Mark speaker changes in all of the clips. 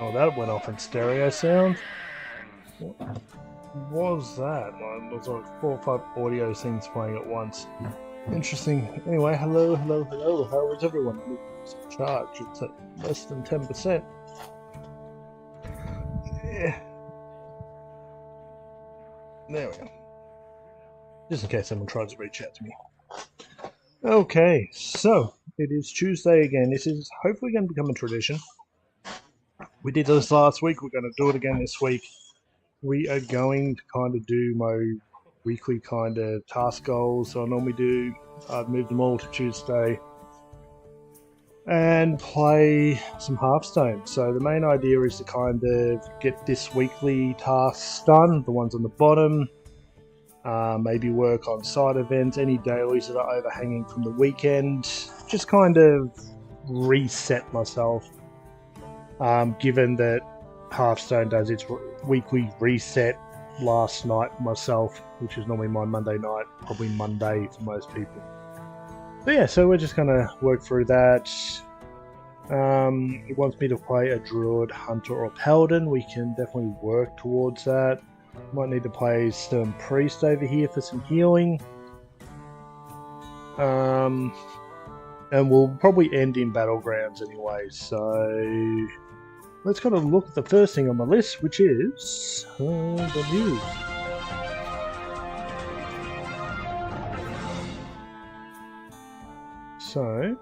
Speaker 1: Oh, that went off in stereo sound. What was that? Like, there's like 4 or 5 audio things playing at once. Interesting. Anyway, hello, hello, hello. How is everyone? Charge. It's at less than 10%. Yeah. There we go. Just in case someone tries to reach out to me. Okay, so it is Tuesday again. This is hopefully going to become a tradition. We did this last week. We're going to do it again this week. We are going to kind of do my weekly kind of task goals. So I normally do. I've moved them all to Tuesday and play some Hearthstone. So the main idea is to kind of get this weekly tasks done, the ones on the bottom. Maybe work on side events, any dailies that are overhanging from the weekend. Just kind of reset myself. Given that Hearthstone does its weekly reset last night myself, which is normally my Monday night, probably Monday for most people. But yeah, so we're just going to work through that. It wants me to play a Druid, Hunter, or Paladin. We can definitely work towards that. Might need to play some Priest over here for some healing. And we'll probably end in Battlegrounds anyway, so let's kind of look at the first thing on the list, which is the news. So,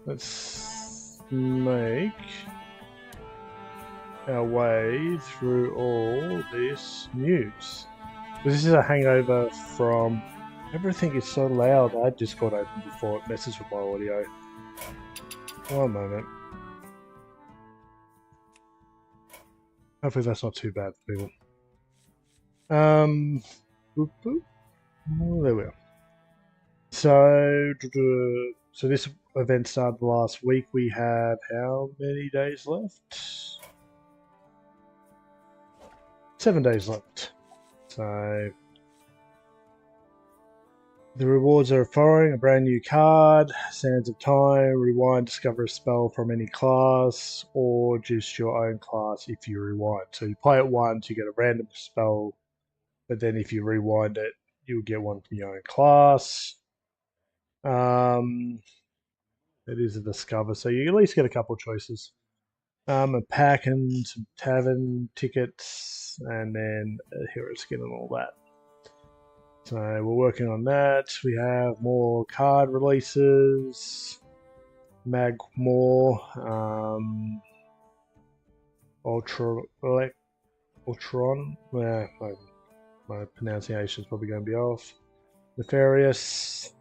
Speaker 1: let's make our way through all this news. This is a hangover from everything is so loud. I had Discord open before it messes with my audio. One moment. Hopefully that's not too bad for people. Boop, boop. Oh, there we are. So this event started last week. We have how many days left? 7 days left. So the rewards are following: a brand new card, Sands of Time, rewind, discover a spell from any class, or just your own class if you rewind. So you play it once, you get a random spell, but then if you rewind it, you'll get one from your own class. It is a discover, so you at least get a couple of choices. A pack and some tavern tickets, and then a hero skin and all that. So we're working on that. We have more card releases, more Ultron. My pronunciation is probably going to be off. Nefarious.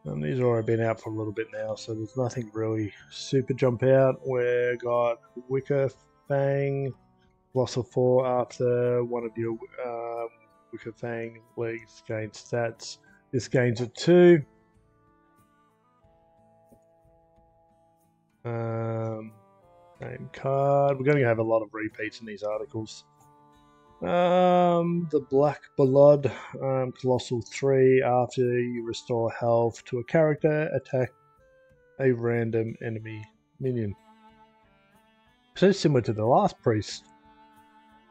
Speaker 1: And these have already been out for a little bit now, so there's nothing really super jump out. We got Wicker Fang, Colossal 4 after one of your Wicker Fang leagues gains stats. This gains it 2. Same card. We're going to have a lot of repeats in these articles. The Black Blood, Colossal 3, after you restore health to a character, attack a random enemy minion. So it's similar to the last Priest,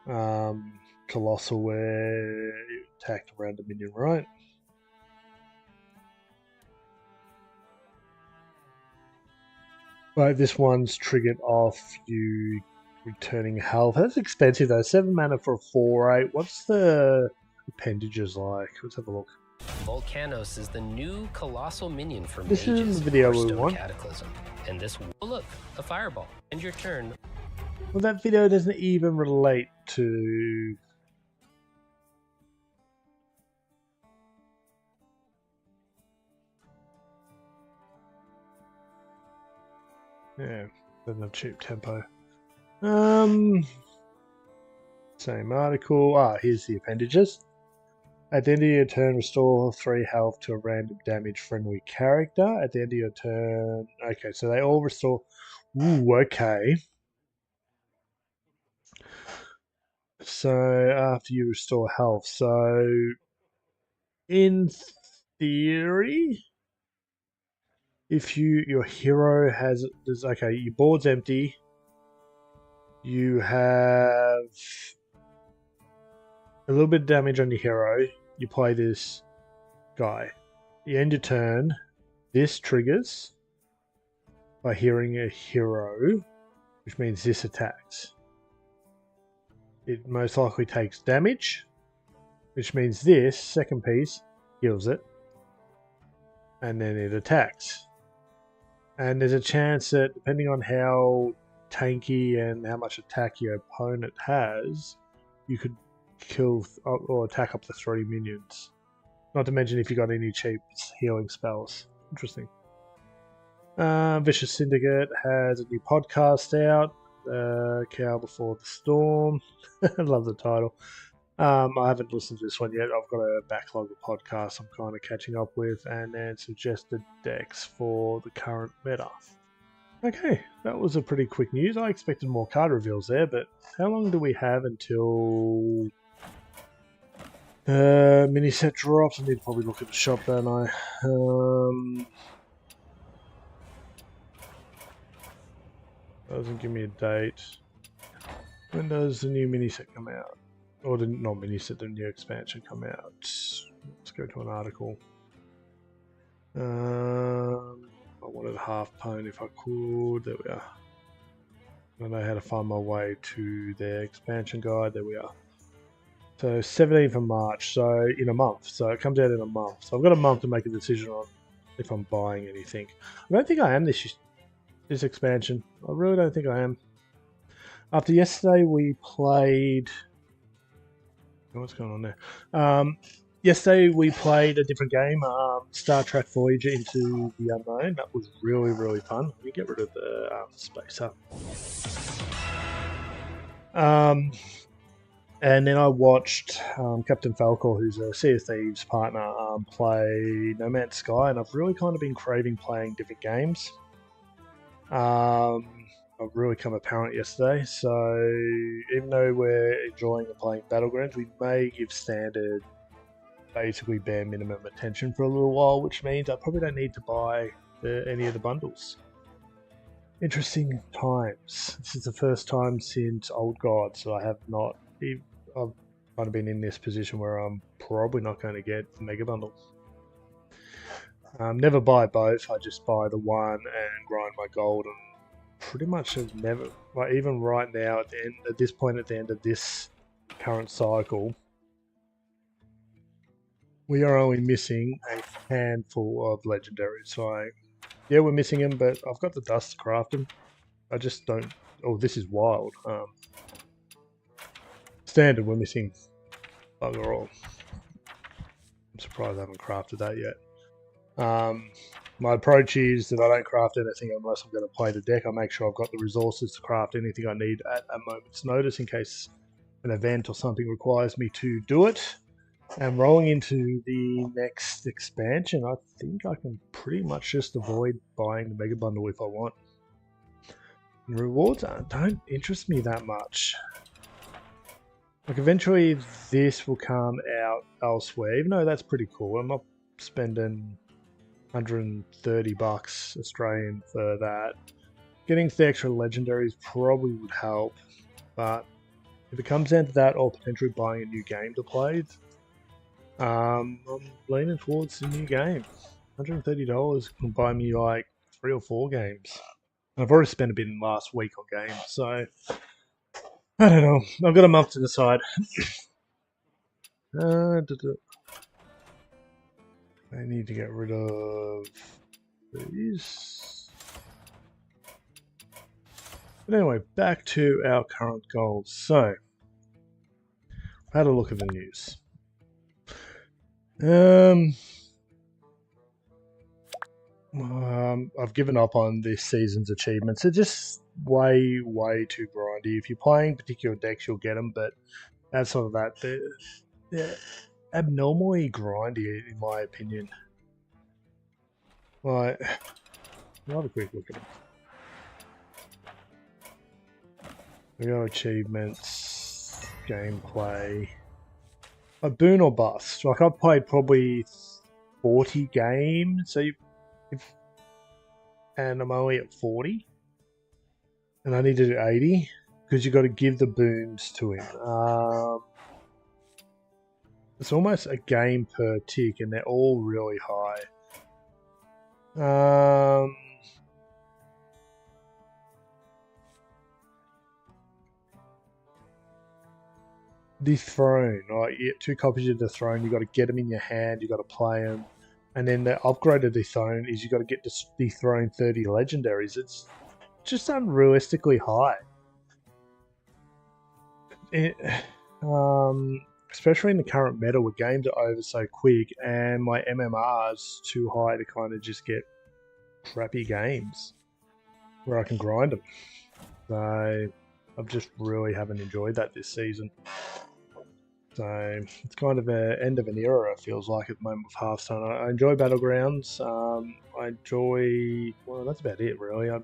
Speaker 1: Colossal, where you attacked a random minion, right? Right, this one's triggered off you returning health. That's expensive though. 7 mana for a 4/8. What's the appendages like? Let's have a look.
Speaker 2: Volcanos is the new colossal minion for
Speaker 1: This
Speaker 2: mages
Speaker 1: is the video we
Speaker 2: Hearthstone
Speaker 1: want.
Speaker 2: Cataclysm. And this look, a fireball. End your turn.
Speaker 1: Well, that video doesn't even relate to... Yeah, doesn't have cheap tempo. Same article. Here's the appendages. At the end of your turn, restore 3 health to a random damage friendly character. At the end of your turn... Okay, so they all restore... Ooh, okay. So, after you restore health. So, in theory... If your hero has, okay, your board's empty. You have a little bit of damage on your hero. You play this guy. You end your turn. This triggers by hearing a hero, which means this attacks. It most likely takes damage, which means this second piece heals it, and then it attacks. And there's a chance that depending on how tanky and how much attack your opponent has, you could kill or attack up to 3 minions. Not to mention if you got any cheap healing spells. Interesting. Vicious Syndicate has a new podcast out, Cow Before the Storm. I love the title. I haven't listened to this one yet. I've got a backlog of podcasts I'm kind of catching up with, and then suggested decks for the current meta. Okay, that was a pretty quick news. I expected more card reveals there, but how long do we have until mini set drops? I need to probably look at the shop, don't I? Doesn't give me a date. When does the new mini set come out? Or the not mini set, the new expansion come out? Let's go to an article. I wanted half pwn if I could. There we are. I know how to find my way to their expansion guide. There we are. So 17th of March, so in a month. So it comes out in a month. So I've got a month to make a decision on if I'm buying anything. I don't think I am this expansion. I really don't think I am. After yesterday we played... What's going on there? Yesterday we played a different game, Star Trek Voyager Into the Unknown. That was really, really fun. Let me get rid of the space up. And then I watched Captain Falcor, who's a Sea of Thieves partner, play No Man's Sky, and I've really kind of been craving playing different games. I've really come apparent yesterday, so even though we're enjoying playing Battlegrounds, we may give Standard basically bare minimum attention for a little while, which means I probably don't need to buy any of the bundles. Interesting times. This is the first time since Old Gods that I have not... I've kind of been in this position where I'm probably not going to get the mega bundles. Never buy both. I just buy the one and grind my gold, and pretty much have never, like even right now at this point at the end of this current cycle, we are only missing a handful of legendaries. Like, yeah, we're missing them, but I've got the dust to craft them. I just don't. Oh, this is wild. Standard, we're missing bugger all. I'm surprised I haven't crafted that yet. My approach is that I don't craft anything unless I'm going to play the deck. I make sure I've got the resources to craft anything I need at a moment's notice in case an event or something requires me to do it. And rolling into the next expansion, I think I can pretty much just avoid buying the Mega Bundle if I want. And rewards don't interest me that much. Like, eventually this will come out elsewhere, even though that's pretty cool. I'm not spending $130 Australian for that. Getting the extra legendaries probably would help, but if it comes down to that or potentially buying a new game to play, I'm leaning towards the new game. $130 can buy me like 3 or 4 games. And I've already spent a bit in last week on games, so I don't know. I've got a month to decide. I need to get rid of these. But anyway, back to our current goals. So, I had a look at the news. I've given up on this season's achievements. They're just way too grindy. If you're playing particular decks, you'll get them, but outside of that, they're abnormally grindy, in my opinion. Like, I'll have a quick look at them. We go achievements, gameplay. A boon or bust. Like, I've played probably 40 games. So and I'm only at 40, and I need to do 80 because you got to give the boons to him. It's almost a game per tick, and they're all really high. Dethrone. Right, you get 2 copies of Dethrone. You got to get them in your hand. You got to play them, and then the upgrade of Dethrone is you got to get to dethrone 30 legendaries. It's just unrealistically high. Especially in the current meta where games are over so quick, and my MMR is too high to kind of just get crappy games where I can grind them. So I just really haven't enjoyed that this season. So it's kind of an end of an era, it feels like, at the moment with Hearthstone. I enjoy Battlegrounds. I enjoy... Well, that's about it, really. I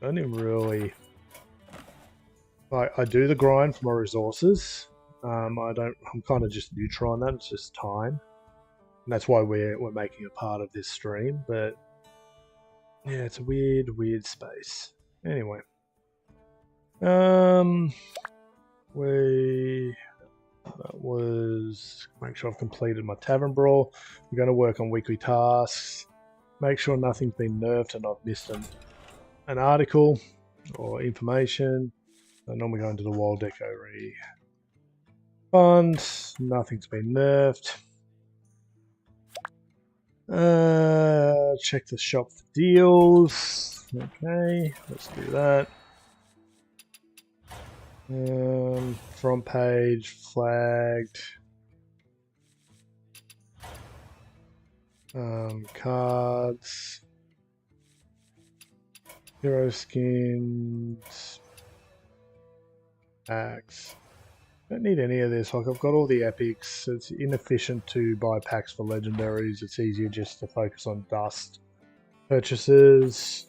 Speaker 1: don't even really... I do the grind for my resources. I'm kind of just neutral on that. It's just time. And that's why we're making a part of this stream. But yeah, it's a weird space. Anyway. That was make sure I've completed my Tavern Brawl. We're going to work on weekly tasks. Make sure nothing's been nerfed and I've missed an article or information. I normally go into the Wild Deco Fund. Nothing's been nerfed. Check the shop for deals. Okay, let's do that. Front page flagged. Cards. Hero skins. Packs. Don't need any of this. Like, I've got all the epics. It's inefficient to buy packs for legendaries. It's easier just to focus on dust purchases.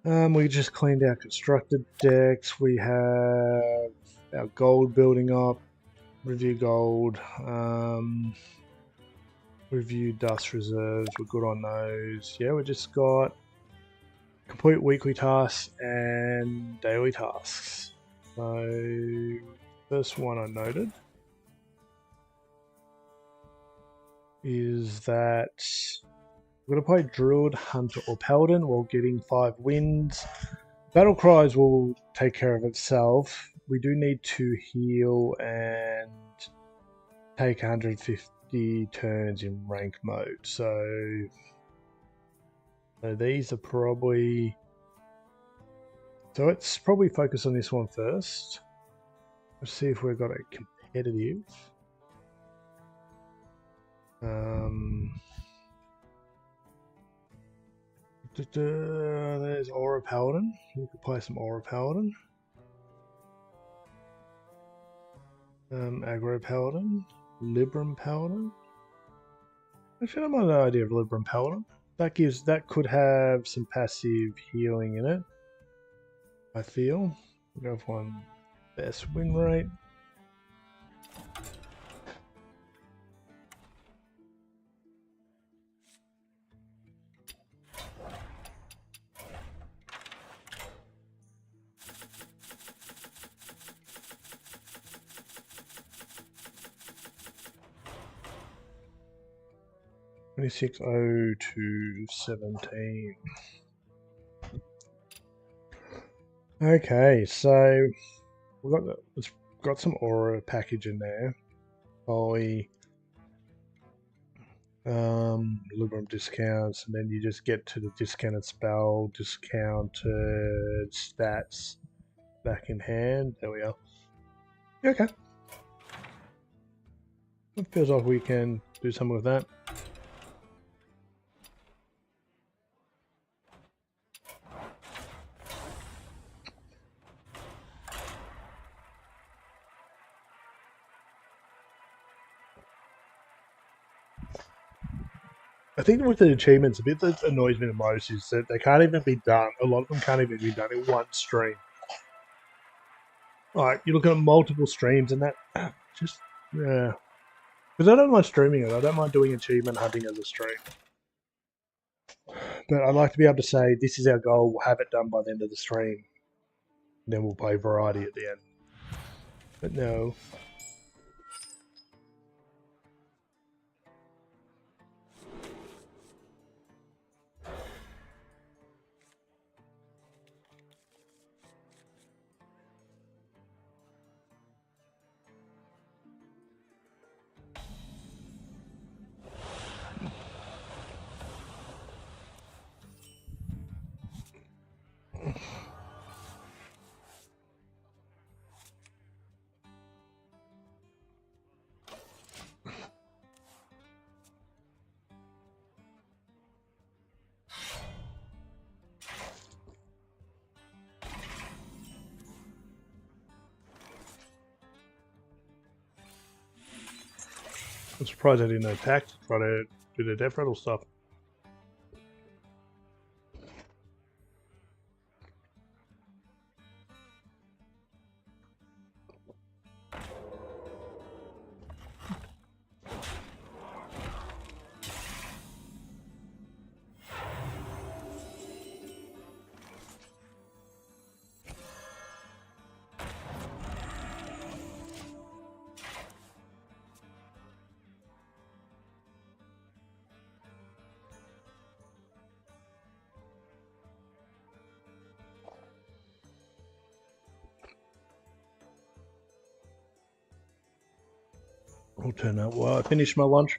Speaker 1: We just cleaned our constructed decks. We have our gold building up. Review gold. Review dust reserves. We're good on those. Yeah, we just got complete weekly tasks and daily tasks. So, first one I noted is that we're going to play Druid, Hunter, or Paladin while getting 5 wins. Battle Cries will take care of itself. We do need to heal and take 150 turns in rank mode. So these are probably... So let's probably focus on this one first. Let's see if we've got a competitive. There's Aura Paladin. We could play some Aura Paladin. Aggro Paladin. Libram Paladin. Actually, I don't mind the idea of Libram Paladin. That could have some passive healing in it. I feel. We'll go for one best win rate. $26.02.17. Okay, so it's got some aura package in there. Holy Libram discounts, and then you just get to the discounted spell, discounted stats back in hand. There we are. Okay. It feels like we can do something with that. I think with the achievements, a bit that annoys me the most is that they can't even be done. A lot of them can't even be done in one stream. Like, you're looking at multiple streams and that just, yeah. Because I don't mind streaming it. I don't mind doing achievement hunting as a stream. But I'd like to be able to say this is our goal. We'll have it done by the end of the stream. Then we'll play variety at the end. But no. I'm surprised I didn't attack to try to do the death rattle stuff. Will turn out well. I finished my lunch.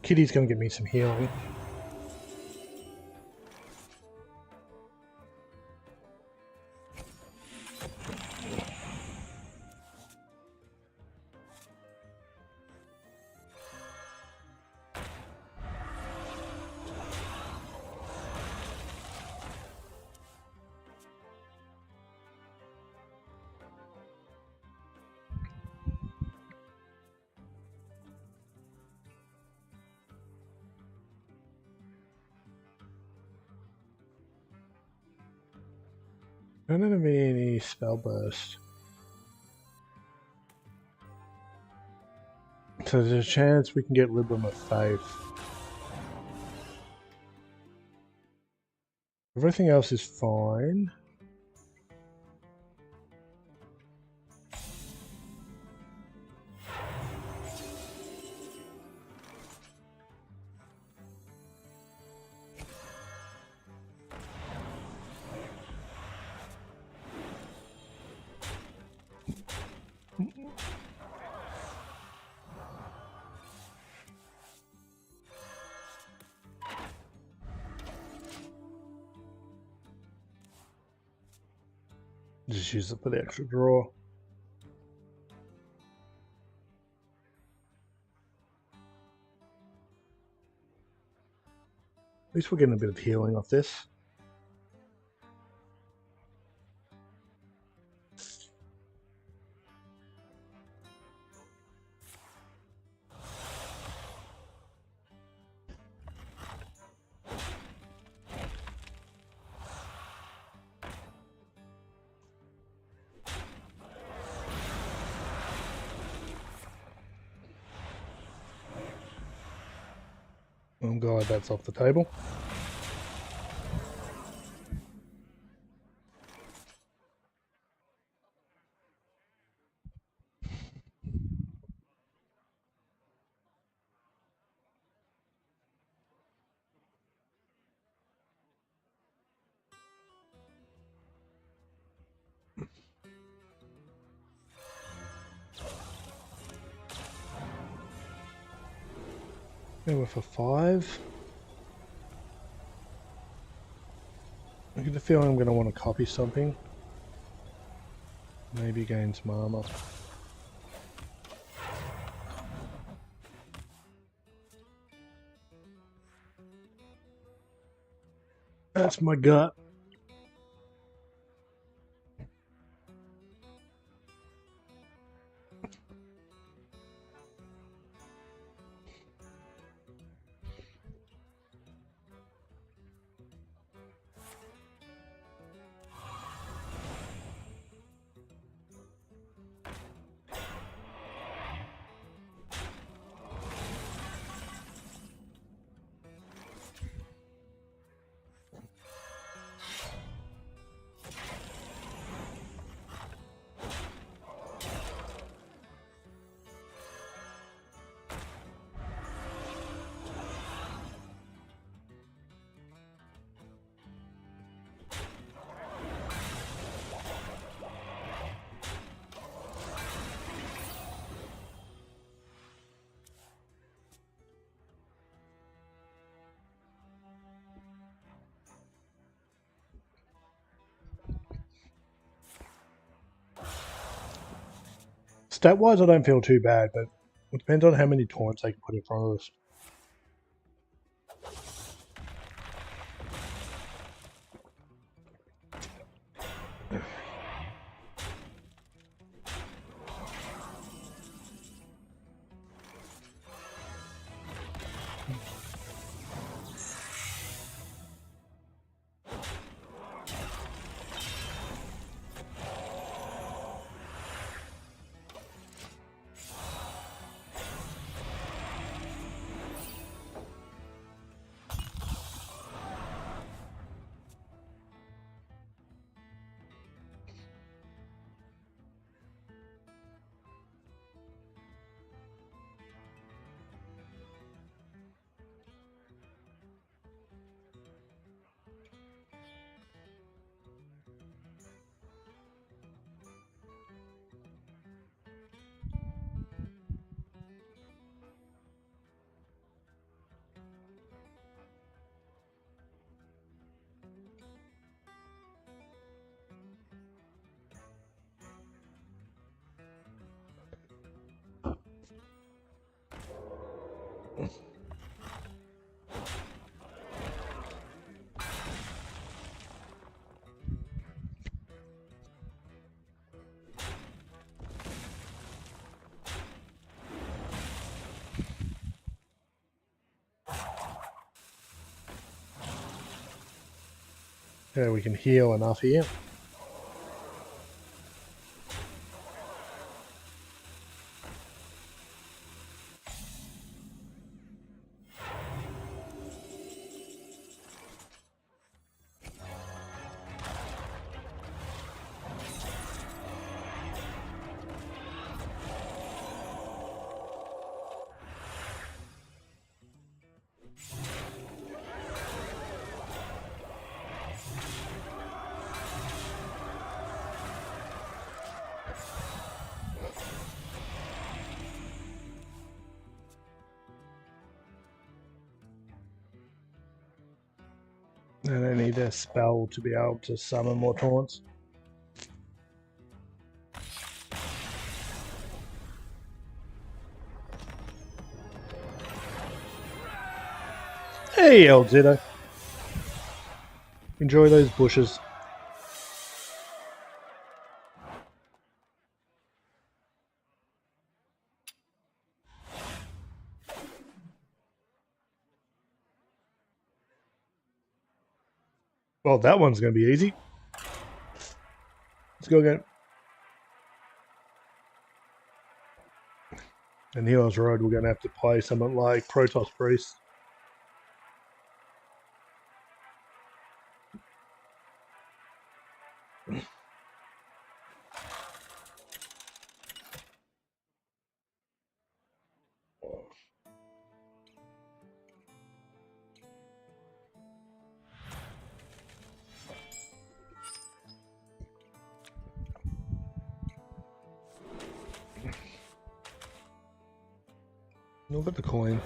Speaker 1: Kitty's going to give me some healing. I don't have any spell burst. So there's a chance we can get Libram of Faith. Everything else is fine. Just use it for the extra draw. At least we're getting a bit of healing off this. I'm glad that's off the table. And we're for 5. I get the feeling I'm going to want to copy something. Maybe gain some armor. That's my gut. Stat-wise, I don't feel too bad, but it depends on how many taunts they can put in front of us. Yeah, we can heal enough here. And I need a spell to be able to summon more taunts. Hey, Elzito. Enjoy those bushes. Well, that one's going to be easy. Let's go again. And Heroes Road, we're going to have to play someone like Protoss Priest. Look at the coin.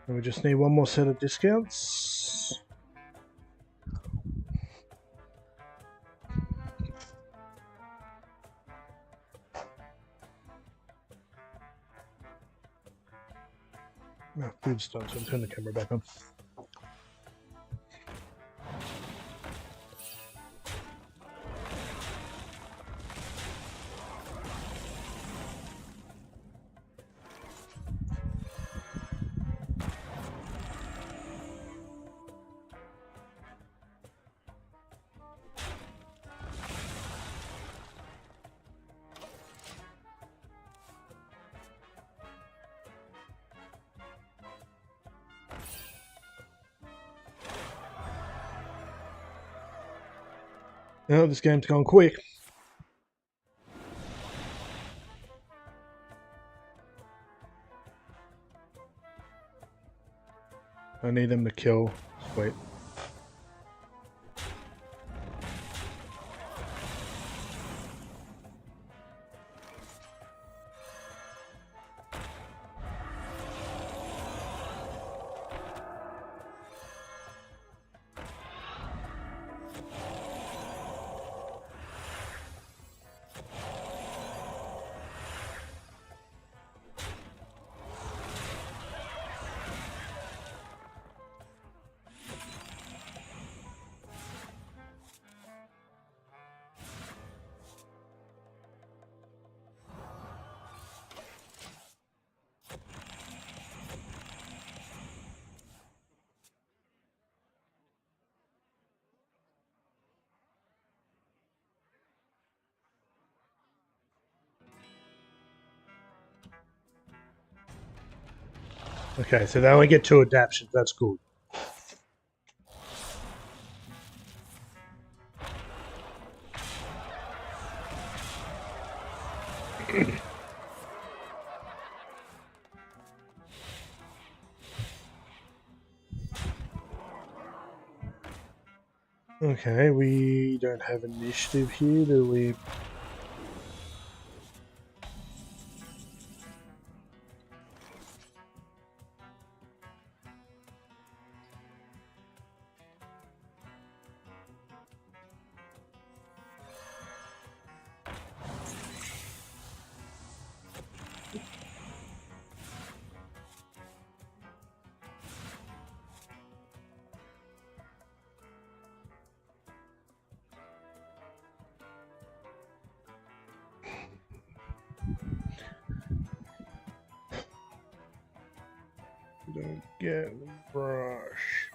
Speaker 1: And we just need one more set of discounts. No, food's done, so I'll turn the camera back on. Oh, this game's gone quick. I need them to kill. Wait. Okay, so they only get 2 adaptions. That's good. Okay, we don't have initiative here, do we? We don't get brush.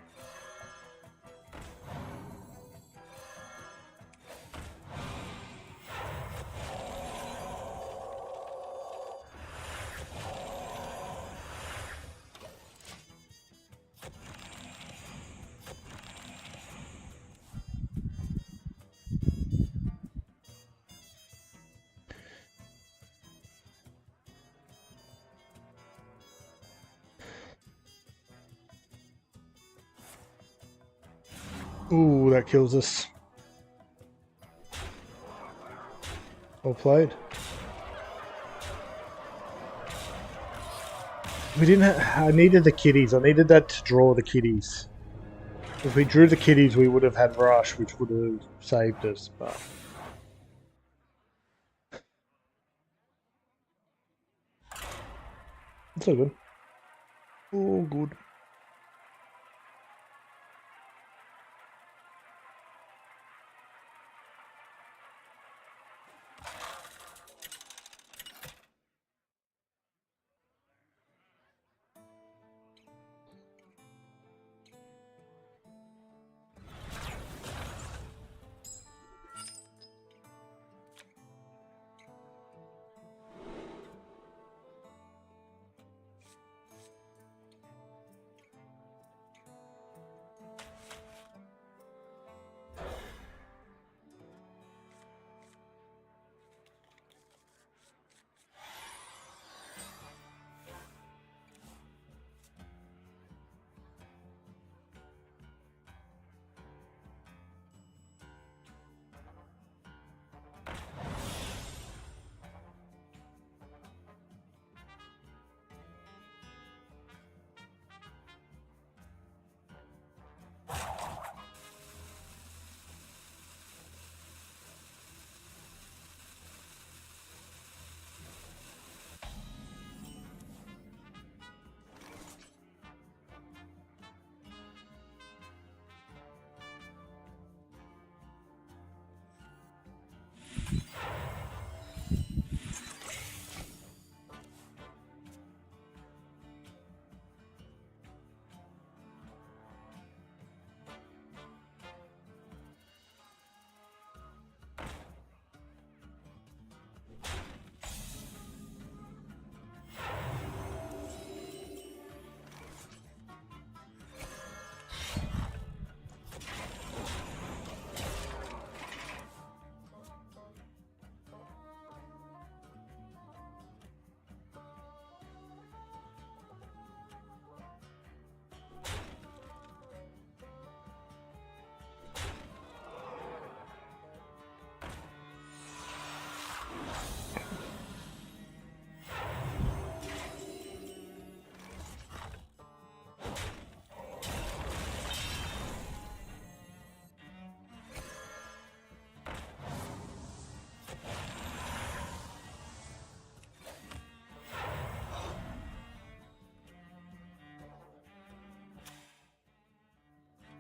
Speaker 1: Ooh, that kills us. Well played. We didn't. I needed the kitties. I needed that to draw the kitties. If we drew the kitties, we would have had rush, which would have saved us. But it's all good. All good.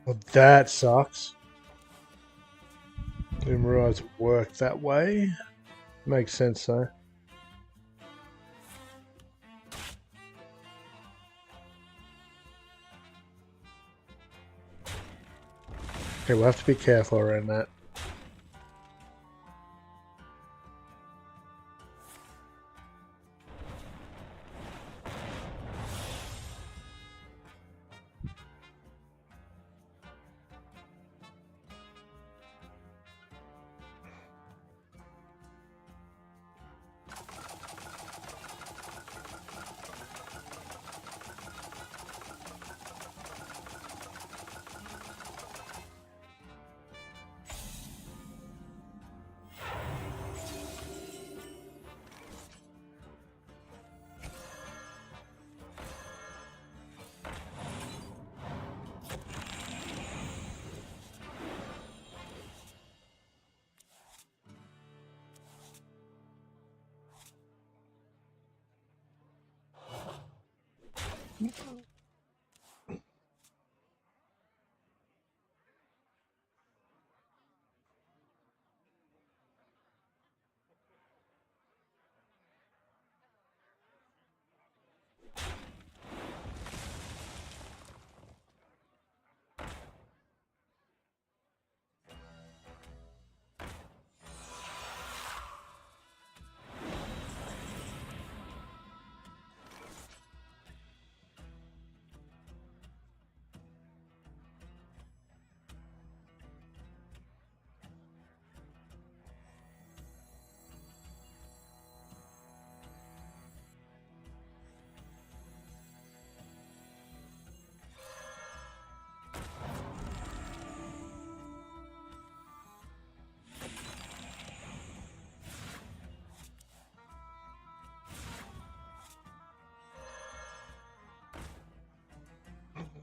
Speaker 1: Well, that sucks. Didn't realize it worked that way. Makes sense though. Okay, we'll have to be careful around that.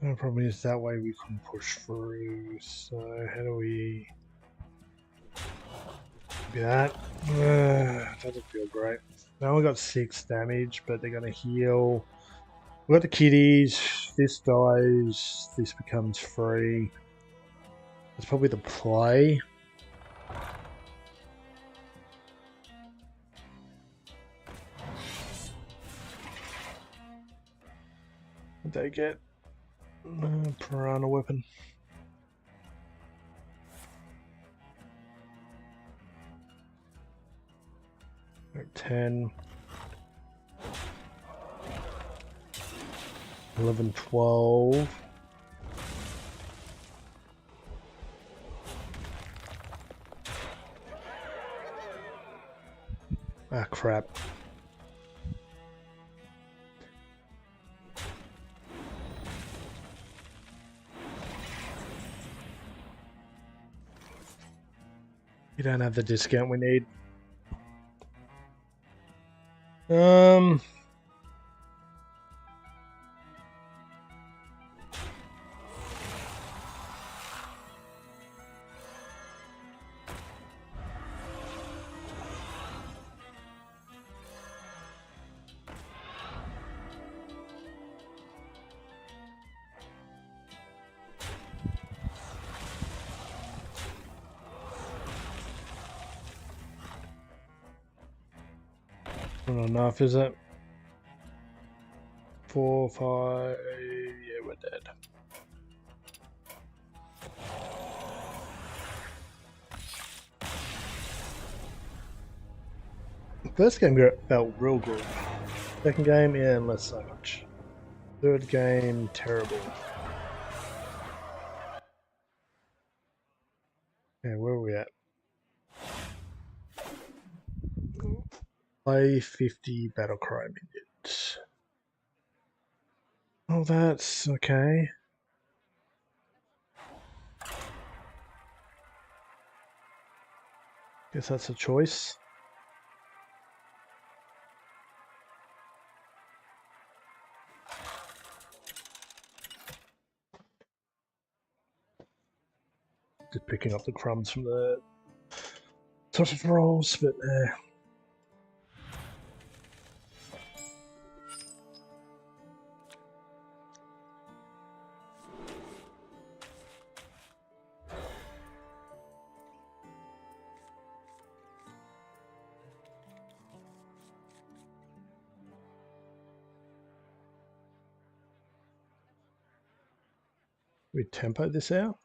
Speaker 1: The problem is that way we couldn't push through. So how do we do that? Doesn't feel great. Now we got 6 damage, but they're gonna heal. We got the kitties. This dies. This becomes free. That's probably the play. What did they get? Piranha weapon. 10. 11, 12. Ah, crap. You don't have the discount we need. Not enough, is it? 4, 5. Yeah, we're dead. First game felt real good. Second game, yeah, less so much. Third game, terrible. Yeah, where are we at? Play 50 Battlecry minions. Oh, that's okay. Guess that's a choice. Just picking up the crumbs from the sausage rolls, but We tempo this out.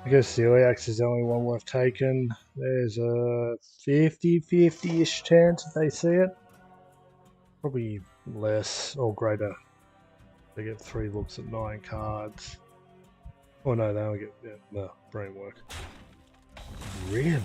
Speaker 1: I guess the Celiacs is the only one worth taking. There's a 50-50-ish chance that they see it. Probably less or greater. They get 3 looks at 9 cards. Oh no, they only get the brain work. Really?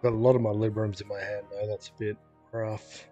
Speaker 1: Got a lot of my Librams in my hand though, that's a bit rough.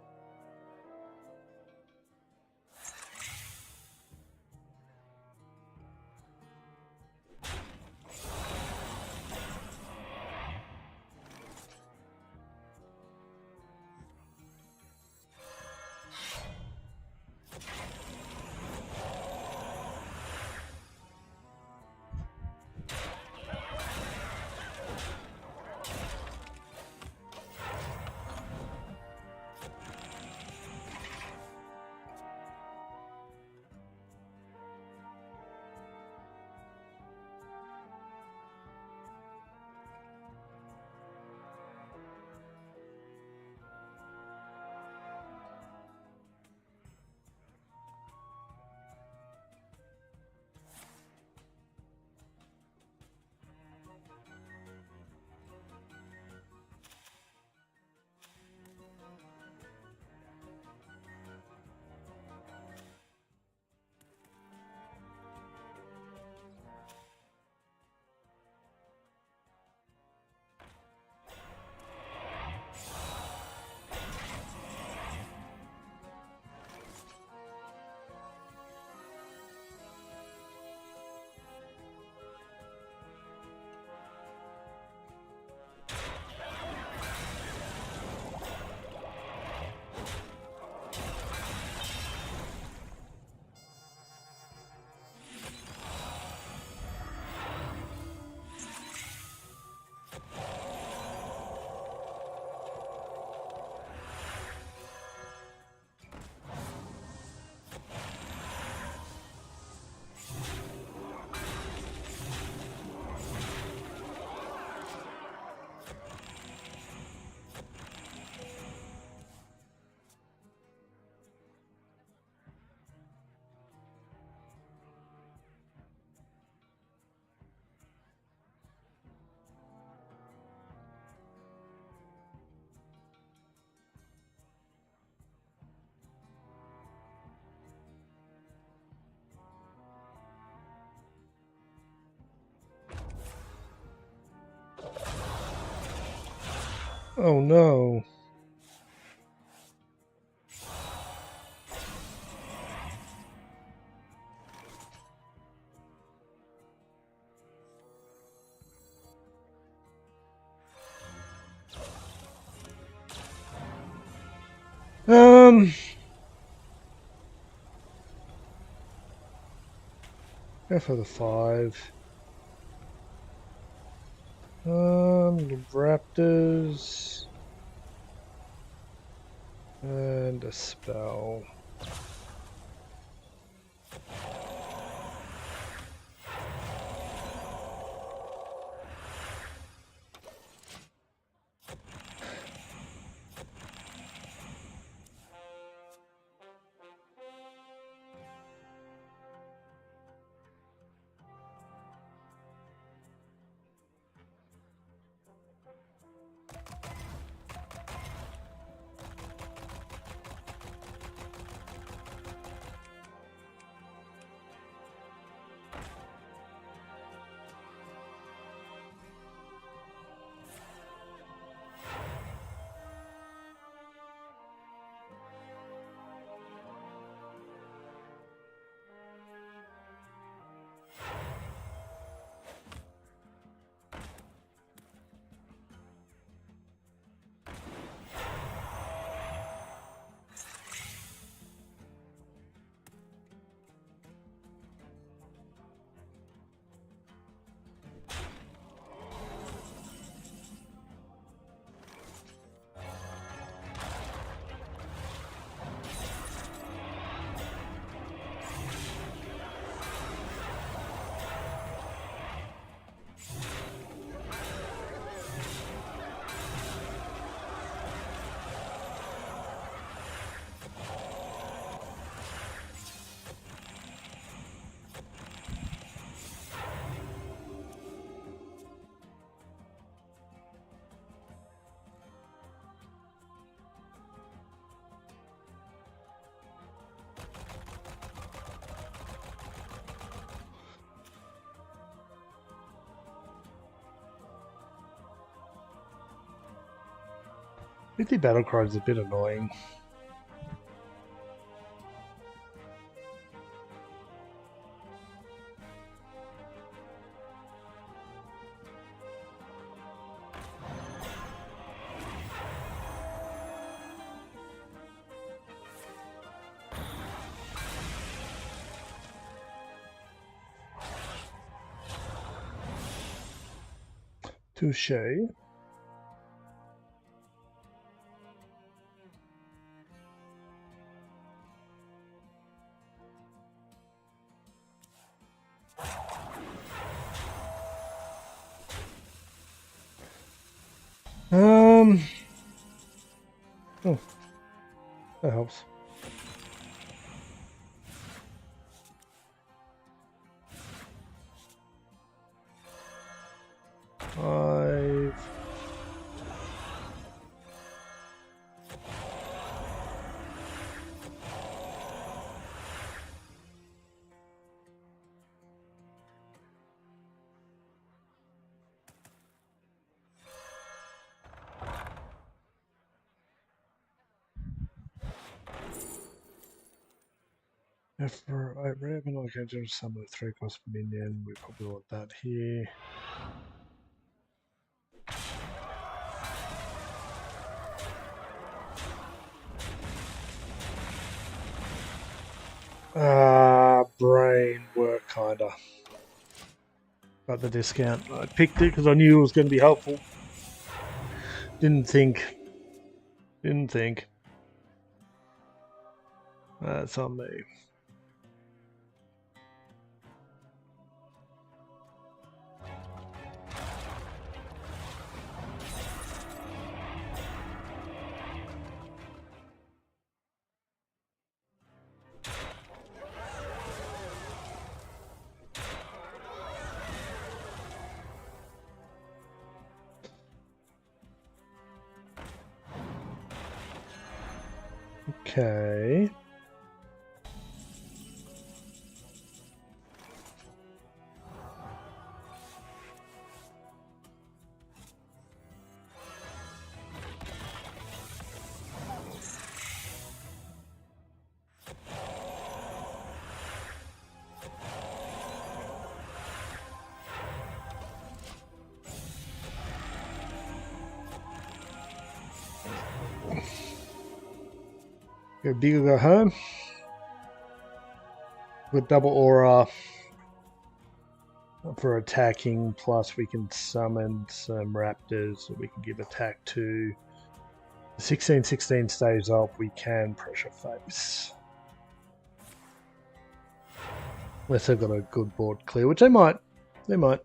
Speaker 1: Oh no. Go for the 5. Raptors. And a spell. The Battlegrounds is a bit annoying. Touche. Oh, that helps. Five. If I reckon I can do some of the 3-cost minion, we probably want that here. Brain work kinda. Got the discount. I picked it because I knew it was going to be helpful. Didn't think. That's on me. Okay. Go big or go home. With double aura for attacking, plus we can summon some raptors that we can give attack to. The 16/16 stays off, we can pressure face. Unless they've got a good board clear, which they might. They might.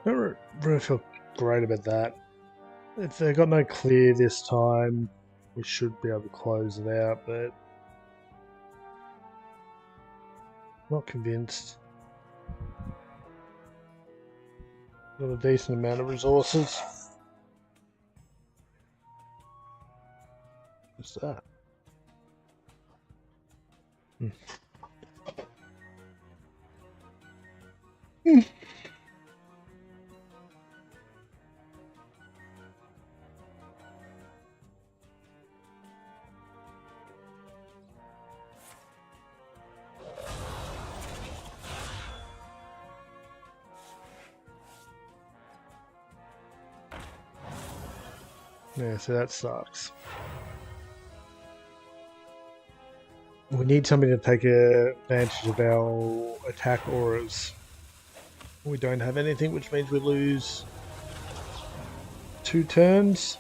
Speaker 1: I don't really feel great about that. If they got no clear this time, we should be able to close it out, but not convinced. Got a decent amount of resources. What's that? Yeah, so that sucks. We need something to take advantage of our attack auras. We don't have anything, which means we lose 2 turns.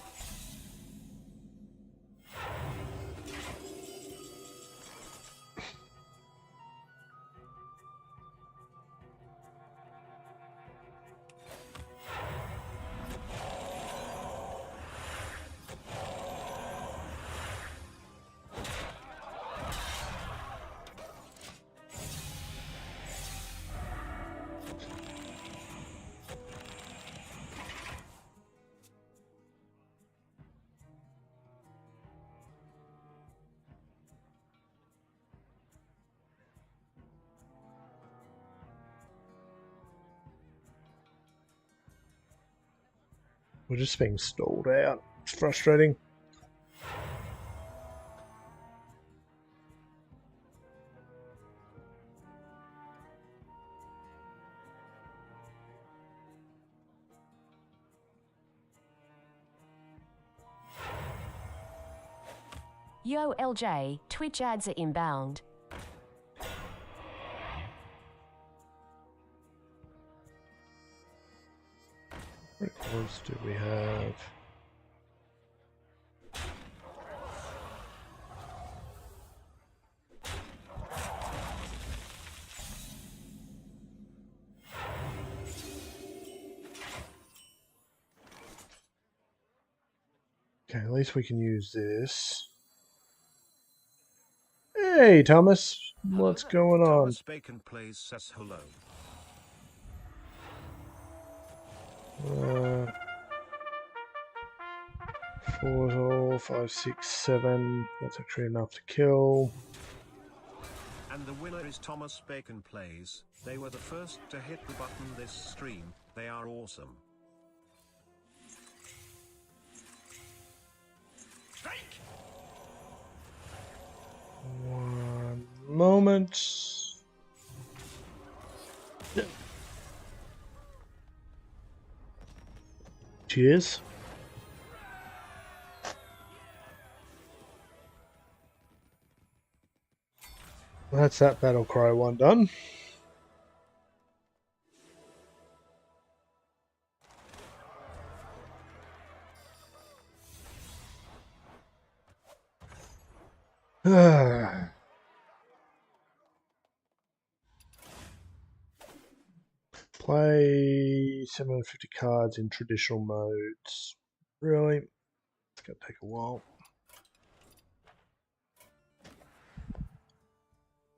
Speaker 1: We're just being stalled out. It's frustrating.
Speaker 3: Yo LJ, Twitch ads are inbound.
Speaker 1: What cards do we have? Okay, at least we can use this. Hey, Thomas. What's going on?
Speaker 4: Thomas Bacon Plays says hello.
Speaker 1: 4, 5, 6, 7. That's actually enough to kill.
Speaker 4: And the winner is Thomas Bacon Plays. They were the first to hit the button this stream. They are awesome.
Speaker 1: One moment. Cheers. That's that battle cry one done. Play 750 cards in traditional modes. Really? It's going to take a while.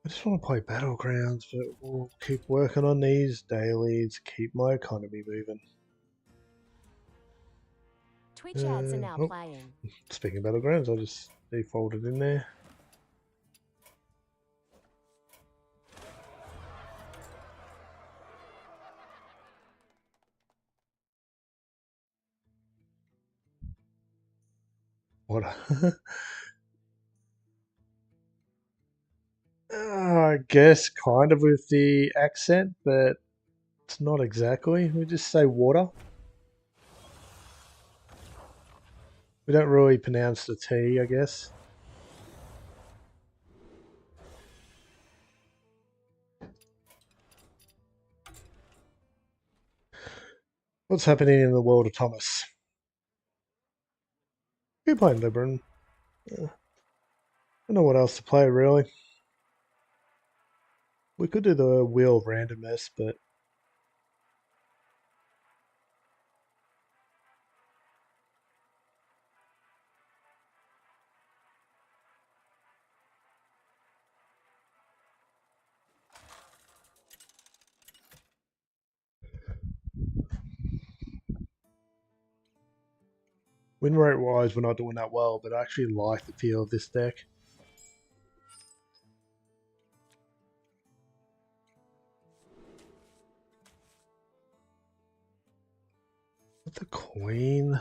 Speaker 1: I just want to play Battlegrounds, but we'll keep working on these dailies, keep my economy moving.
Speaker 3: Twitch ads are now playing.
Speaker 1: Speaking of Battlegrounds, I just defaulted in there. What? I guess kind of with the accent, but it's not exactly. We just say water. We don't really pronounce the T, I guess. What's happening in the world of Thomas? Keep playing Liberin. I don't know what else to play, really. We could do the Wheel of Randomness, but win rate wise, we're not doing that well, but I actually like the feel of this deck. What's the Queen?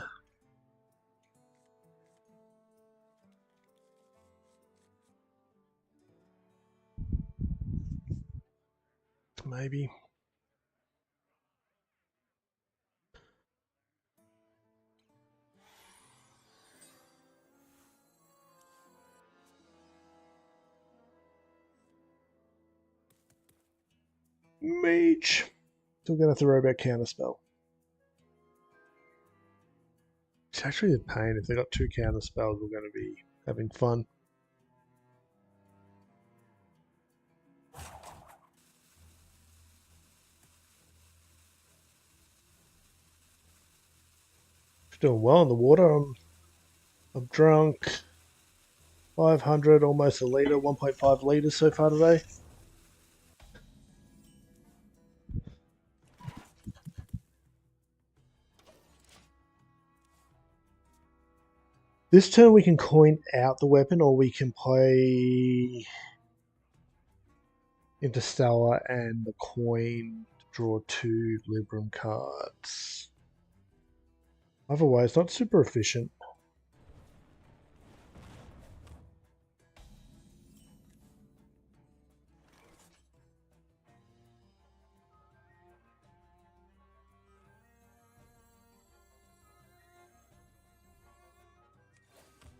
Speaker 1: Maybe. Mage. Still gonna have to worry about counterspell. It's actually a pain. If they got 2 counterspells, we're gonna be having fun. Doing well in the water. I'm drunk. 500, almost a litre, 1.5 litres so far today. This turn we can coin out the weapon, or we can play Interstellar and the coin to draw 2 Libram cards. Otherwise, not super efficient.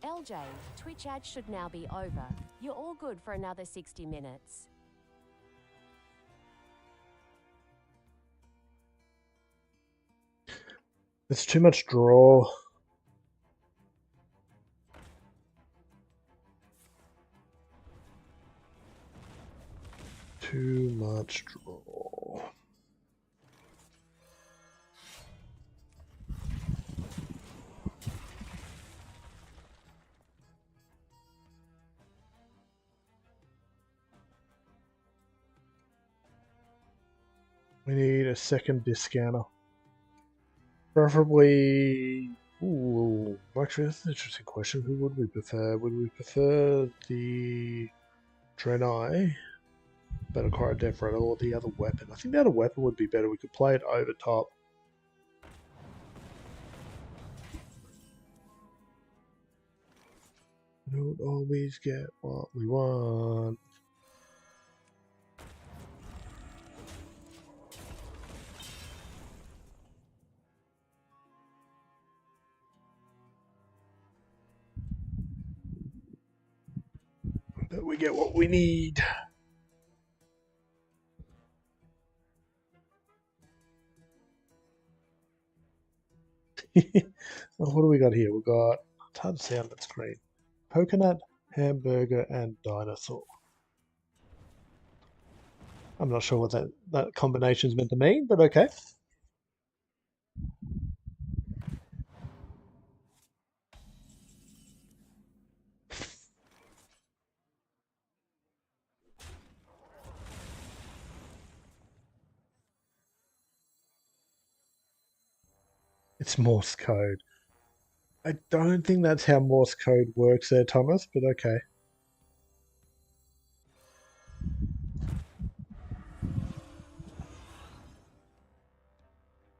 Speaker 3: LJ, Twitch ads should now be over. You're all good for another 60 minutes.
Speaker 1: It's too much draw. Too much draw. We need a second discounter. Preferably... Ooh, actually that's an interesting question. Who would we prefer? Would we prefer the Draenei, Battlecry Death Rattle, or the other weapon? I think the other weapon would be better. We could play it over top. We don't always get what we want. But we get what we need. What do we got here? We've got, it's hard to see on that screen. Coconut, hamburger, and dinosaur. I'm not sure what that combination is meant to mean, but okay. It's Morse code. I don't think that's how Morse code works there, Thomas, but okay.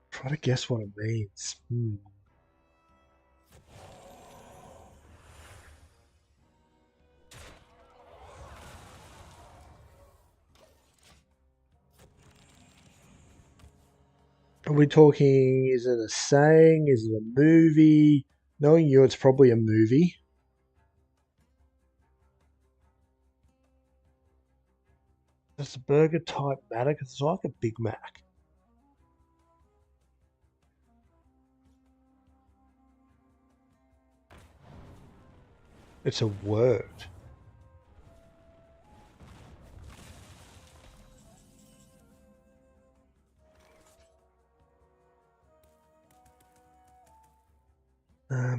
Speaker 1: Try to guess what it means. Are we talking, is it a saying? Is it a movie? Knowing you, it's probably a movie. Does the burger type matter? Because it's like a Big Mac. It's a word.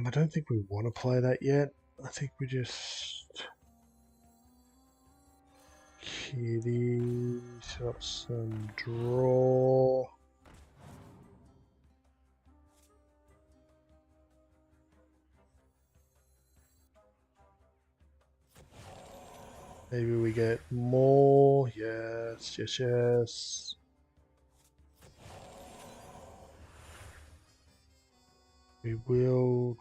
Speaker 1: I don't think we want to play that yet. I think we just... Kitty, set up some draw. Maybe we get more. Yes, yes, yes. We will.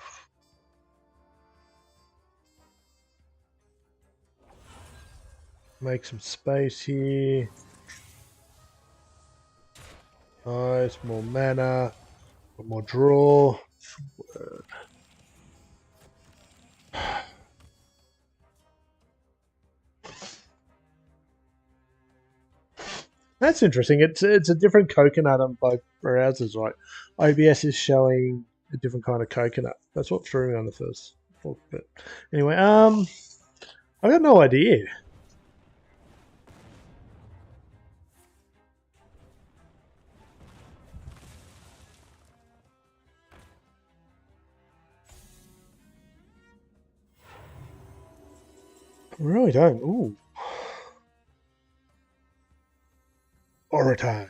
Speaker 1: Make some space here. Nice, more mana. More draw. That's interesting. It's a different coconut on both browsers, right? OBS is showing a different kind of coconut. That's what threw me on the first look. But anyway, I got no idea. I really don't. Ooh. Orator.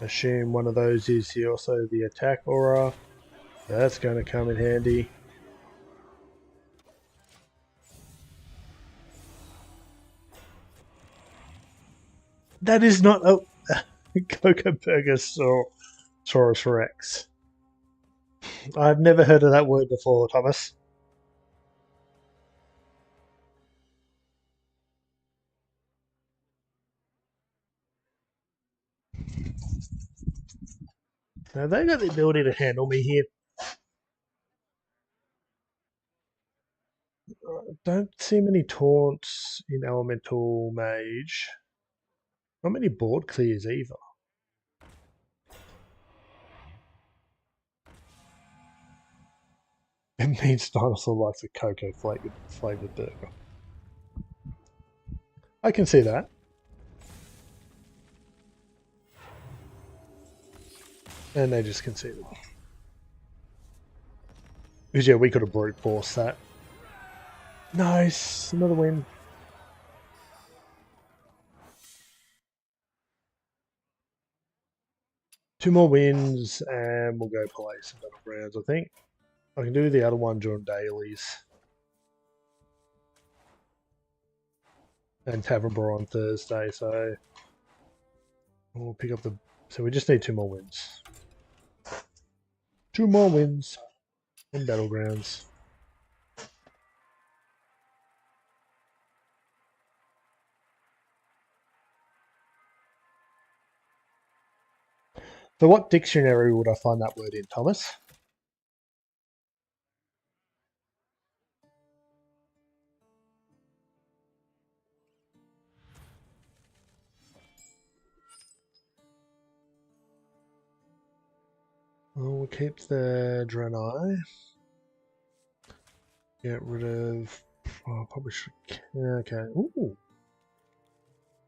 Speaker 1: Assume one of those is also the attack aura. That's going to come in handy. That is not a Coca Burger Saurus Rex. I've never heard of that word before, Thomas. Now they got the ability to handle me here. Don't see many taunts in Elemental Mage. Not many board clears either. It means dinosaur likes a cocoa flavored burger. I can see that. And they just conceded. Because yeah, we could have brute forced that. Nice, another win. Two more wins and we'll go play some Battlegrounds, I think. I can do the other one during dailies. And Tavern Bar on Thursday, so we'll pick up the... So we just need two more wins. Two more wins in Battlegrounds. So what dictionary would I find that word in, Thomas? Well, we'll keep the Draenei. Get rid of... Oh, I probably should... Okay. Ooh.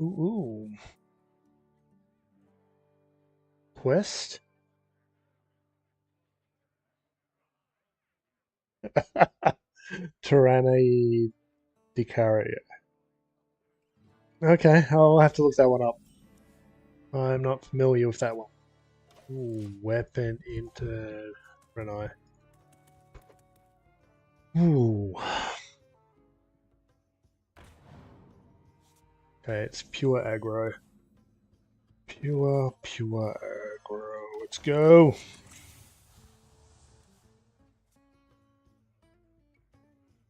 Speaker 1: Ooh. Quest? Tyranny Dicaria. Okay, I'll have to look that one up. I'm not familiar with that one. Ooh, weapon into Draenei. Ooh. Okay, it's pure aggro. Pure aggro. Let's go.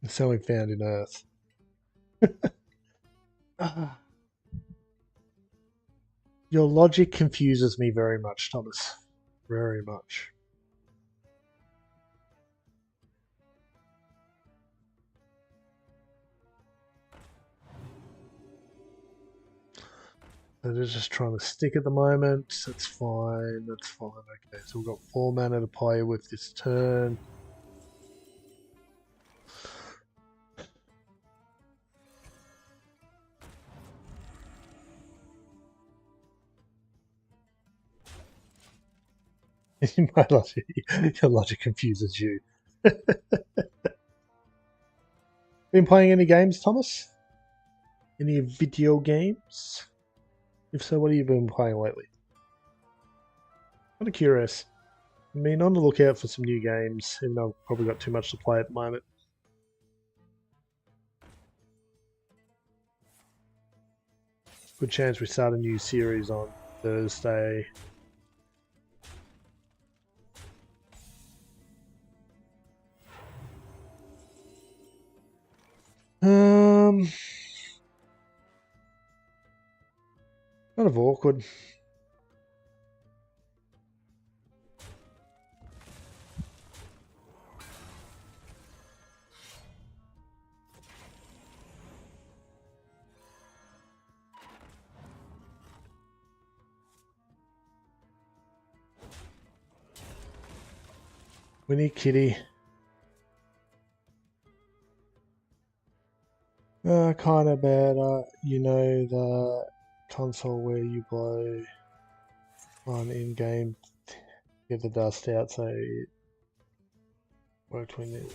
Speaker 1: It's only found in Earth. Your logic confuses me very much, Thomas. Very much. So they're just trying to stick at the moment. That's fine. That's fine. Okay, so we've got 4 mana to play with this turn. My logic, your logic confuses you. Been playing any games, Thomas? Any video games? If so, what have you been playing lately? Kind of curious. I mean, on the lookout for some new games, even though I've probably got too much to play at the moment. Good chance we start a new series on Thursday. Kind of awkward. Winnie Kitty. Kind of bad. You know the console where you blow on in-game, get the dust out, so it worked when it...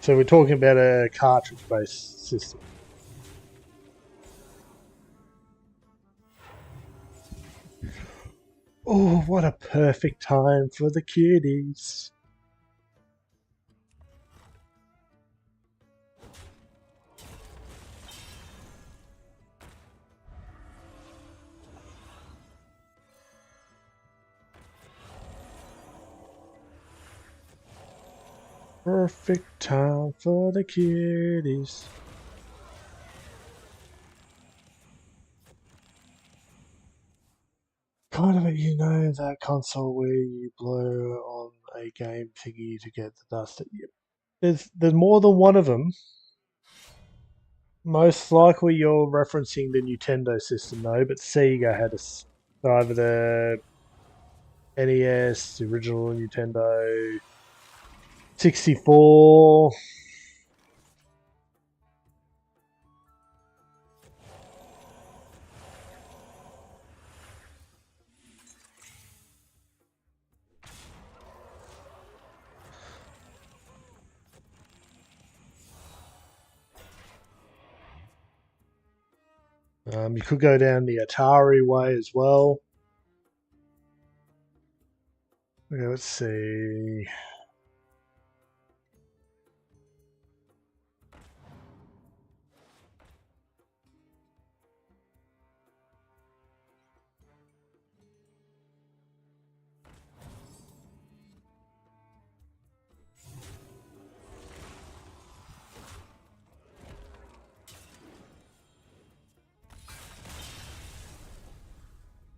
Speaker 1: So we're talking about a cartridge-based system. Oh, what a perfect time for the kiddies. Perfect time for the kiddies. Kind of, you know, that console where you blow on a game thingy to get the dust. There's more than one of them. Most likely you're referencing the Nintendo system though, but Sega had either the NES, the original Nintendo, 64. You could go down the Atari way as well. Okay, let's see.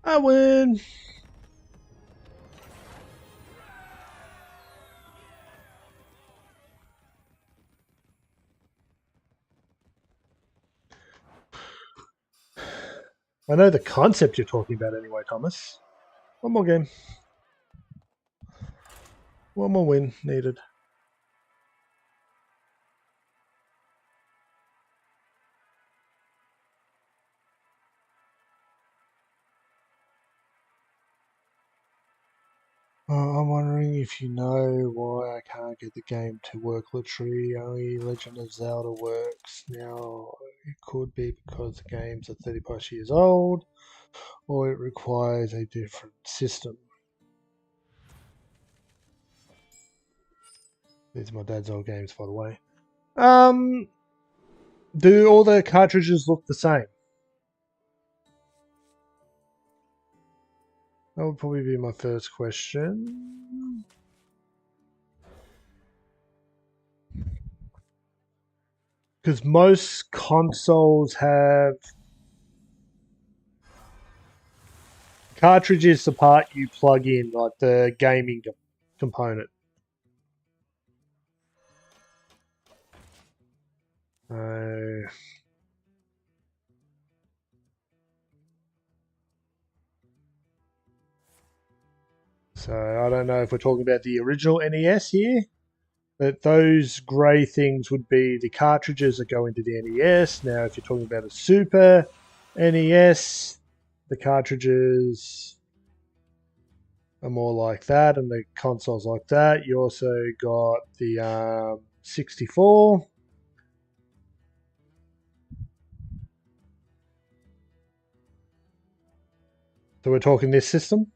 Speaker 1: I win. I know the concept you're talking about anyway, Thomas. One more game. One more win needed. I'm wondering if you know why I can't get the game to work literally. Only Legend of Zelda works. Now, it could be because the games are 30 plus years old, or it requires a different system. These are my dad's old games, by the way. Do all the cartridges look the same? That would probably be my first question. Because most consoles have cartridges, the part you plug in, like the gaming component. So I don't know if we're talking about the original NES here, but those grey things would be the cartridges that go into the NES. Now, if you're talking about a Super NES, the cartridges are more like that, and the consoles like that. You also got the 64. So we're talking this system.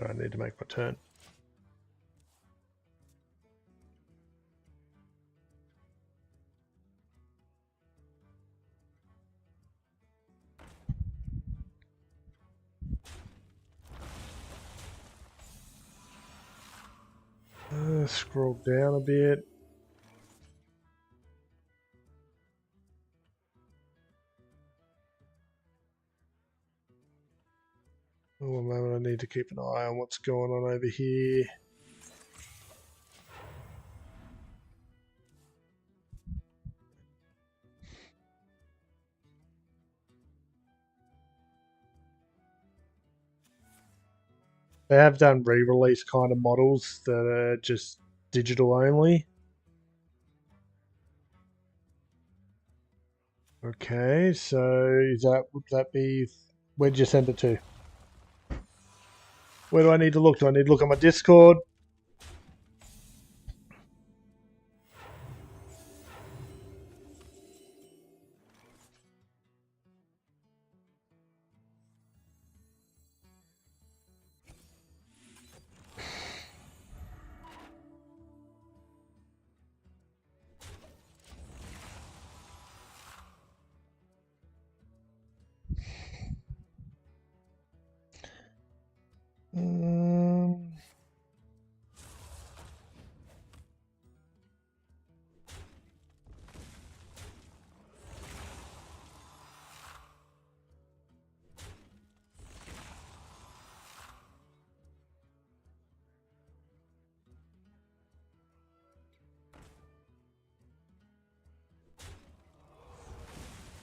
Speaker 1: I need to make my turn. Scroll down a bit. One moment, I need to keep an eye on what's going on over here. They have done re-release kind of models that are just digital only. Okay, so would that be, where did you send it to? Where do I need to look? Do I need to look on my Discord? Um,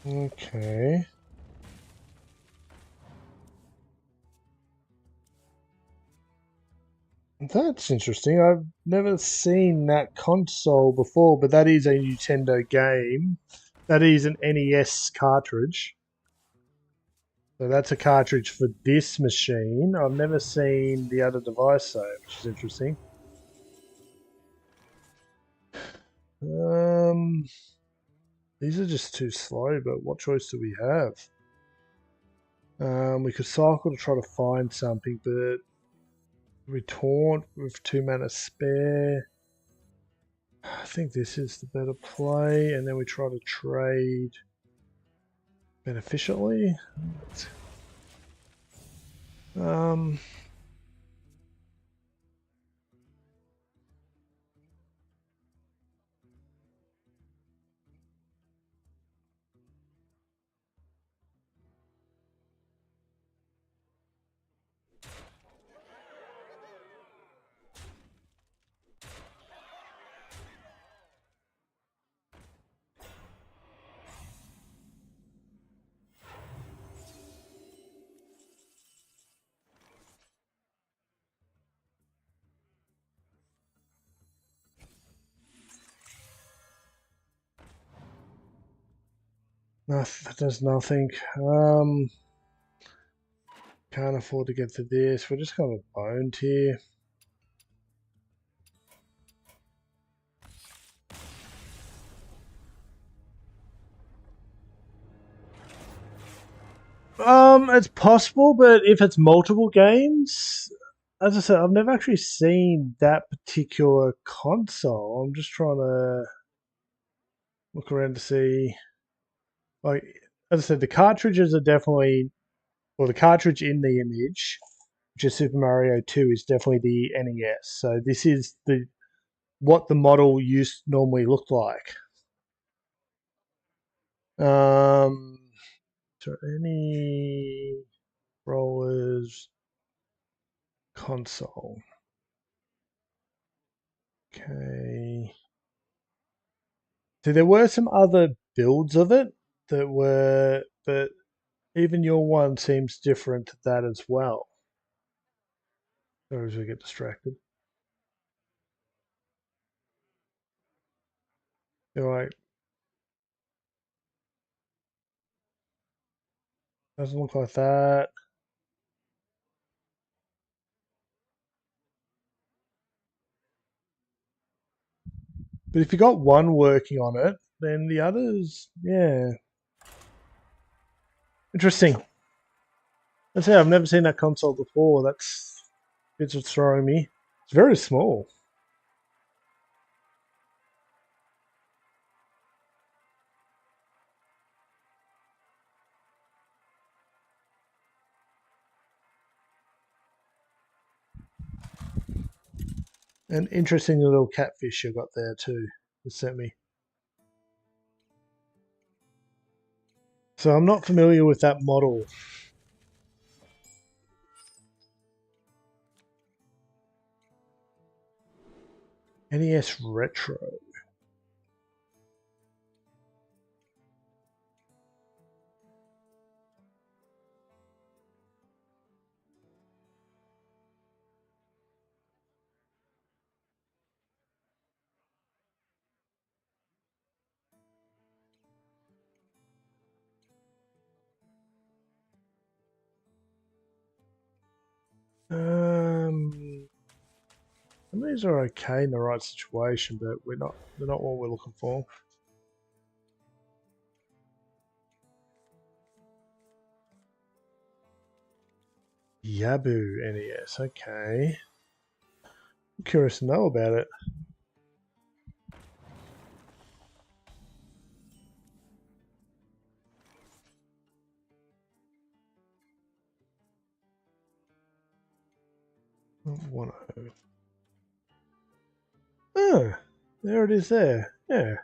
Speaker 1: okay. That's interesting. I've never seen that console before, but that is a Nintendo game. That is an NES cartridge. So that's a cartridge for this machine. I've never seen the other device though, which is interesting. These are just too slow, but what choice do we have? We could cycle to try to find something, but we taunt with 2 mana spare. I think this is the better play, and then we try to trade beneficially. No, that does nothing. Can't afford to get to this. We're just kind of boned here. It's possible, but if it's multiple games, as I said, I've never actually seen that particular console. I'm just trying to look around to see. Like, as I said, the cartridges are definitely, well, the cartridge in the image, which is Super Mario 2, is definitely the NES. So this is the what the model used normally looked like. So any rollers console. Okay. So there were some other builds of it that were, but even your one seems different to that as well. Or as we get distracted. All right. Doesn't look like that. But if you got one working on it, then the others, yeah. Interesting. I'd say I've never seen that console before. That's bits of throwing me. It's very small. An interesting little catfish you got there too. You sent me. So I'm not familiar with that model. NES Retro. Some of these are okay in the right situation, but they're not what we're looking for. Yabu NES, okay. I'm curious to know about it. One. Oh, there it is there. Yeah.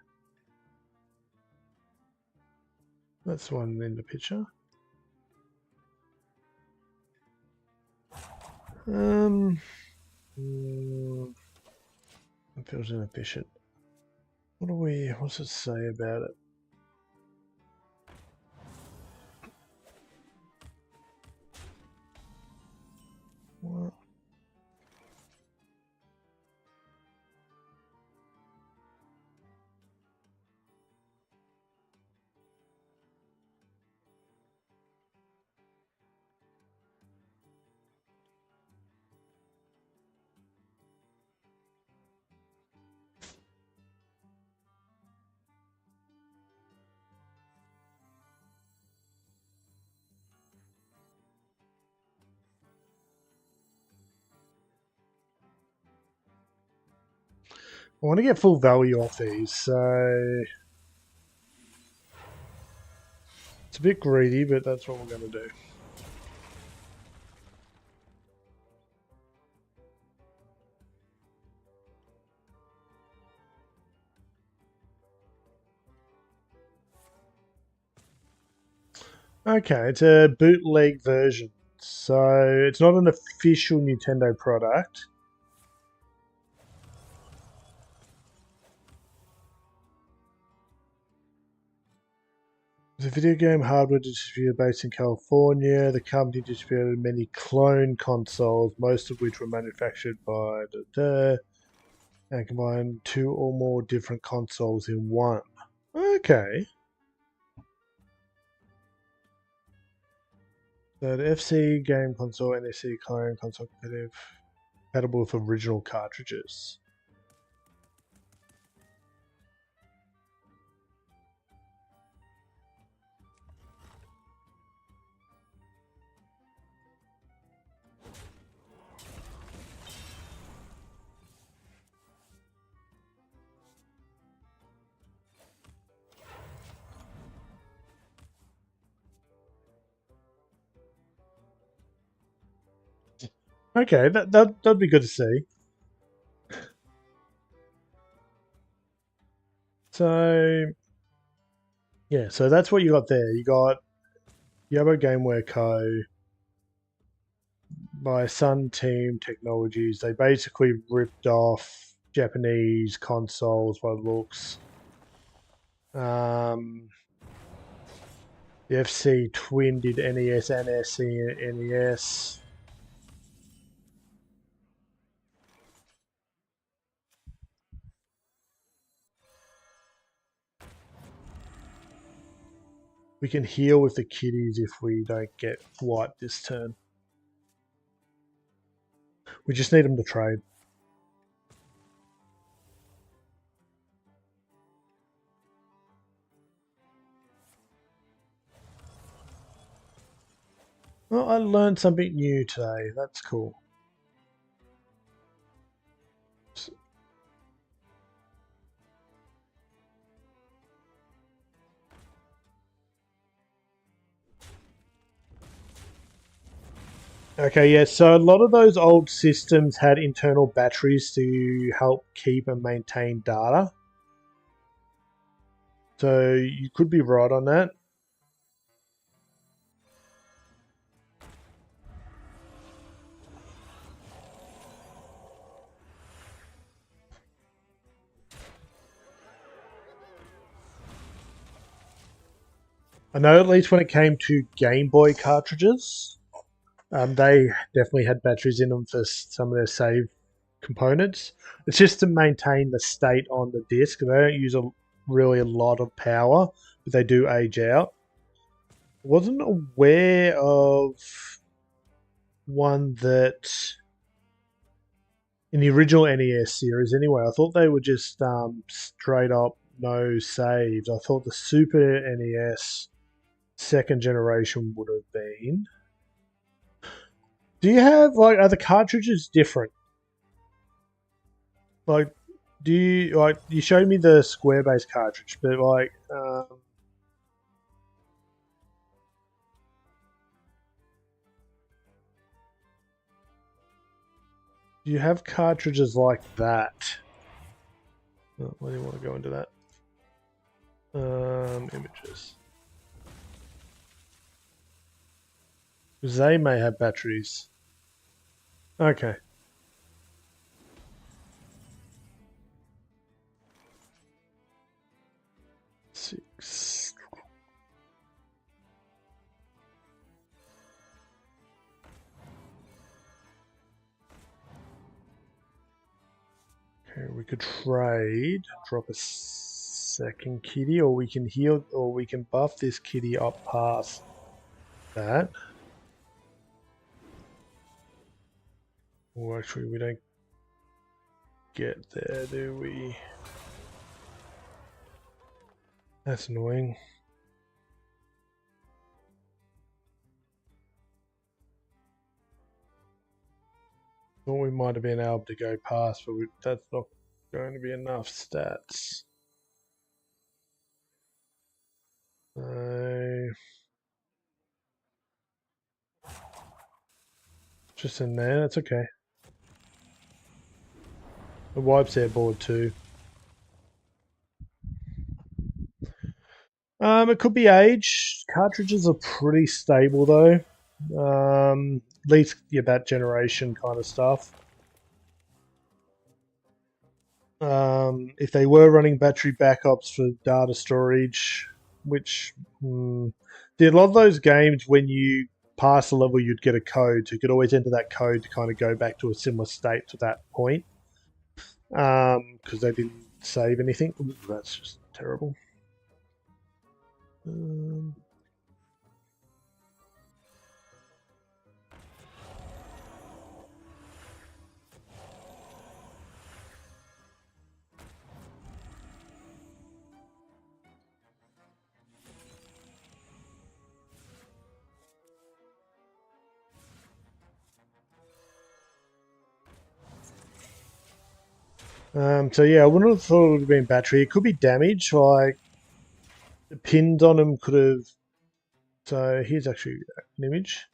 Speaker 1: That's one in the picture. It feels inefficient. What's it say about it? What? I want to get full value off these, so it's a bit greedy, but that's what we're going to do. Okay, it's a bootleg version, so it's not an official Nintendo product. The video game hardware distributor based in California. The company distributed many clone consoles, most of which were manufactured by and combined two or more different consoles in one. Okay. So the FC game console, NSC clone console compatible with original cartridges. Okay, that'd be good to see. So yeah, so that's what you got there. You got Yabo Gameware Co. by Sun Team Technologies. They basically ripped off Japanese consoles by the looks. The FC Twin did NES and SC NES. We can heal with the kitties if we don't get white this turn. We just need them to trade. Well, I learned something new today. That's cool. Okay, yeah, so a lot of those old systems had internal batteries to help keep and maintain data. So you could be right on that. I know at least when it came to Game Boy cartridges, they definitely had batteries in them for some of their save components. It's just to maintain the state on the disc. They don't use really a lot of power, but they do age out. Wasn't aware of one that in the original NES series anyway. I thought they were just straight up no saves. I thought the Super NES second generation would have been. Do you have like, are the cartridges different? Like, do you like, you showed me the square base cartridge, but like do you have cartridges like that? Oh, I didn't want to go into that. Images. Because they may have batteries. Okay. Six. Okay, we could trade, drop a second kitty, or we can heal, or we can buff this kitty up past that. Or actually, we don't get there, do we? That's annoying. Thought we might have been able to go past, but that's not going to be enough stats. Just in there, that's okay. The wipes their board too. It could be age. Cartridges are pretty stable though. At least your that generation kind of stuff. If they were running battery backups for data storage, which did a lot of those games when you pass a level, you'd get a code. So you could always enter that code to kind of go back to a similar state to that point. Because they didn't save anything. Ooh, that's just terrible. So yeah, I wouldn't have thought it would have been battery. It could be damage, like the pins on them could have. So here's actually an image.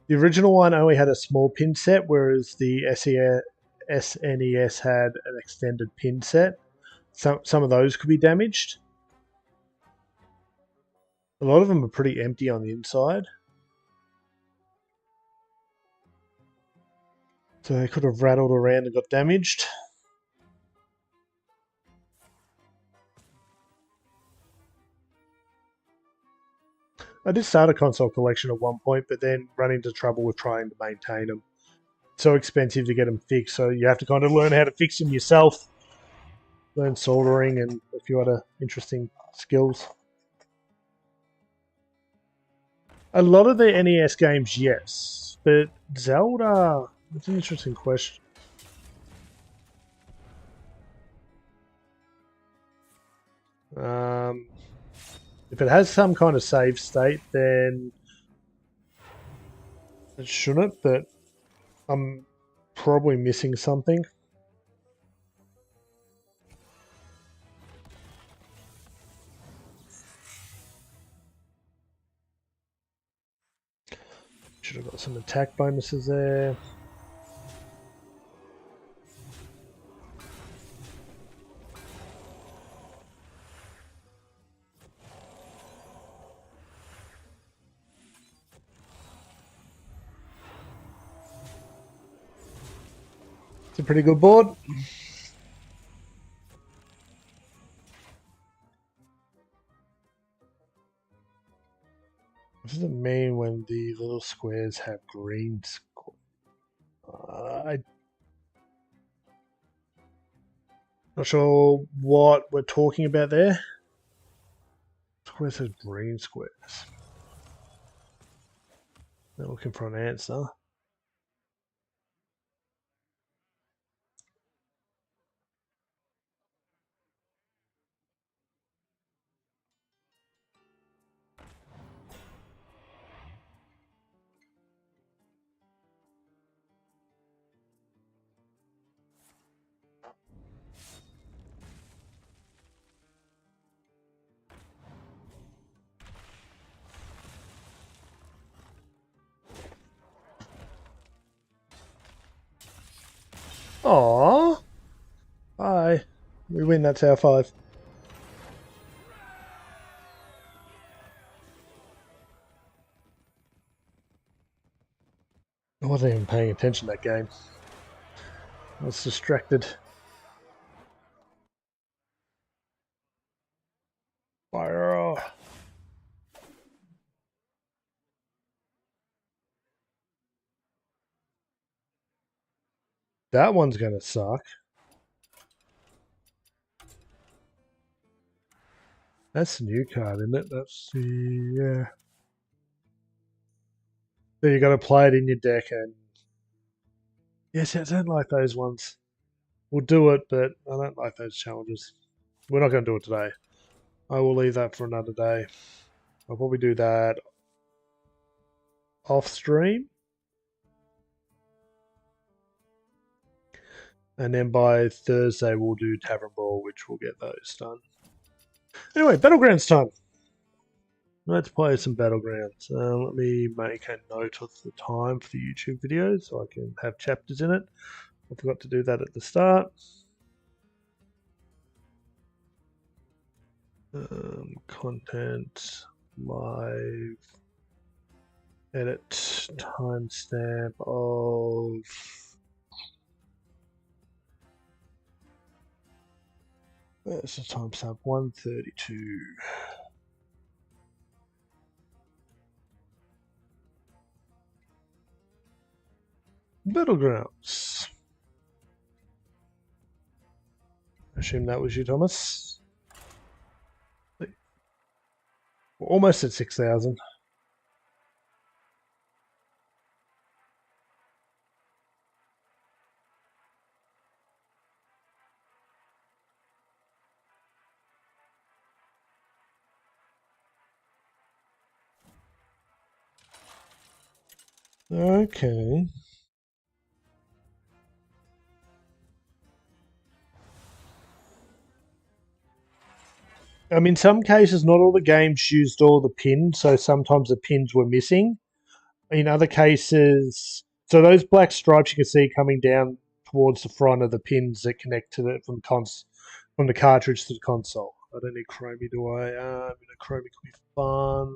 Speaker 1: The original one only had a small pin set, whereas the SNES had an extended pin set. Some of those could be damaged. A lot of them are pretty empty on the inside. So they could have rattled around and got damaged. I did start a console collection at one point, but then run into trouble with trying to maintain them. So expensive to get them fixed, so you have to kind of learn how to fix them yourself. Learn soldering and a few other interesting skills. A lot of the NES games, yes, but Zelda, that's an interesting question. If it has some kind of save state, then it shouldn't, but I'm probably missing something. Should have got some attack bonuses there. It's a pretty good board. What does it mean when the little squares have green squares? I'm not sure what we're talking about there. Square says green squares. They're looking for an answer. Aww. Bye. We win, that's our 5. I wasn't even paying attention to that game. I was distracted. Fire. That one's gonna suck. That's a new card, isn't it? That's the yeah. So you got to play it in your deck, and yes, I don't like those ones. We'll do it, but I don't like those challenges. We're not going to do it today. I will leave that for another day. I'll probably do that off stream. And then by Thursday we'll do Tavern Brawl, which will get those done. Anyway, Battlegrounds time. Let's play some Battlegrounds. Let me make a note of the time for the YouTube video so I can have chapters in it. I forgot to do that at the start. Content, live, edit, timestamp of... There's the timestamp, 1:32. Battlegrounds. I assume that was you, Thomas. We're almost at 6,000. Okay. In some cases, not all the games used all the pins, so sometimes the pins were missing. In other cases, so those black stripes you can see coming down towards the front of the pins that connect to the from the cartridge to the console. I don't need Chromie, do I? Chromie could be fun.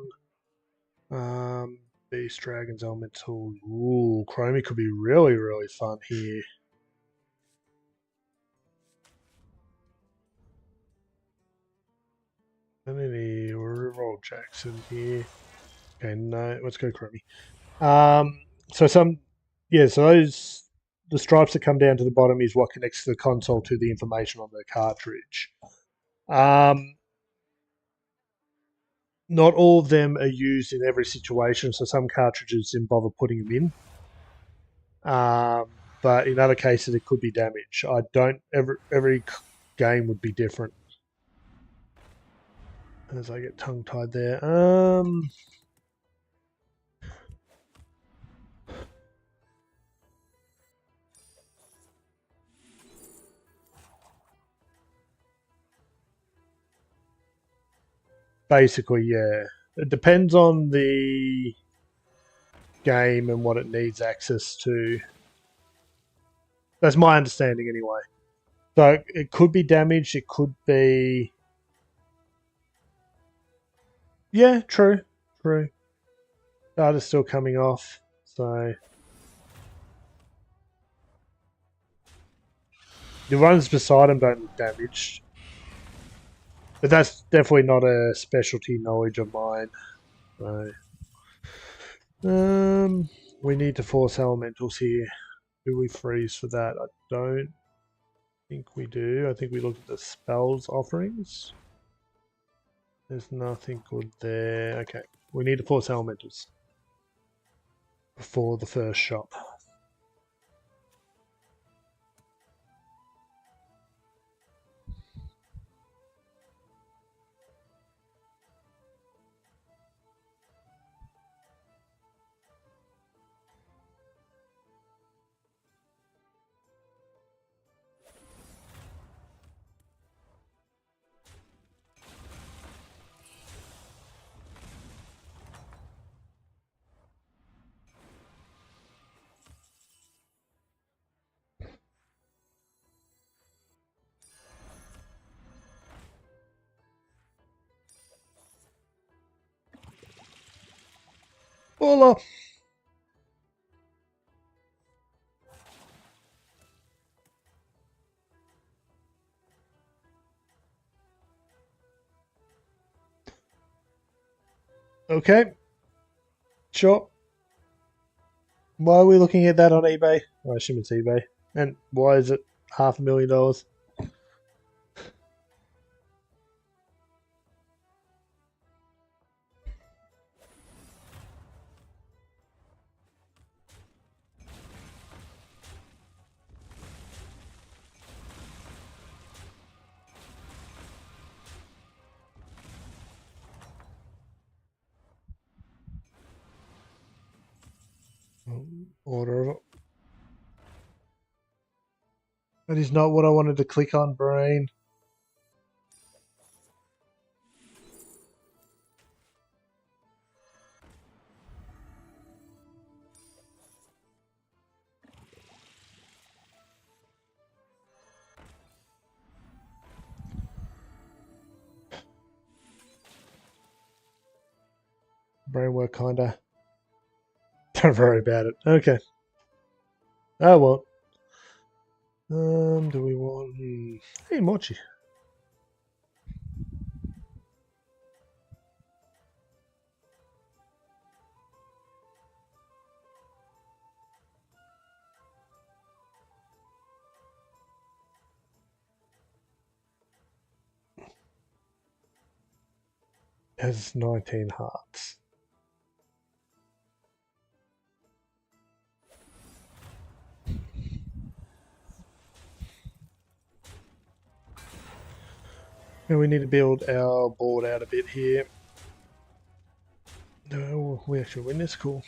Speaker 1: Beast Dragons Elemental. Ooh, Chromie could be really, really fun here. And then roll Jackson here. Okay, no, let's go Chromie. So those the stripes that come down to the bottom is what connects the console to the information on the cartridge. Not all of them are used in every situation, so some cartridges didn't bother putting them in. But in other cases, it could be damage. Every game would be different. As I get tongue-tied there. Basically, yeah. It depends on the game and what it needs access to. That's my understanding anyway. So it could be damaged, it could be... Yeah, true. Data's still coming off, so... The ones beside them don't look damaged. But that's definitely not a specialty knowledge of mine. So... we need to force elementals here. Do we freeze for that? I don't think we do. I think we look at the spells offerings. There's nothing good there. Okay, we need to force elementals before the first shop. Hola! Okay. Sure. Why are we looking at that on eBay? I assume it's eBay. And why is it $500,000? Order of That is not what I wanted to click on, brain. Brain work kinda. Don't worry about it. Okay. Oh well. Do we want? Hey, Mochi. Has 19 hearts. And we need to build our board out a bit here. No, we actually win this. Cool.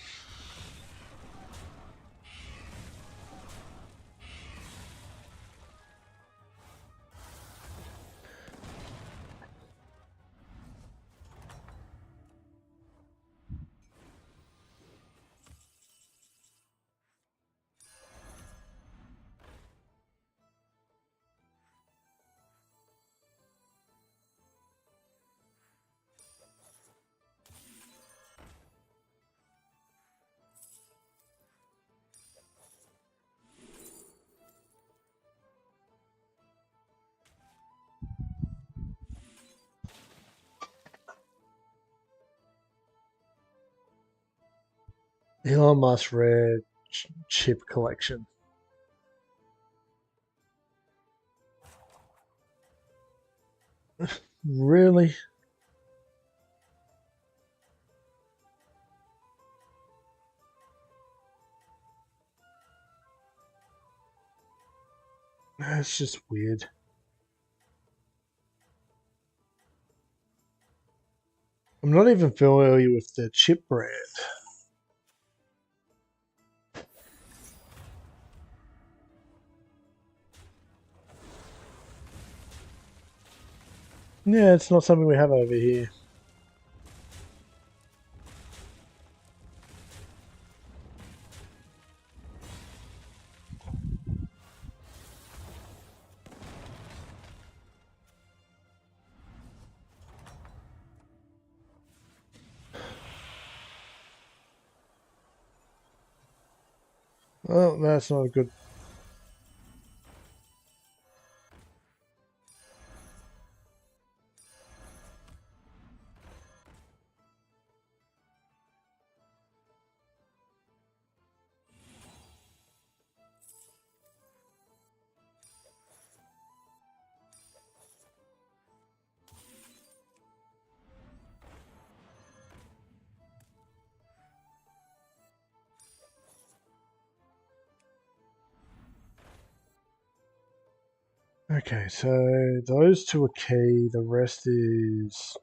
Speaker 1: Elon Musk rare chip collection. Really? That's just weird. I'm not even familiar with the chip brand. Yeah, it's not something we have over here. Well, that's not good. Okay, so those two are key. The rest is...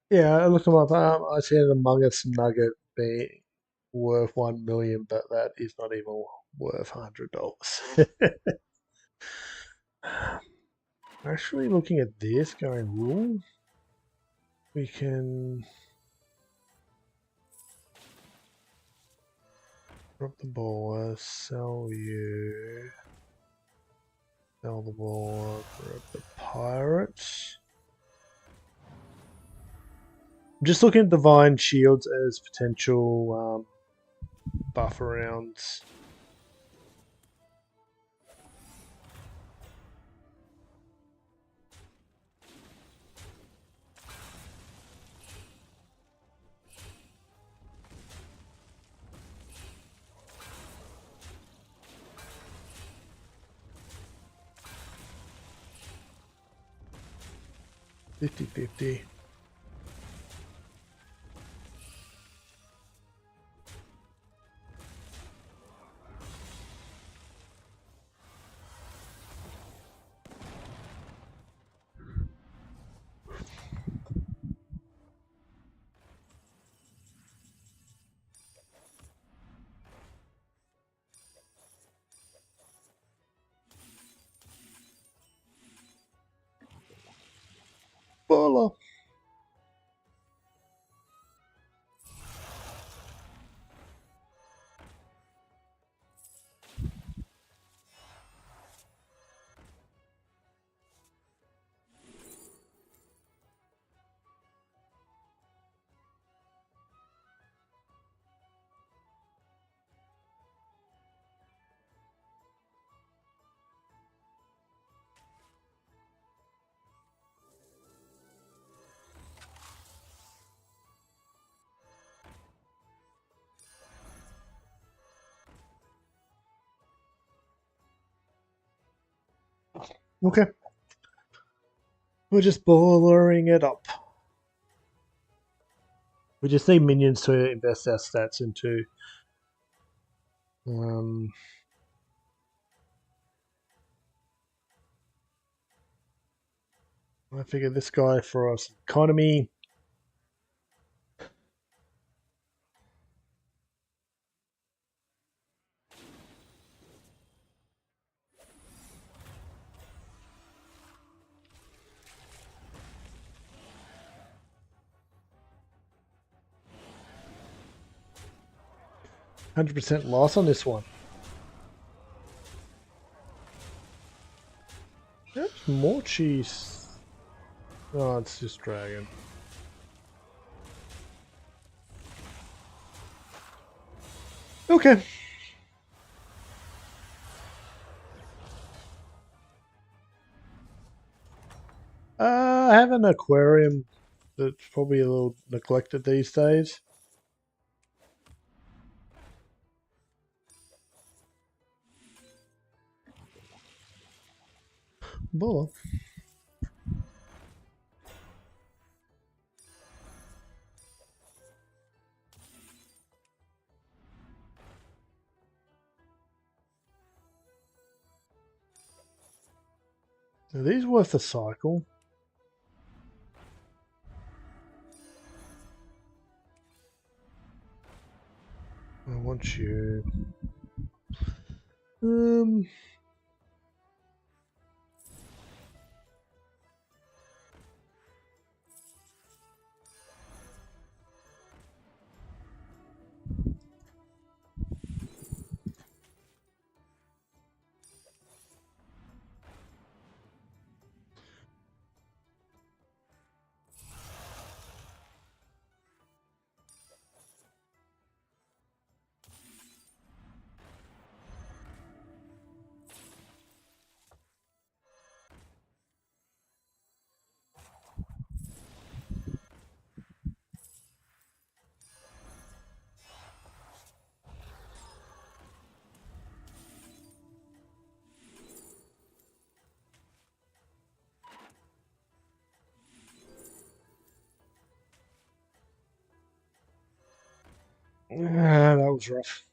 Speaker 1: yeah, I looked them up. I see an Among Us nugget being worth 1 million, but that is not even worth $100. Actually, looking at this, going, ooh, we can drop the ball, sell you, sell the ball, grab the pirates. I'm just looking at Divine Shields as potential buff rounds. 50-50. Bola. Okay. We're just ballering it up. We just need minions to invest our stats into. I figure this guy for us economy. %100% loss on this one. That's more cheese. Oh, it's just dragon. Okay. I have an aquarium that's probably a little neglected these days. Bola. Are these worth a cycle? I want you. That was rough.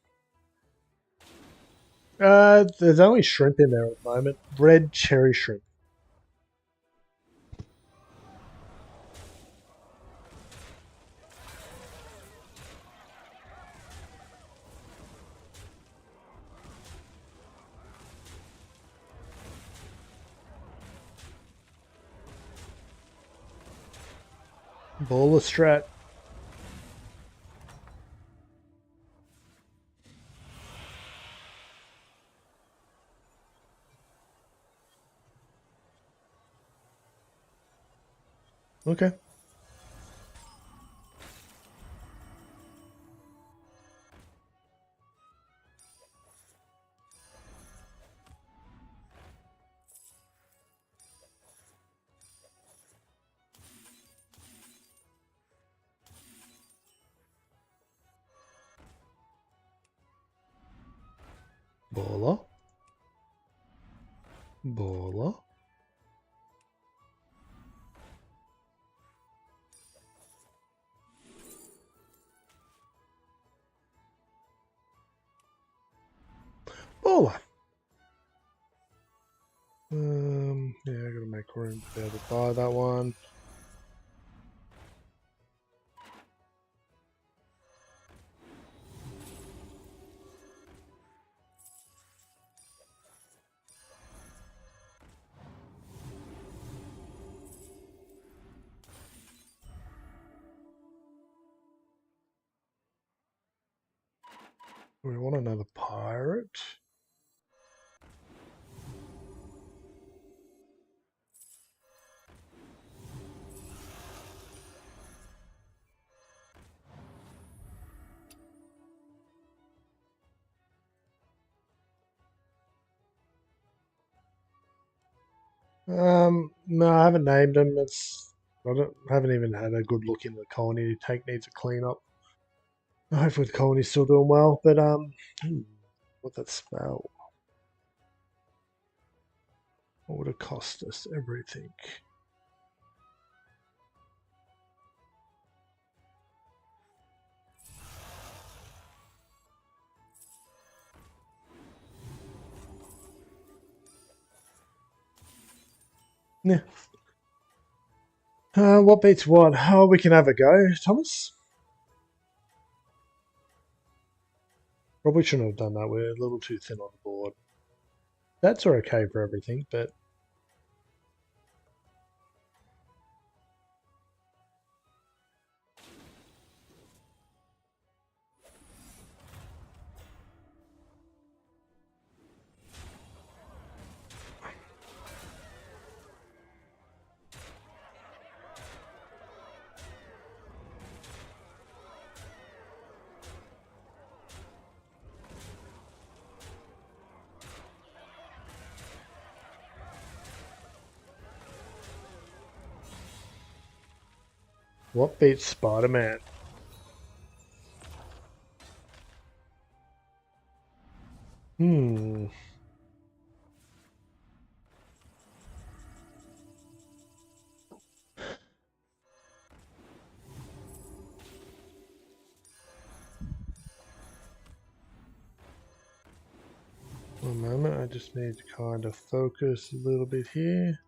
Speaker 1: There's only shrimp in there at the moment. Red cherry shrimp. Bola strat. Okay. Bola. Bola. room to be able to buy that one. We want another pirate. No, I haven't named them. Haven't even had a good look in the colony. Tank needs a clean up. Hopefully the colony's still doing well, but what that spell? What would it cost us? Everything. Yeah. What beats what? Oh, we can have a go, Thomas. Probably shouldn't have done that. We're a little too thin on the board. That's okay for everything, but what beats Spider-Man? Hmm. One moment, I just need to kind of focus a little bit here.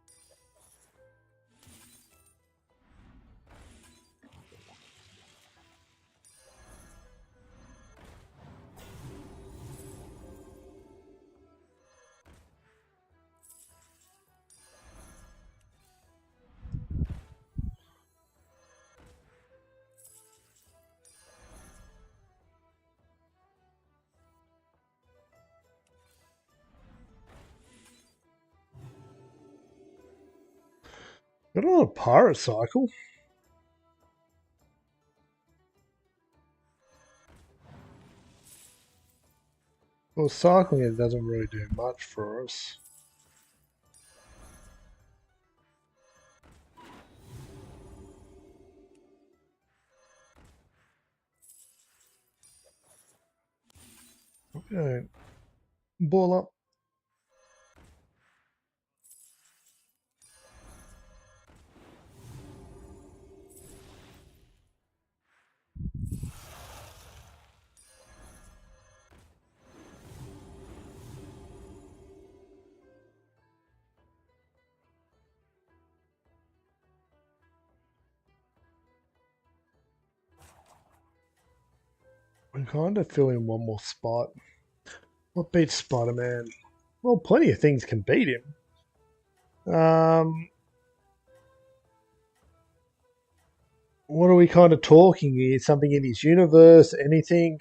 Speaker 1: Got on a pirate cycle. Well, cycling it doesn't really do much for us. Okay. Ball up. We kind of fill in one more spot. What beats Spider-Man? Well, plenty of things can beat him. What are we kind of talking here? Something in his universe? Anything?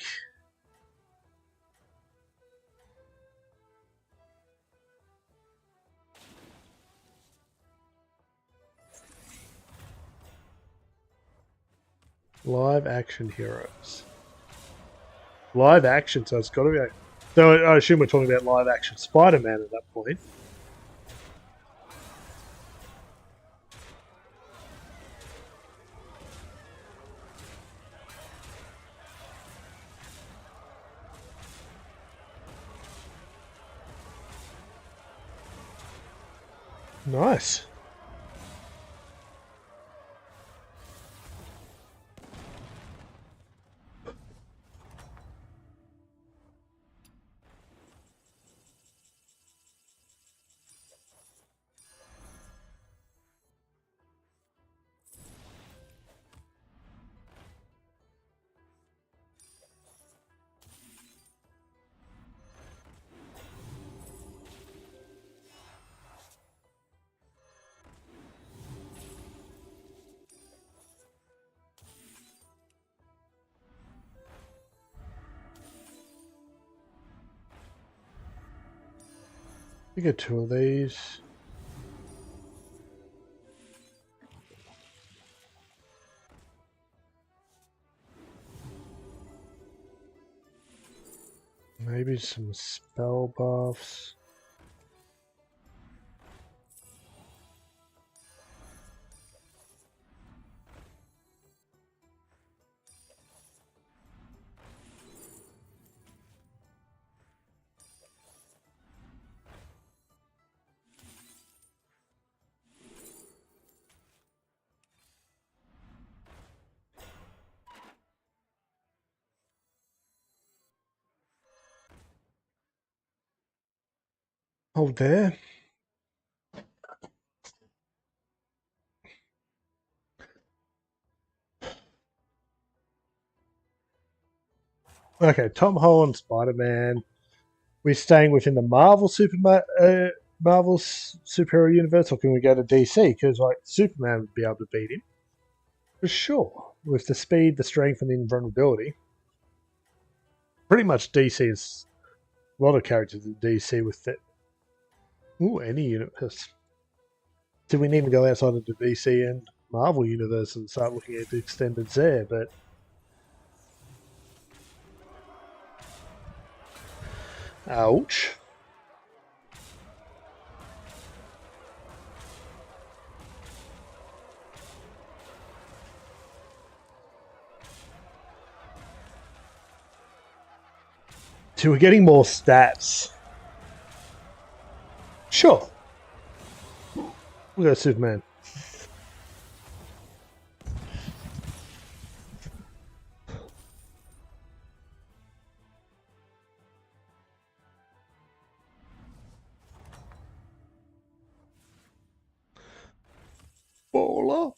Speaker 1: Live action heroes. Live action, so it's got to be. So I assume we're talking about live action Spider-Man at that point. Nice. We get 2 of these. Maybe some spell buffs. Oh, there. Okay, Tom Holland, Spider-Man. We're staying within the Marvel superhero universe, or can we go to DC? Because like Superman would be able to beat him for sure with the speed, the strength, and the invulnerability. Pretty much DC is a lot of characters in DC with that. Ooh, any universe. So we need to go outside of the DC and Marvel universe and start looking at the extendeds there, but ouch. So we're getting more stats. Sure. We'll go Superman. Baller.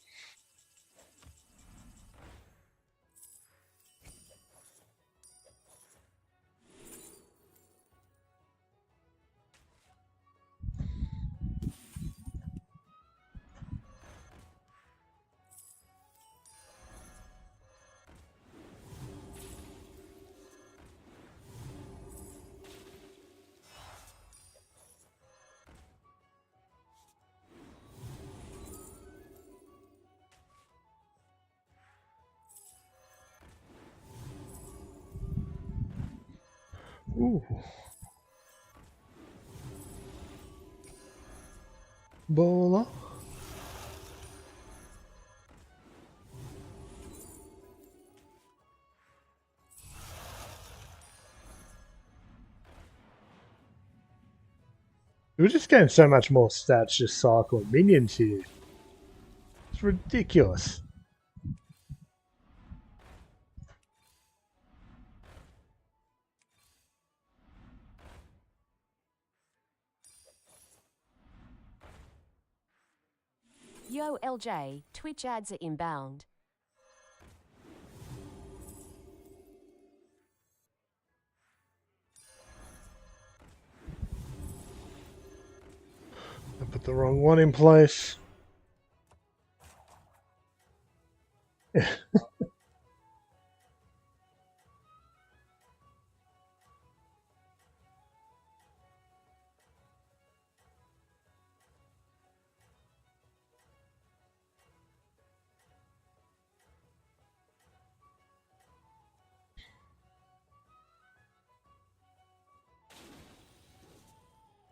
Speaker 1: Ooh. Baller. We're just getting so much more stats just cycling minions here. It's ridiculous.
Speaker 3: Yo, LJ, Twitch ads are inbound.
Speaker 1: I put the wrong one in place.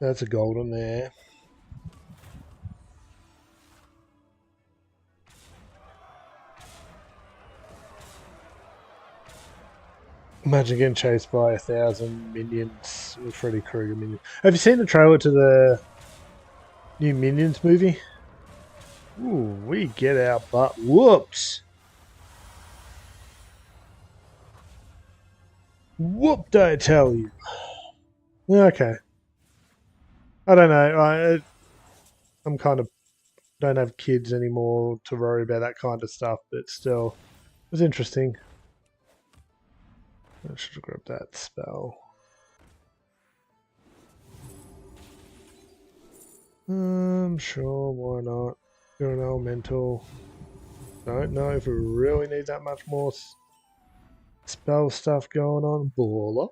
Speaker 1: That's a golden there. Imagine getting chased by 1,000 minions with Freddy Krueger minions. Have you seen the trailer to the new Minions movie? Ooh, we get our butt whoops. Whooped, I tell you. Okay. I don't know. I'm kind of don't have kids anymore to worry about that kind of stuff, but still, it was interesting. I should have grabbed that spell. Sure, why not? You're an elemental. Don't know if we really need that much more spell stuff going on. Baller.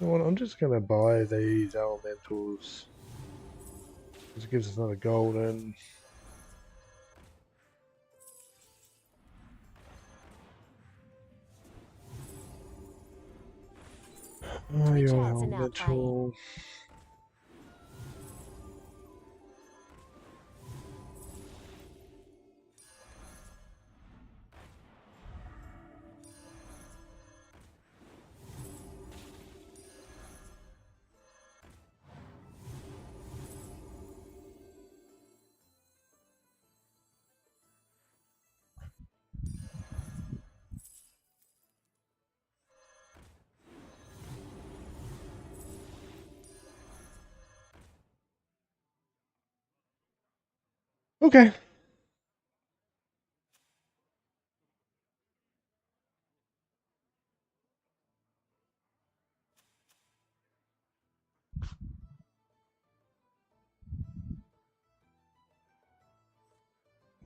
Speaker 1: You know what, I'm just going to buy these elementals. This gives us another golden. Oh,
Speaker 3: Twitch
Speaker 1: your
Speaker 3: ads are now playing.
Speaker 1: elemental. Okay.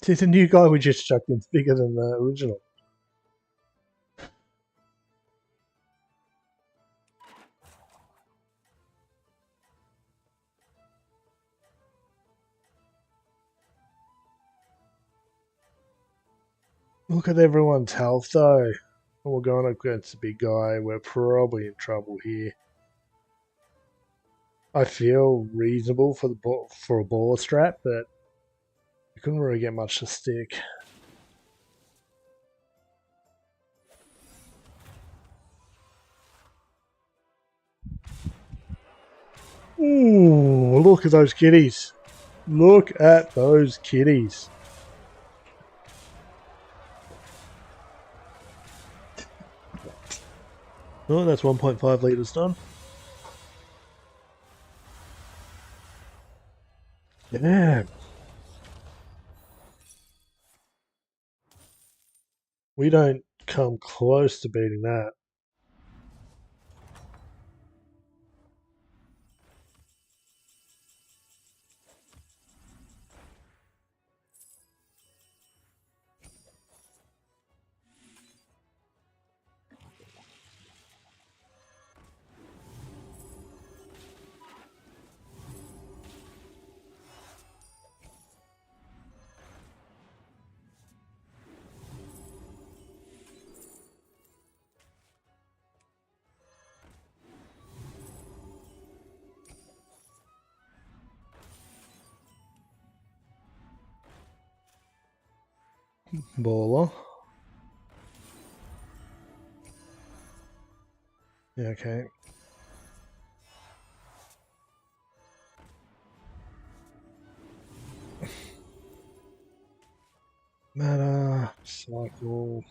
Speaker 1: See, the new guy we just chucked in's bigger than the original. Look at everyone's health, though. We're going up against a big guy. We're probably in trouble here. I feel reasonable for for a baller strat, but we couldn't really get much to stick. Ooh, look at those kitties. Look at those kitties. Oh, that's 1.5 litres done. Damn. We don't come close to beating that. Baller. Yeah, okay. Matter. Cycle.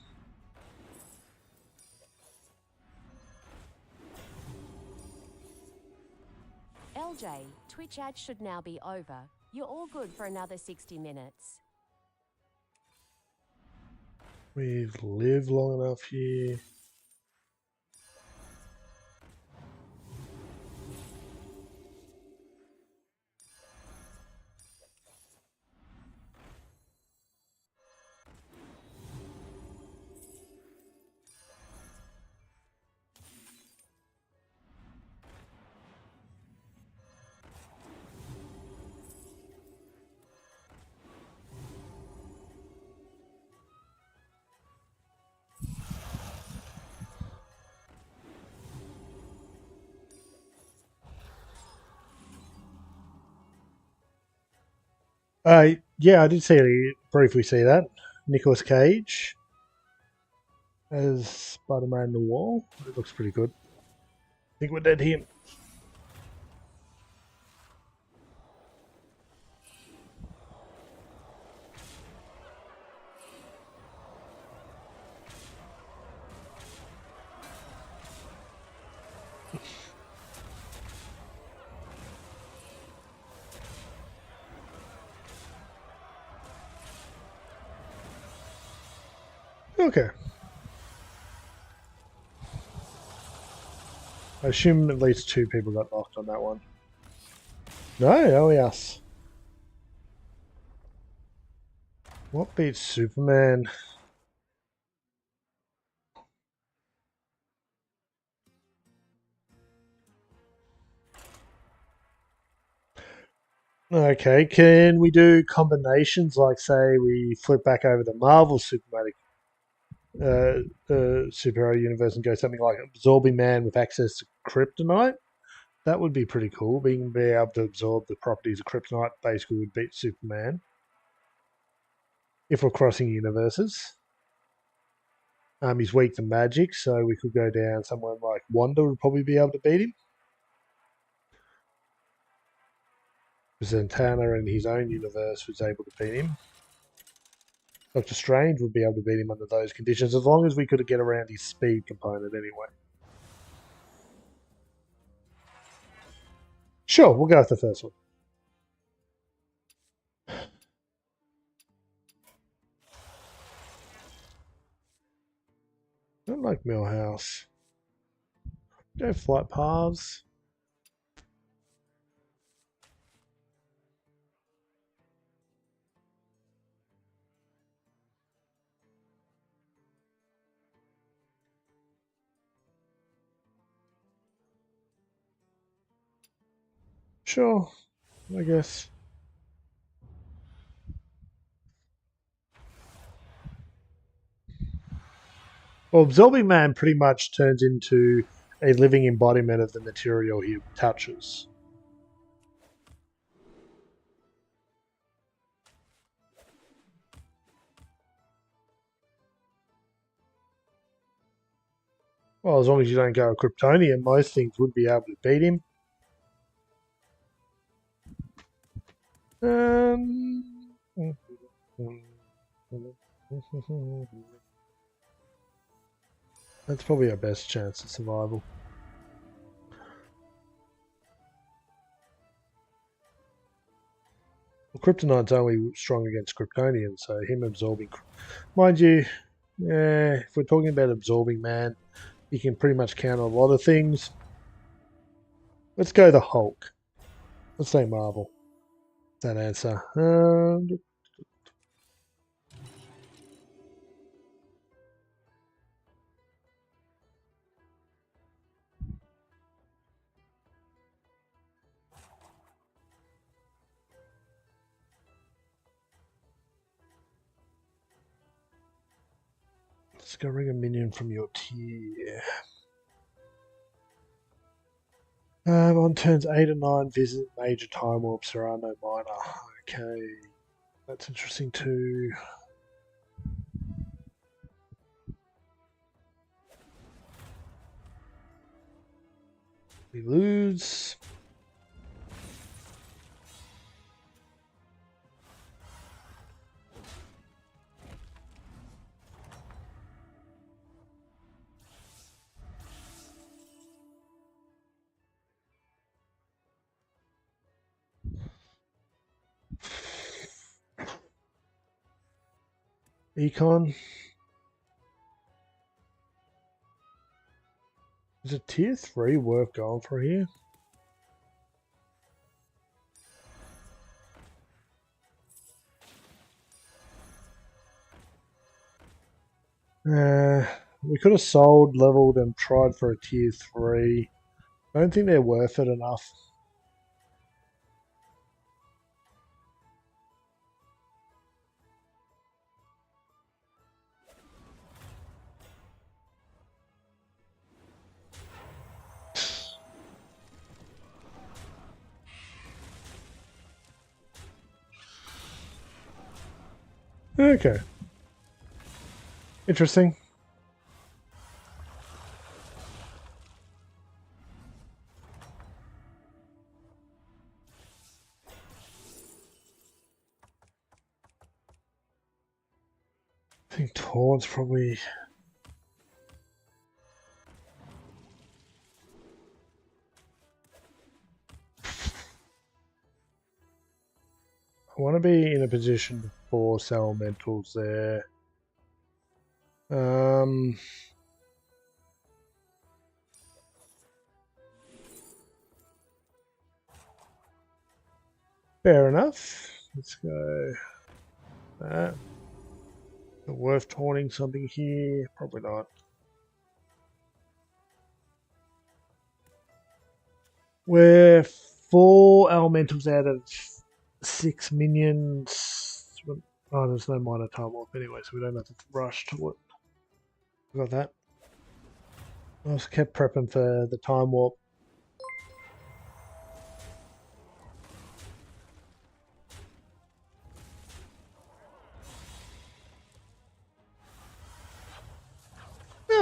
Speaker 3: LJ, Twitch ads should now be over. You're all good for another 60 minutes.
Speaker 1: We've lived long enough here. Yeah, I did briefly see that. Nicolas Cage as Spider-Man Noir. It looks pretty good. I think we're dead here. Okay. I assume at least 2 people got knocked on that one. No, oh yes. What beats Superman? Okay, can we do combinations like, say, we flip back over the Marvel superhero universe and go something like Absorbing Man with access to kryptonite? That would be pretty cool. Being able to absorb the properties of kryptonite basically would beat Superman if we're crossing universes. He's weak to magic, so we could go down someone like Wanda would probably be able to beat him. Zatanna in his own universe was able to beat him. Doctor Strange would be able to beat him under those conditions, as long as we could get around his speed component anyway. Sure, we'll go with the first one. I don't like Millhouse. Go flight paths. Sure, I guess. Well, Absorbing Man pretty much turns into a living embodiment of the material he touches. Well, as long as you don't go Kryptonian, most things would be able to beat him. That's probably our best chance of survival. Well, Kryptonite's only strong against Kryptonian, so him absorbing... Mind you, if we're talking about Absorbing Man, he can pretty much counter a lot of things. Let's go the Hulk. Let's say Marvel. That answer. Let's go ring a minion from your tier. On turns 8 and 9, visit major time warps. There are no minor. Okay. That's interesting too. We lose. Econ. Is a tier 3 worth going for here? We could have sold, leveled, and tried for a tier 3. I don't think they're worth it enough. Okay. Interesting. I think Taunt's probably... I want to be in a position to force elementals there. Fair enough. Let's go that. Worth taunting something here? Probably not. We're 4 elementals out of 6 minions. Oh, there's no minor time off anyway, so we don't have to rush to it. Got that. I just kept prepping for the time warp.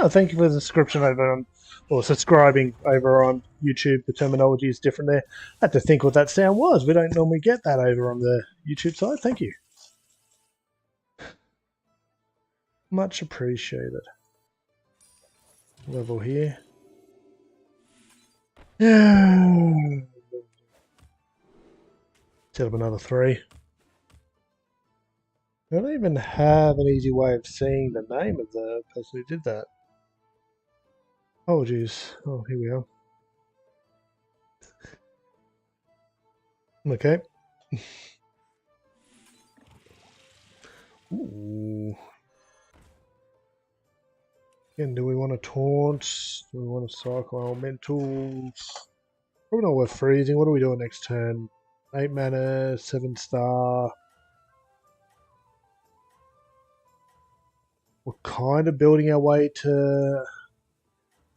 Speaker 1: Oh, thank you for the description over on, or subscribing over on YouTube. The terminology is different there. I had to think what that sound was. We don't normally get that over on the YouTube side. Thank you. Much appreciated. Level here. Set up another 3. I don't even have an easy way of seeing the name of the person who did that. Oh, geez. Oh, here we are. Okay. Ooh. Again, do we want to taunt? Do we want to cycle elementals? Probably not worth freezing. What are we doing next turn? 8 mana, 7 star. We're kind of building our way to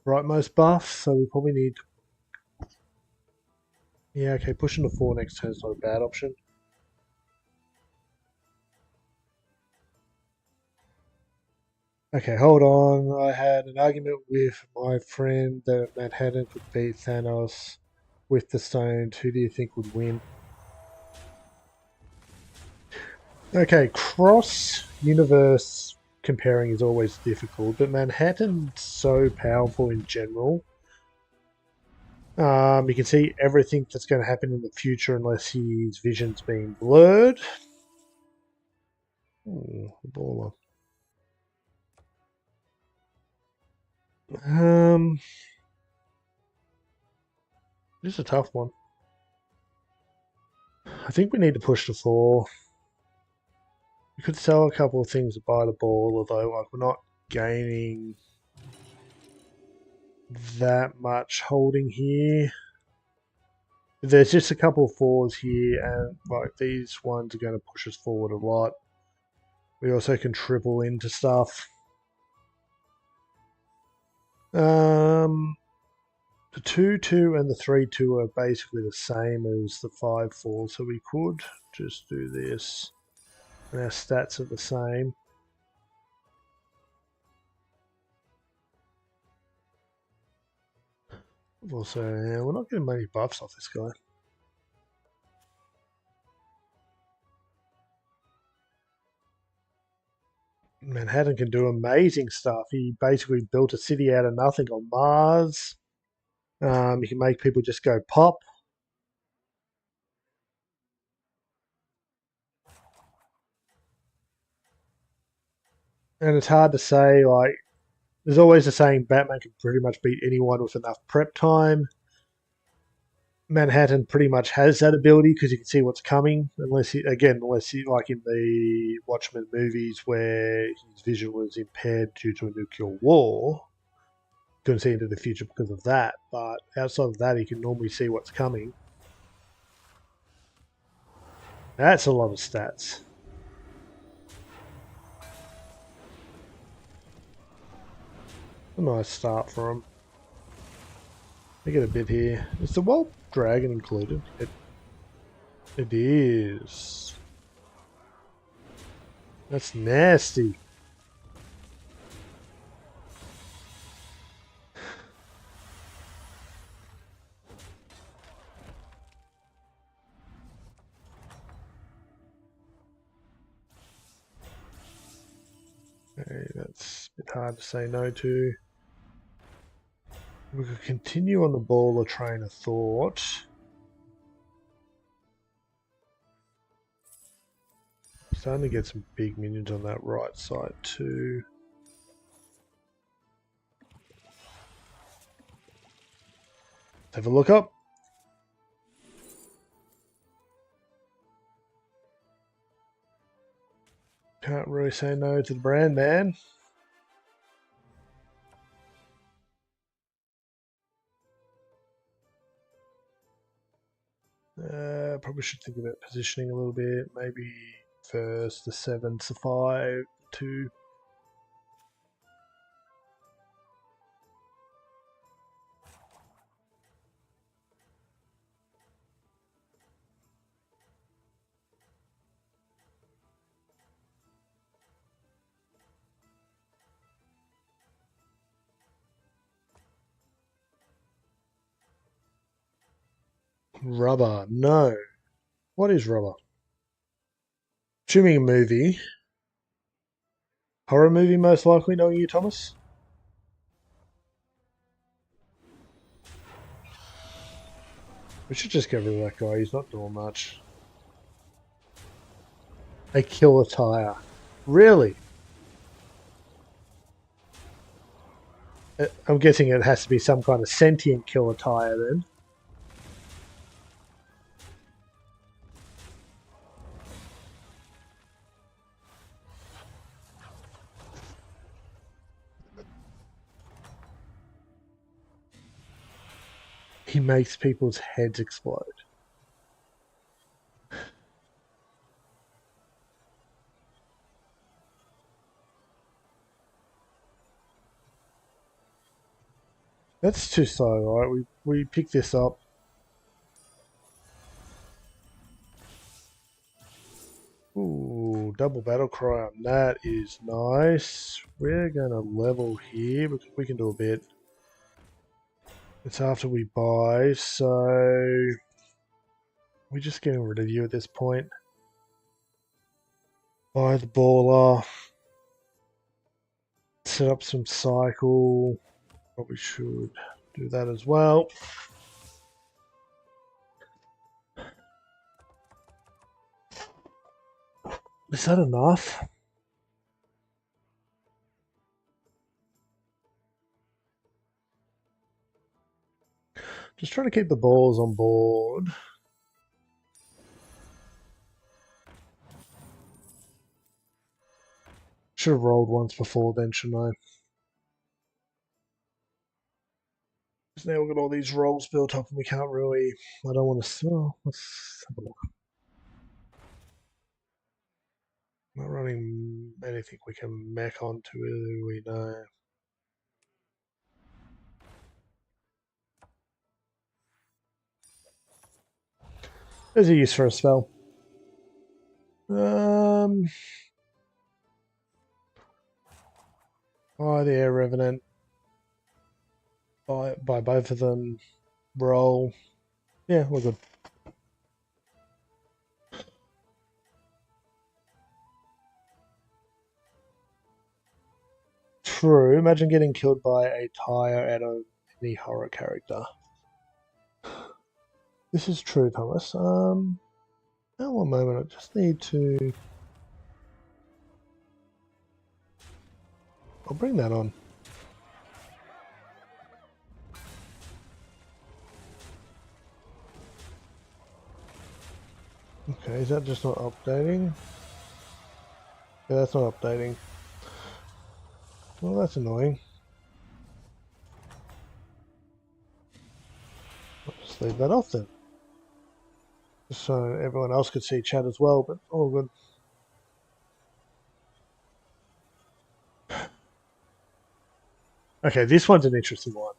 Speaker 1: rightmost buff, so we probably need... Yeah, okay, pushing to 4 next turn is not a bad option. Okay, hold on. I had an argument with my friend that Manhattan could beat Thanos with the stones. Who do you think would win? Okay, cross-universe comparing is always difficult, but Manhattan's so powerful in general. You can see everything that's going to happen in the future unless his vision's being blurred. Ooh, baller. This is a tough one. I think we need to push to 4. We could sell a couple of things to buy the ball, although like we're not gaining that much holding here. There's just a couple of 4s here, and like these ones are going to push us forward a lot. We also can triple into stuff. The 2-2 and the 3-2 are basically the same as the 5-4, so we could just do this. And our stats are the same. Also, yeah, we're not getting many buffs off this guy. Manhattan can do amazing stuff. He basically built a city out of nothing on Mars. He can make people just go pop. And it's hard to say, like, there's always the saying Batman can pretty much beat anyone with enough prep time. Manhattan pretty much has that ability because you can see what's coming, unless he, like in the Watchmen movies where his vision was impaired due to a nuclear war. Couldn't see into the future because of that, but outside of that, he can normally see what's coming. That's a lot of stats. A nice start for him. I get a bit here. Is the Wild Dragon included? It is. That's nasty. Okay, that's a bit hard to say no to. We could continue on the ball or train of thought. Starting to get some big minions on that right side too. Let's have a look up. Can't really say no to the brand, man. Probably should think about positioning a little bit. Maybe first the 7 to 5, 2. Rubber. No. What is rubber? Assuming a movie. Horror movie, most likely, knowing you, Thomas? We should just get rid of that guy. He's not doing much. A killer tire. Really? I'm guessing it has to be some kind of sentient killer tire then. He makes people's heads explode. That's too slow, right? We pick this up. Ooh, double battle cry on that is nice. We're gonna level here because we can do a bit. It's after we buy, so we're just getting rid of you at this point. Buy the baller. Set up some cycle. Probably should do that as well. Is that enough? Just trying to keep the balls on board. Should have rolled once before then, shouldn't I? Because now we've got all these rolls built up and we can't really... I don't want to... Oh, let's have a look. Not running anything we can mech onto, do we know? There's a use for a spell. Buy the Air Revenant. Buy both of them. Roll. Yeah, we're good. True. Imagine getting killed by a tire out of any horror character. This is true, Thomas. Now one moment, I just need to... I'll bring that on. Okay, is that just not updating? Yeah, that's not updating. Well, that's annoying. I'll just leave that off then. Just so everyone else could see chat as well, but all good. Okay, this one's an interesting one.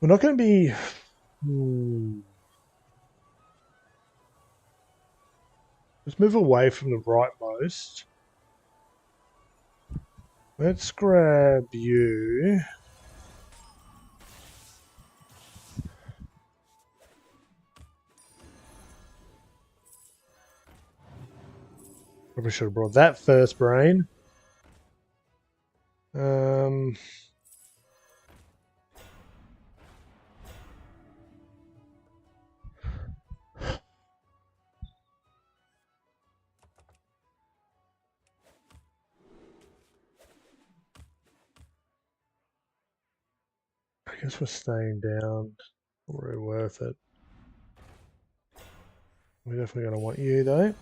Speaker 1: We're not going to be... Let's move away from the rightmost. Let's grab you. Probably should have brought that first, brain. I guess we're staying down. Not really worth it. We're definitely going to want you though.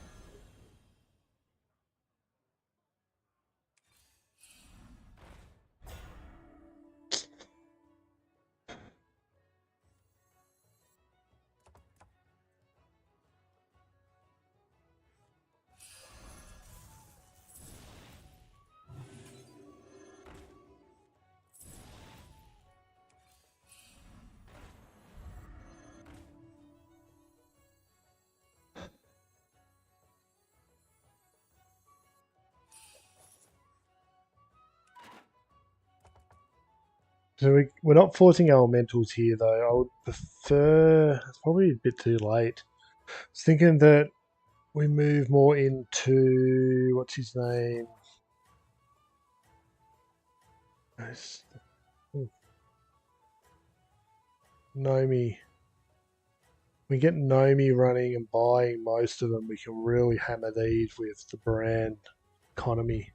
Speaker 1: So we're not forcing elementals here though. I would prefer, it's probably a bit too late. I was thinking that we move more into, what's his name? Nomi. We get Nomi running and buying most of them. We can really hammer these with the brand economy.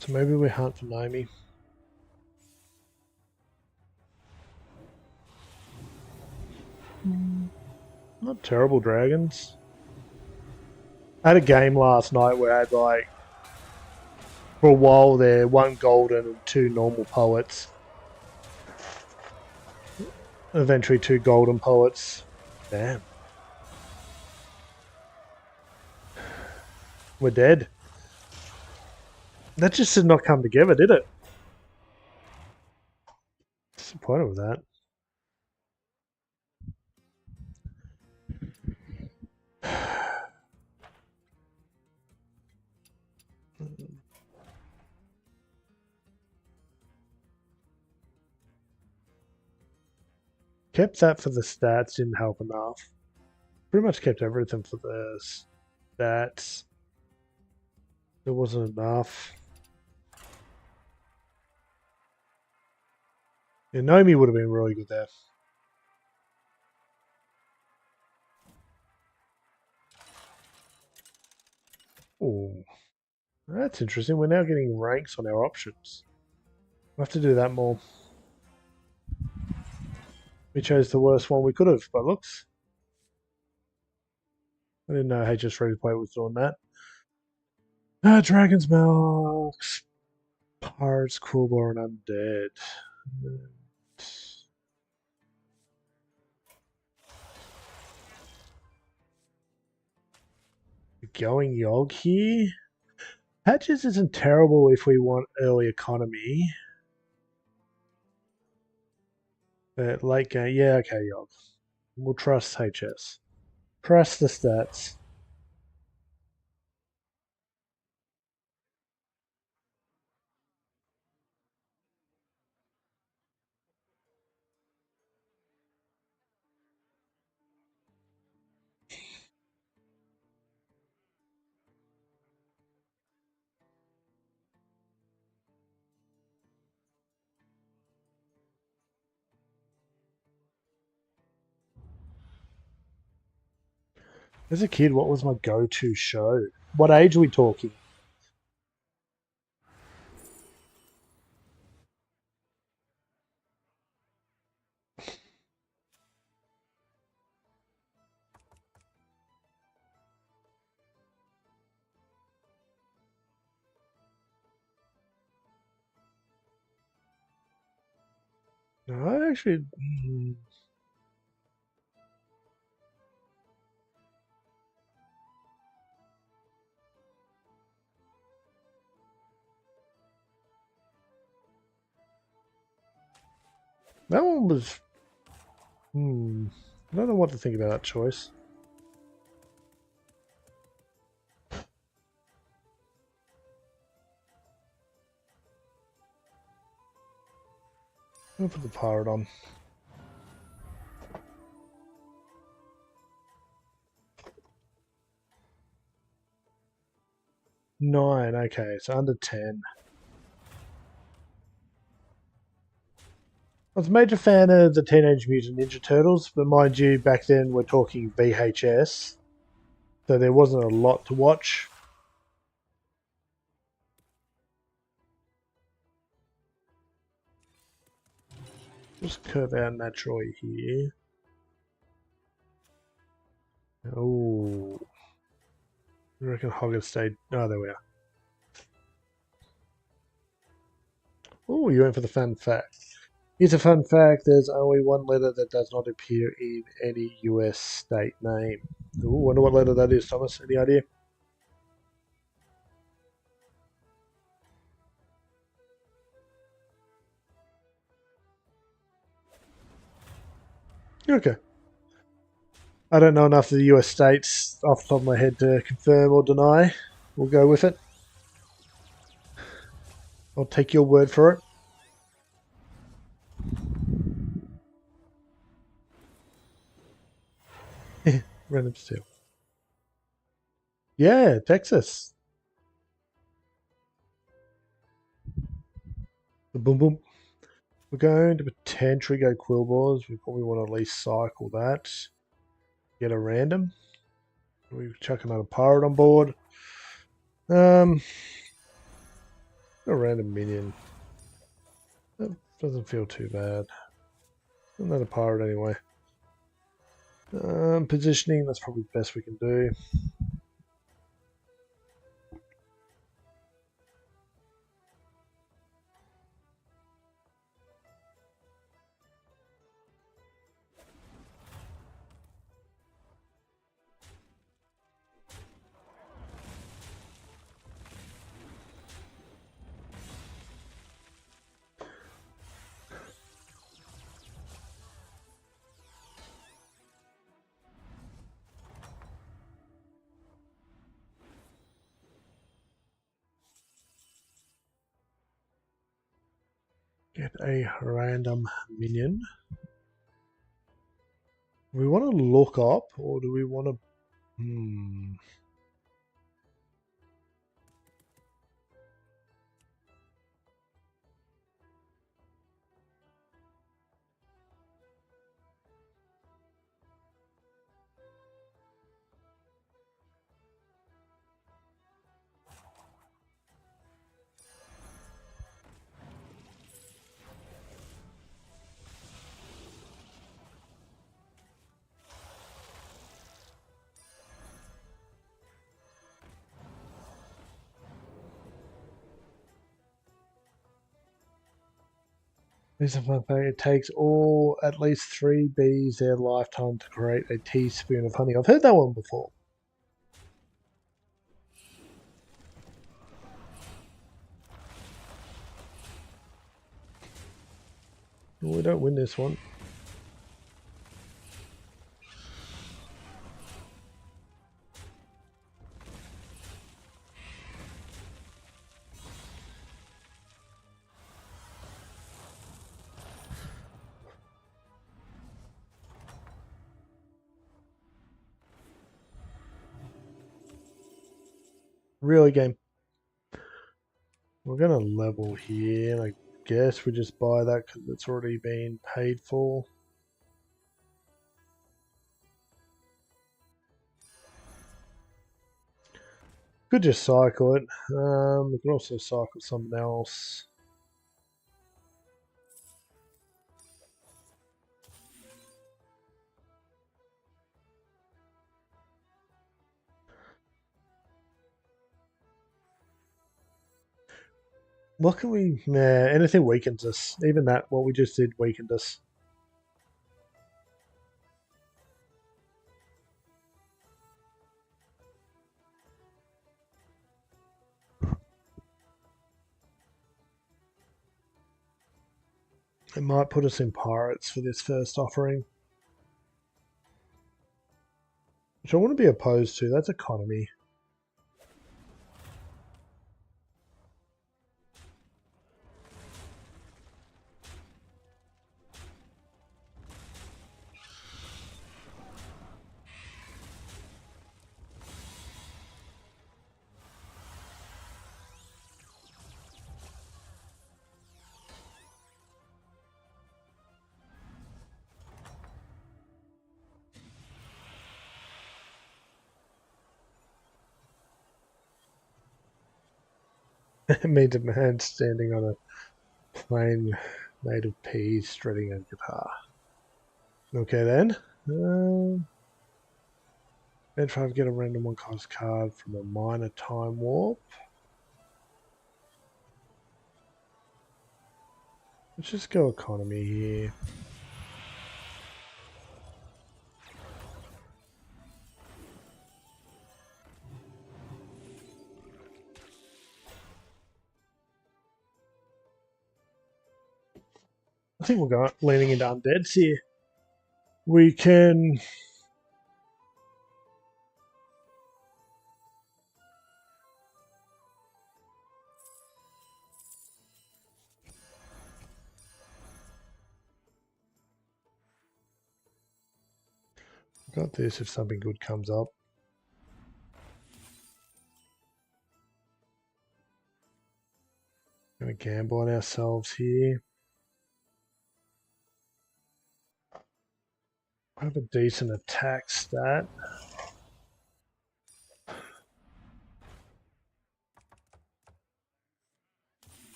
Speaker 1: So maybe we hunt for Nomi. Not terrible dragons. I had a game last night where I had like, for a while there, 1 golden and 2 normal poets. Eventually 2 golden poets. Damn. We're dead. That just did not come together, did it? Disappointed with that. Kept that for the stats, didn't help enough. Pretty much kept everything for the stats. It wasn't enough. Yeah, Nomi would have been really good there. Oh, that's interesting. We're now getting ranks on our options. We'll have to do that more. We chose the worst one we could have, by looks. I didn't know HS Ready to Play was doing that. Dragon's Milk, Pirates, Coolbar, and Undead. Going Yogg here. Patches isn't terrible if we want early economy. But late game, yeah, okay, Yogg. We'll trust HS. Trust the stats. As a kid, what was my go-to show? What age are we talking? No, I actually... That one was... I don't know what to think about that choice. I'm gonna put the pirate on. Nine, okay, so under 10. I was a major fan of the Teenage Mutant Ninja Turtles, but mind you, back then we're talking VHS, so there wasn't a lot to watch. Just curve out naturally here. Oh, I reckon Hoggett stayed. Oh, there we are. Oh, you went for the fun fact. Here's a fun fact: there's only one letter that does not appear in any US state name. Ooh, wonder what letter that is, Thomas. Any idea? Okay. I don't know enough of the US states off the top of my head to confirm or deny. We'll go with it. I'll take your word for it. Random steal. Yeah, Texas. The boom boom. We're going to potentially go Quillbores. We probably want to at least cycle that. Get a random. We chuck another pirate on board. A random minion. That doesn't feel too bad. Another pirate anyway. Positioning, that's probably the best we can do. Get a random minion. Do we want to look up or do we want to... Here's a fun fact. It takes at least 3 bees their lifetime to create a teaspoon of honey. I've heard that one before. Well, we don't win this one. Really, game. We're going to level here, and I guess we just buy that because it's already been paid for. Could just cycle it. We could also cycle something else. What can we... Nah, anything weakens us. Even that, what we just did, weakened us. It might put us in pirates for this first offering. Which I wouldn't be opposed to. That's economy. It means a man standing on a plane Native peas, shredding a guitar. Okay then. Then try to get a random one cost card from a minor time warp. Let's just go economy here. I think we're going leaning into undeads here. We can got this if something good comes up. Gonna gamble on ourselves here. I have a decent attack stat.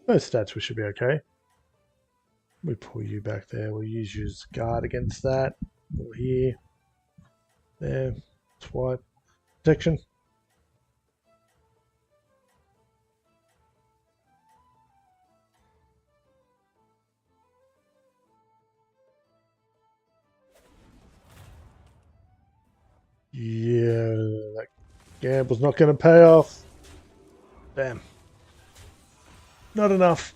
Speaker 1: Those stats we should be okay. We pull you back there. We'll use you as guard against that. Or here. There. Swipe. Protection. Yeah, that gamble's not going to pay off. Damn. Not enough.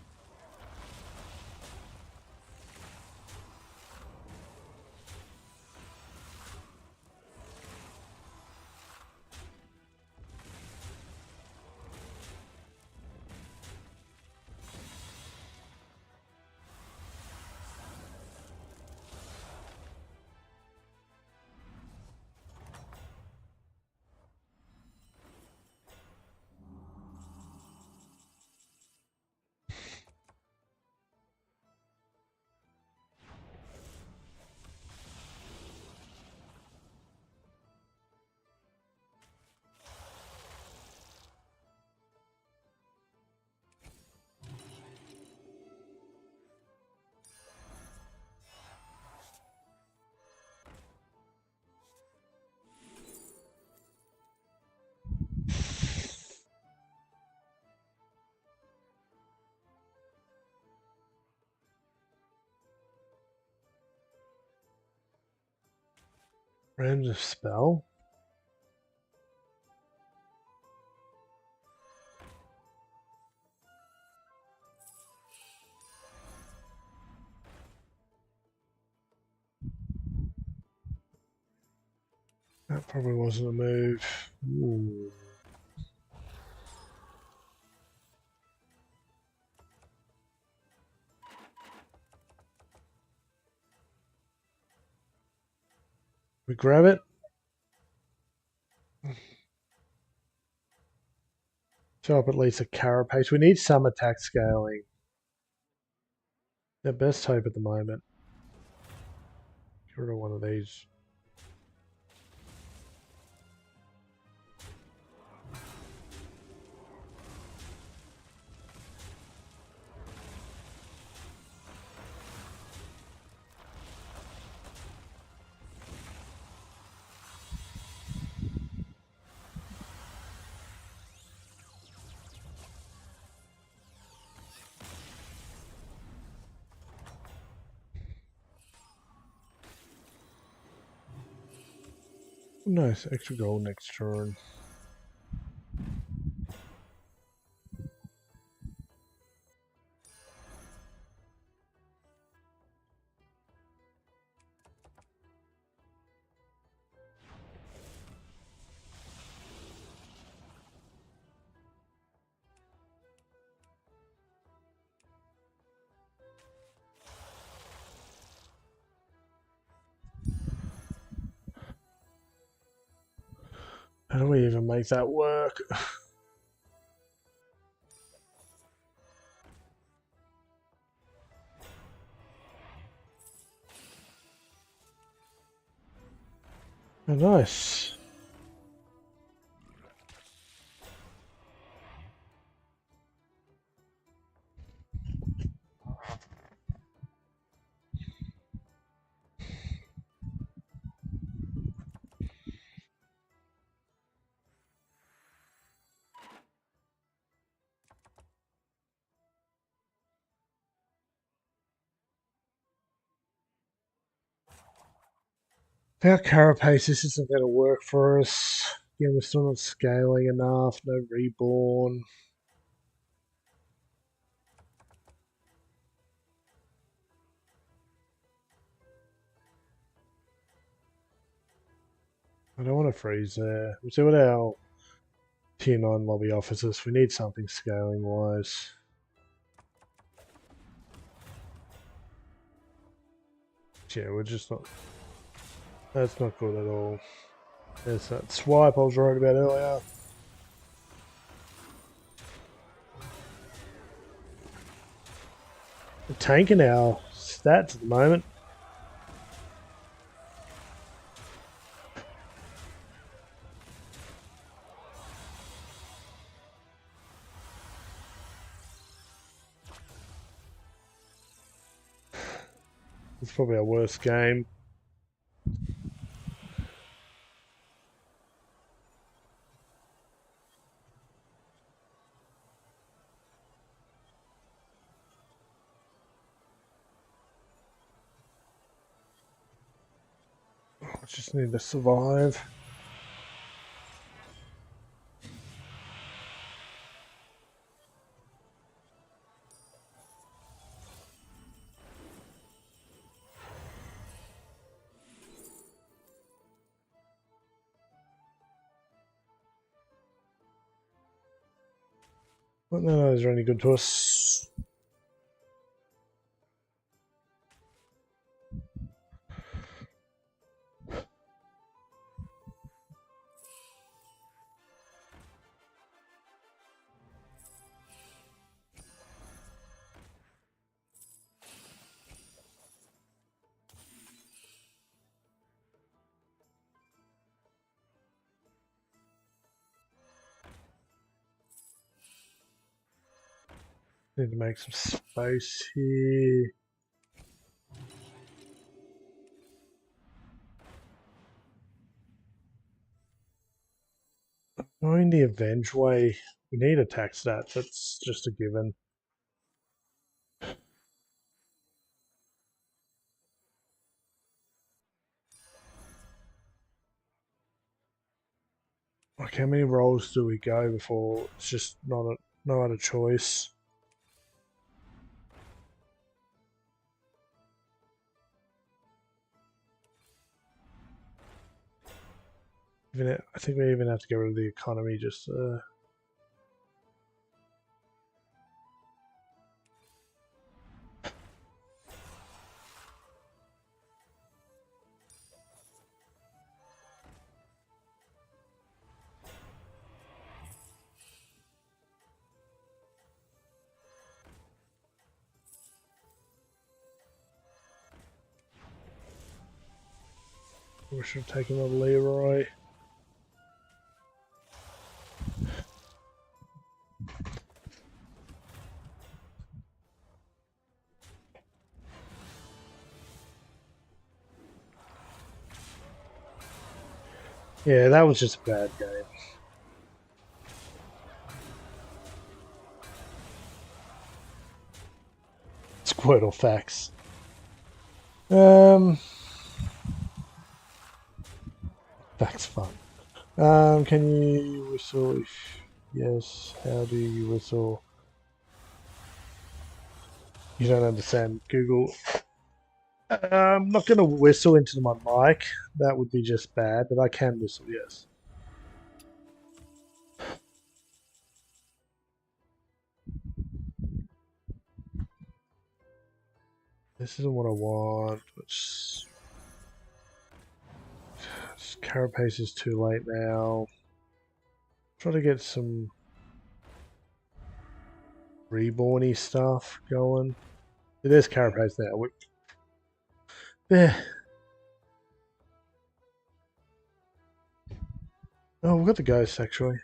Speaker 1: Random spell. That probably wasn't a move. Ooh. We grab it. Show up at least a carapace. We need some attack scaling. Their best hope at the moment. Get rid of one of these. Nice, extra gold next turn. How do we even make that work? Oh, nice. Without Carapace, this isn't going to work for us. Again, we're still not scaling enough. No reborn. I don't want to freeze there. We'll see what our tier 9 lobby offers us. We need something scaling wise. Yeah, we're just not. That's not good at all. There's that swipe I was worried about earlier. We're tanking our stats at the moment. It's probably our worst game. I just need to survive. But none of those are any good to us. Need to make some space here. Going the Avenge way, we need attack stats. That's just a given. Like, how many rolls do we go before it's just no other choice? I think we even have to get rid of the economy just. We should have taken on Leroy. Yeah, that was just a bad game. Squirtle facts. That's fun. Can you whistle? If yes, how do you whistle? You don't understand Google. I'm not going to whistle into my mic. That would be just bad, but I can whistle, yes. This isn't what I want. Carapace is too late now. Try to get some reborny stuff going. There's Carapace now. There. Oh, we've got the ghost actually.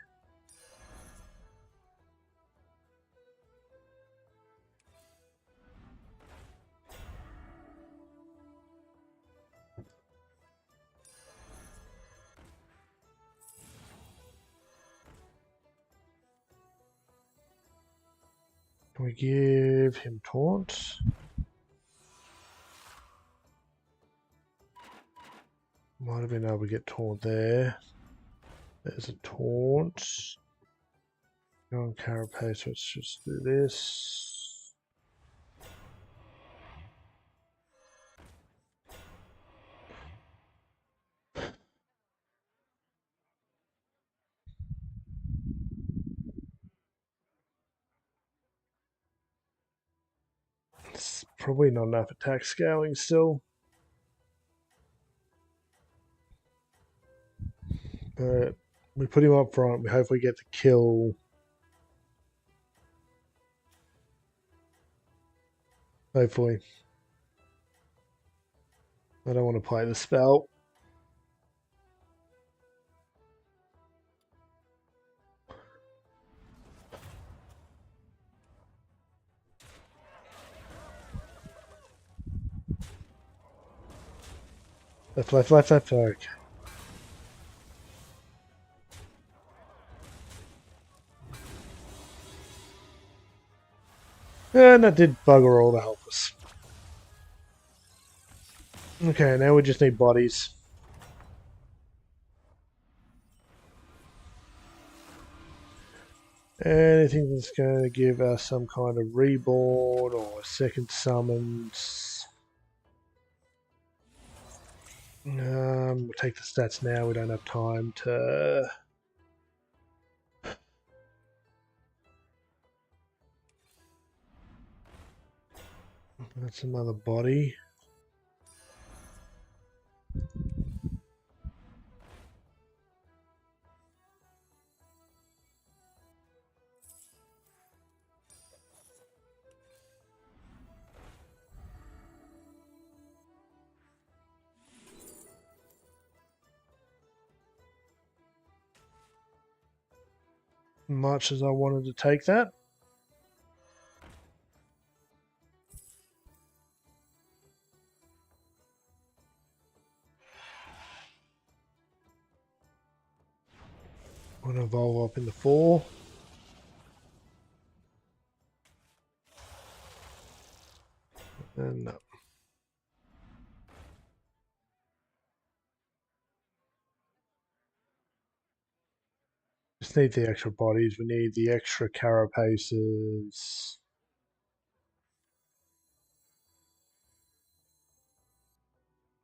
Speaker 1: Can we give him taunt? Might have been able to get taunt there. There's a taunt. Go on carapace, let's just do this. It's probably not enough attack scaling still. But we put him up front, we hopefully get the kill. Hopefully. I don't want to play the spell. Left. Okay. And that did bugger all to help us. Okay, now we just need bodies. Anything that's going to give us some kind of reborn or second summons. We'll take the stats now. We don't have time to. That's another body. Much as I wanted to take that. I'm going to evolve up into 4. And no. Just need the extra bodies. We need the extra carapaces.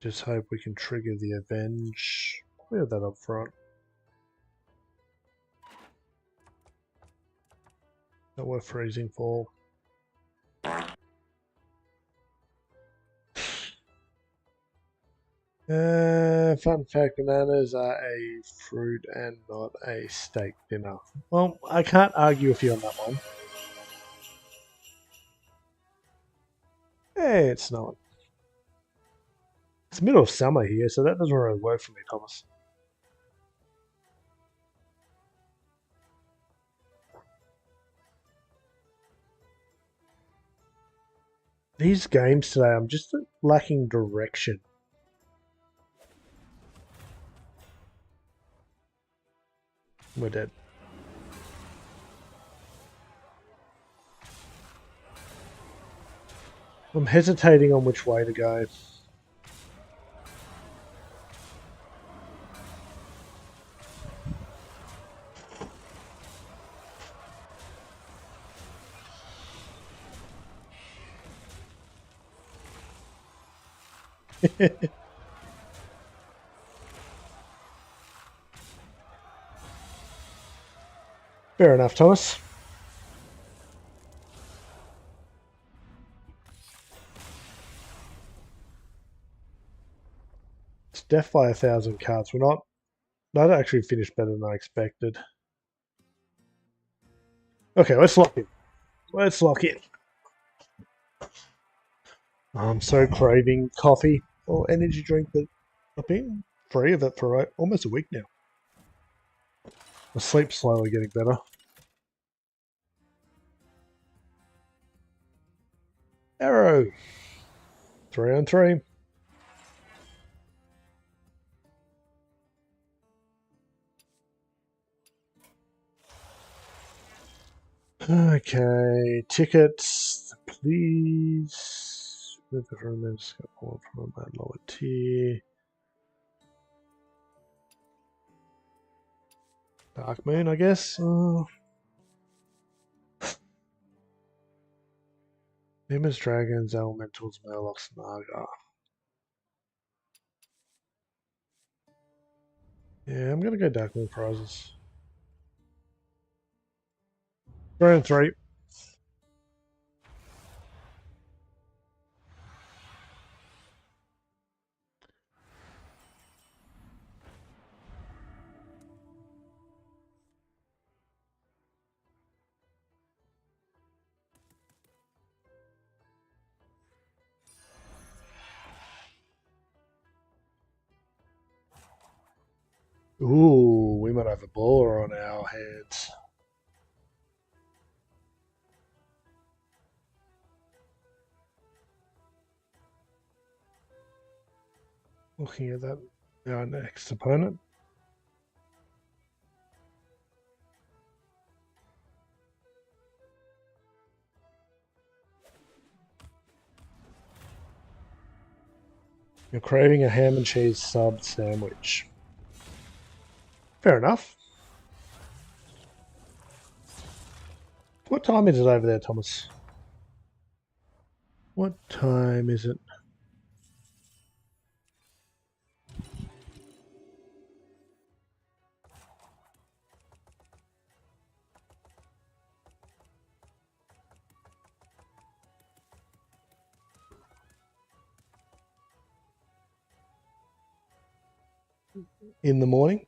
Speaker 1: Just hope we can trigger the avenge. We have that up front. That we're freezing for. Fun fact, bananas are a fruit and not a steak dinner. Well, I can't argue with you on that one. Hey, it's not. It's the middle of summer here, so that doesn't really work for me, Thomas. These games today, I'm just lacking direction. We're dead. I'm hesitating on which way to go. Fair enough, Thomas. It's death by 1,000 cards. That actually finished better than I expected. Okay, let's lock in. Let's lock in. I'm so craving coffee or energy drink, but I've been free of it for almost a week now. My sleep's slowly getting better. Arrow. 3 on 3. Okay, tickets, please. Move the remove scaffold from a lower tier. Dark Moon, I guess. Demons, Dragons, Elementals, Murlocs, Naga. Yeah, I'm gonna go Dark Moon prizes. 3 and 3. Ooh, we might have a baller on our hands. Looking at that, our next opponent. You're craving a ham and cheese sub sandwich. Fair enough. What time is it over there, Thomas? What time is it? In the morning?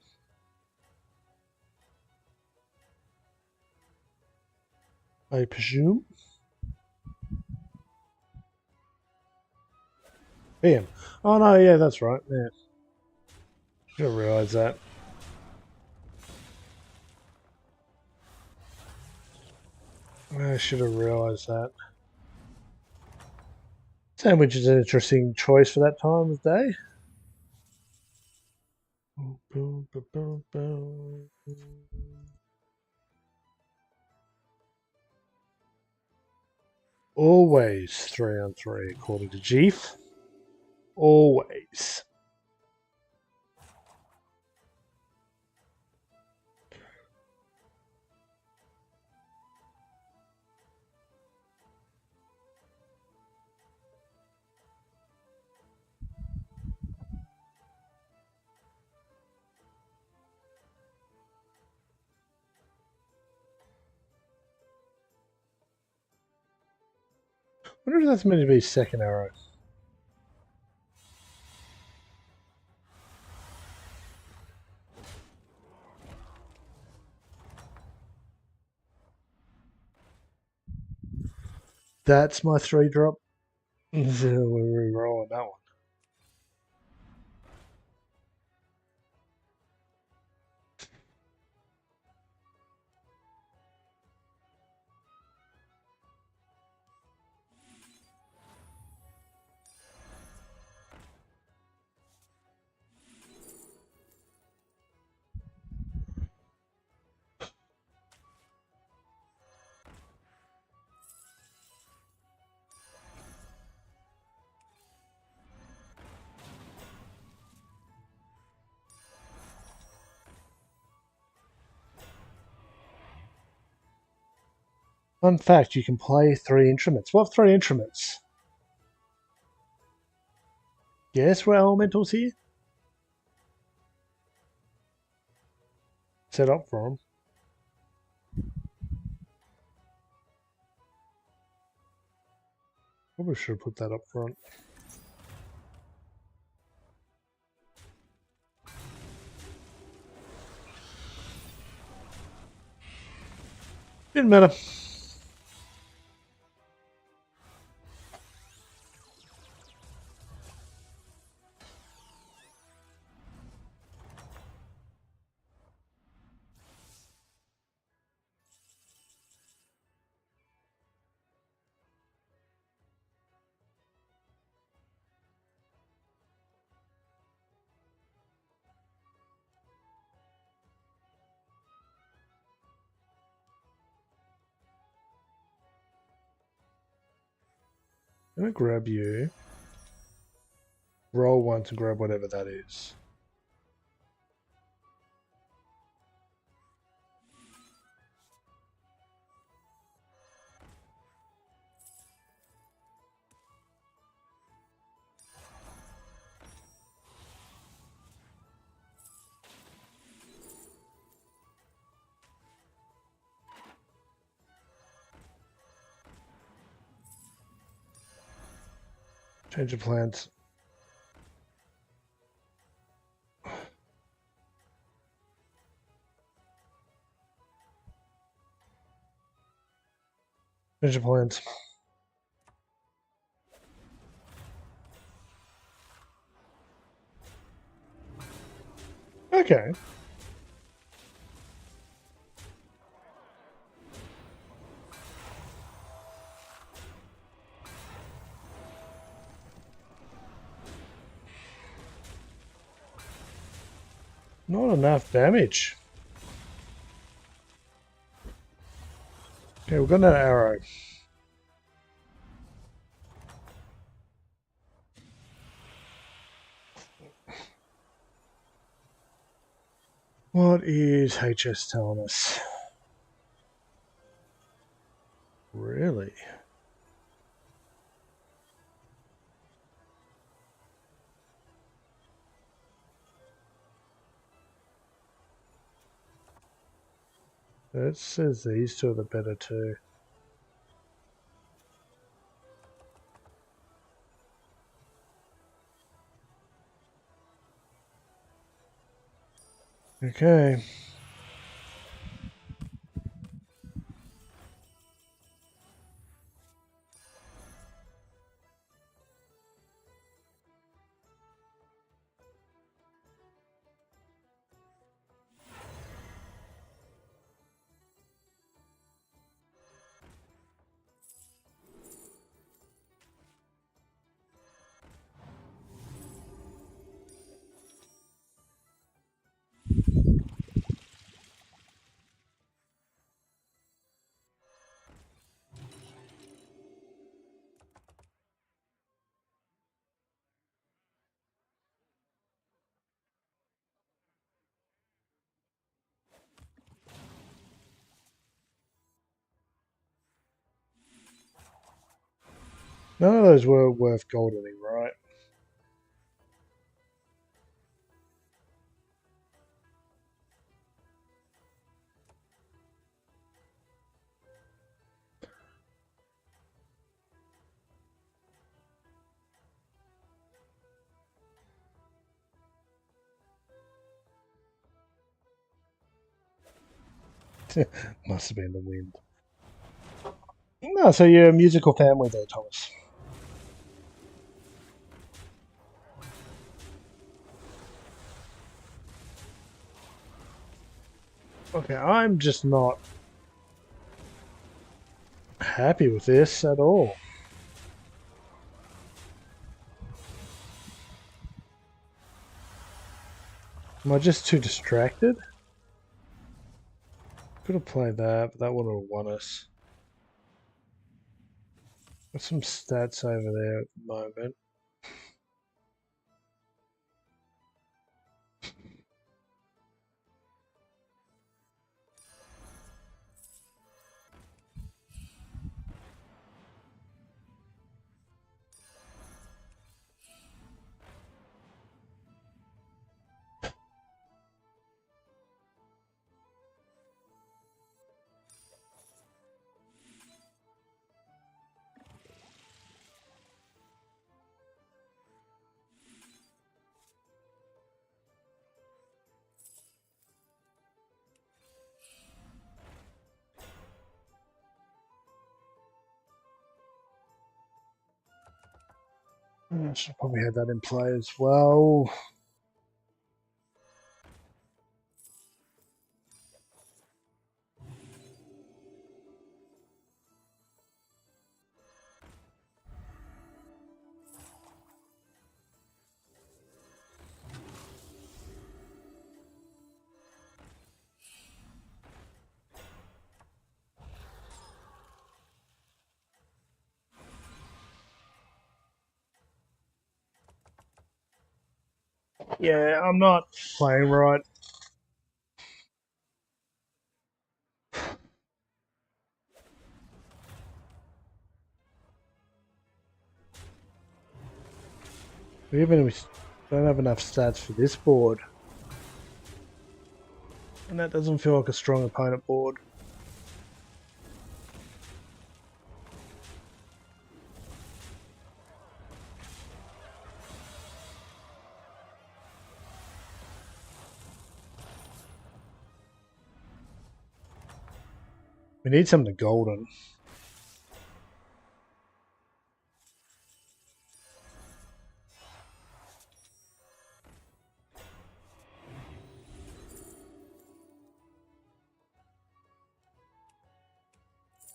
Speaker 1: I presume. PM. Oh no, yeah, that's right. Yeah. Should have realised that. I should have realised that. Sandwich is an interesting choice for that time of day. Always 3 on 3, according to Jeef. Always. I wonder if that's meant to be second arrow. That's my 3-drop. We're re-rolling that one. Fun fact, you can play 3 instruments. What 3 instruments? Yes, we're elementals here. Set up for them. Probably should have put that up front. Didn't matter. I'm gonna grab you. Roll one to grab whatever that is. Change of plans. Change of plans. Okay. Not enough damage. Okay, we've got an arrow. What is HS telling us? Really? It says these two are the better two. Okay. None of those were worth goldening, right? Must have been the wind. No, so you're a musical family there, Thomas. Okay, I'm just not happy with this at all. Am I just too distracted? Could have played that, but that would have won us. Got some stats over there at the moment. I should probably have that in play as well. Yeah, I'm not playing right. We don't have enough stats for this board. And that doesn't feel like a strong opponent board. We need something golden.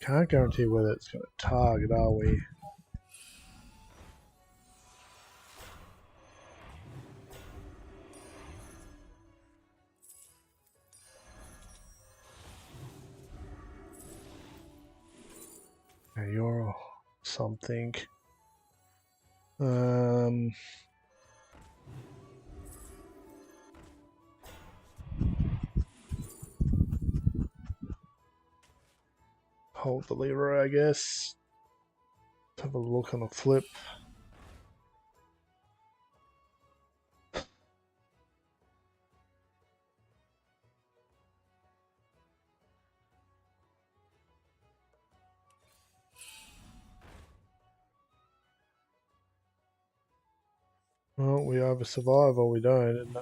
Speaker 1: Can't guarantee whether it's going to target, are we? Okay, you're something. Hold the lever, I guess. Let's have a look on a flip. Well, we either survive or we don't. And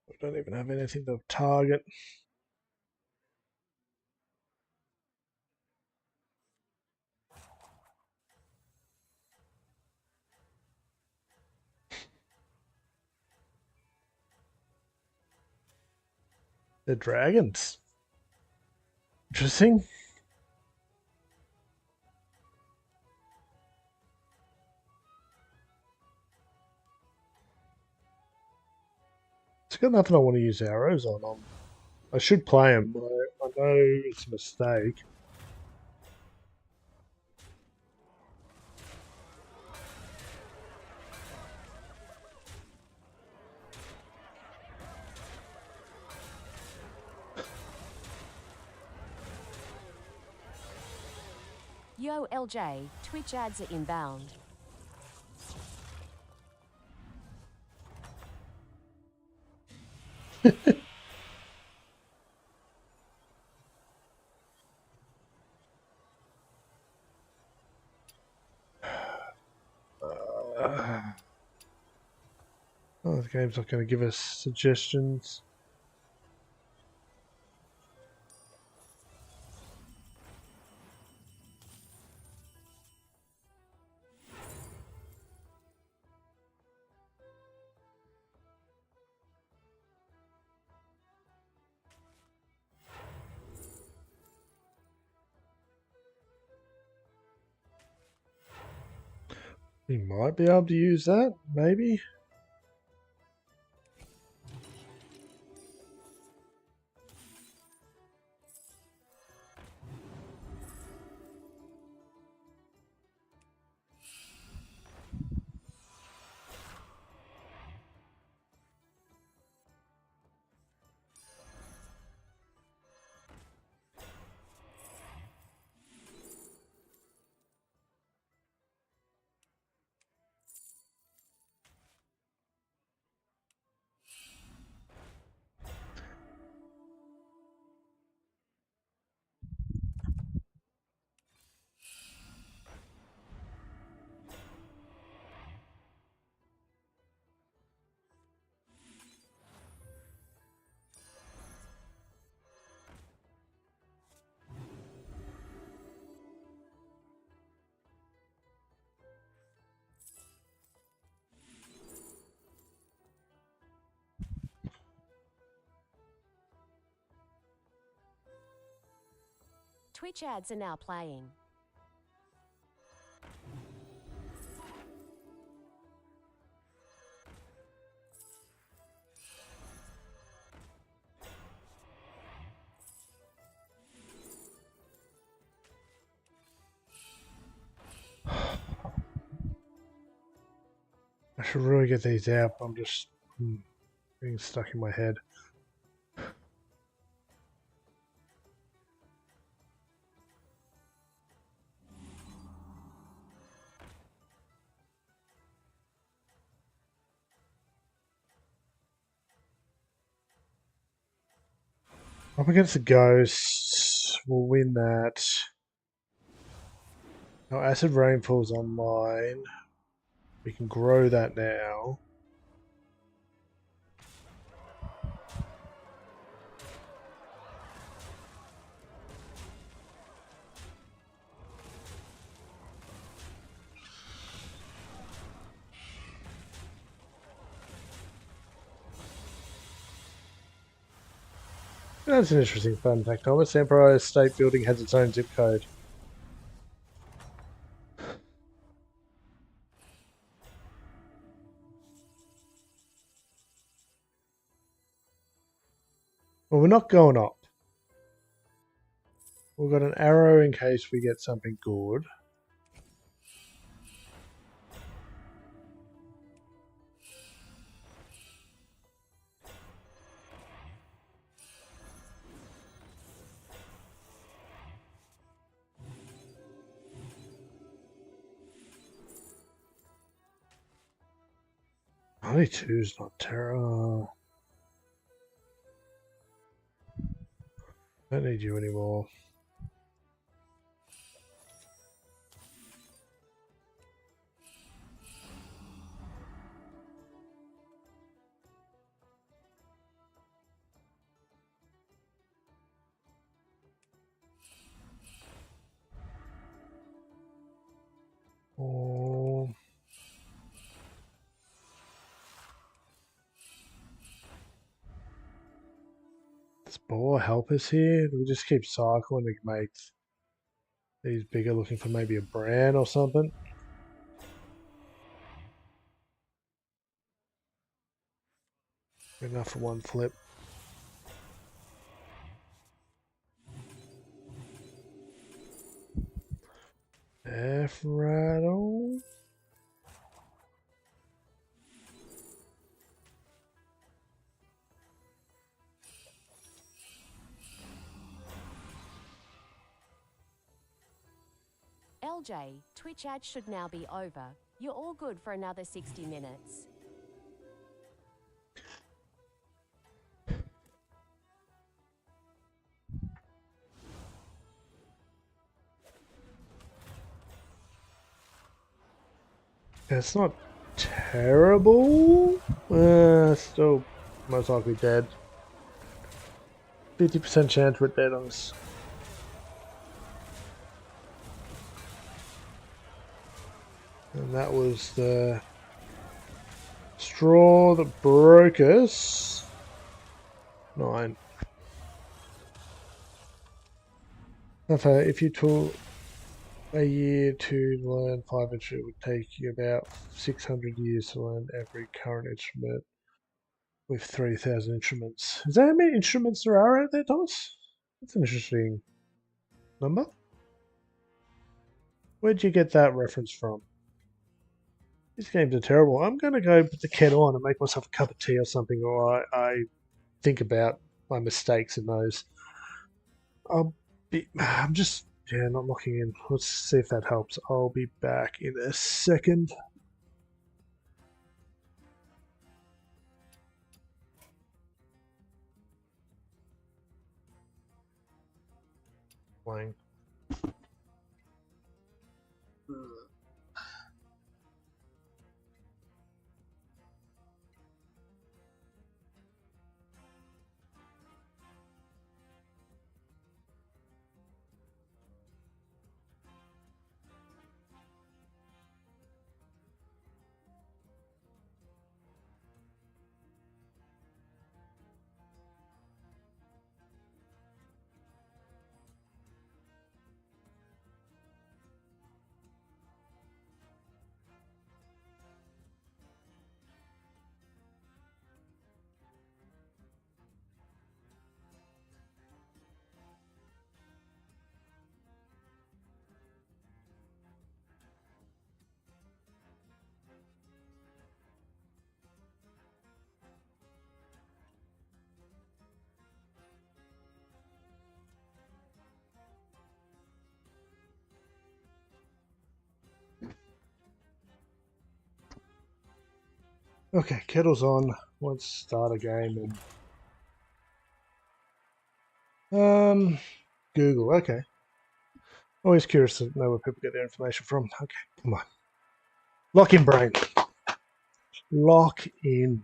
Speaker 1: we don't even have anything to target. They're dragons. Interesting. It's got nothing I want to use arrows on. I should play them. I know it's a mistake.
Speaker 3: Yo, LJ, Twitch ads are inbound.
Speaker 1: Oh, the game's not going to give us suggestions. We might be able to use that, maybe.
Speaker 3: Twitch ads are now playing.
Speaker 1: I should really get these out. I'm just getting stuck in my head. Up against the ghosts, we'll win that. Our acid rainfall's online. We can grow that now. That's an interesting fun fact, Thomas. Empire State Building has its own zip code. Well, we're not going up. We've got an arrow in case we get something good. Only two's not terrible. Don't need you anymore. Oh. Does Boar help us here? Do we just keep cycling to make these bigger, looking for maybe a brand or something? Enough for one flip. F rattle.
Speaker 3: LJ, Twitch ad should now be over. You're all good for another 60 minutes.
Speaker 1: It's not terrible. Still most likely dead. 50% chance we're dead on this. And that was the straw that broke us. 9. If you took a year to learn 5 instruments, it would take you about 600 years to learn every current instrument with 3,000 instruments. Is that how many instruments there are out there, Thomas? That's an interesting number. Where'd you get that reference from? These games are terrible. I'm going to go put the kettle on and make myself a cup of tea or something, or I think about my mistakes in those. I'm just, not locking in. Let's see if that helps. I'll be back in a second. Playing. Okay, kettle's on. Let's start a game and Google. Okay. Always curious to know where people get their information from. Okay, come on. Lock in, brain. Lock in.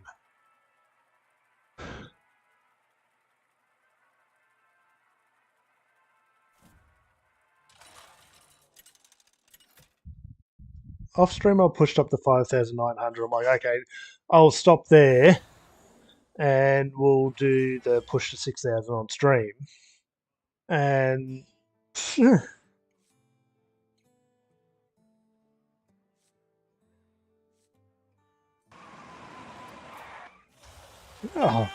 Speaker 1: Off stream, I pushed up to 5,900. I'm like, okay, I'll stop there and we'll do the push to 6,000 on stream. And oh,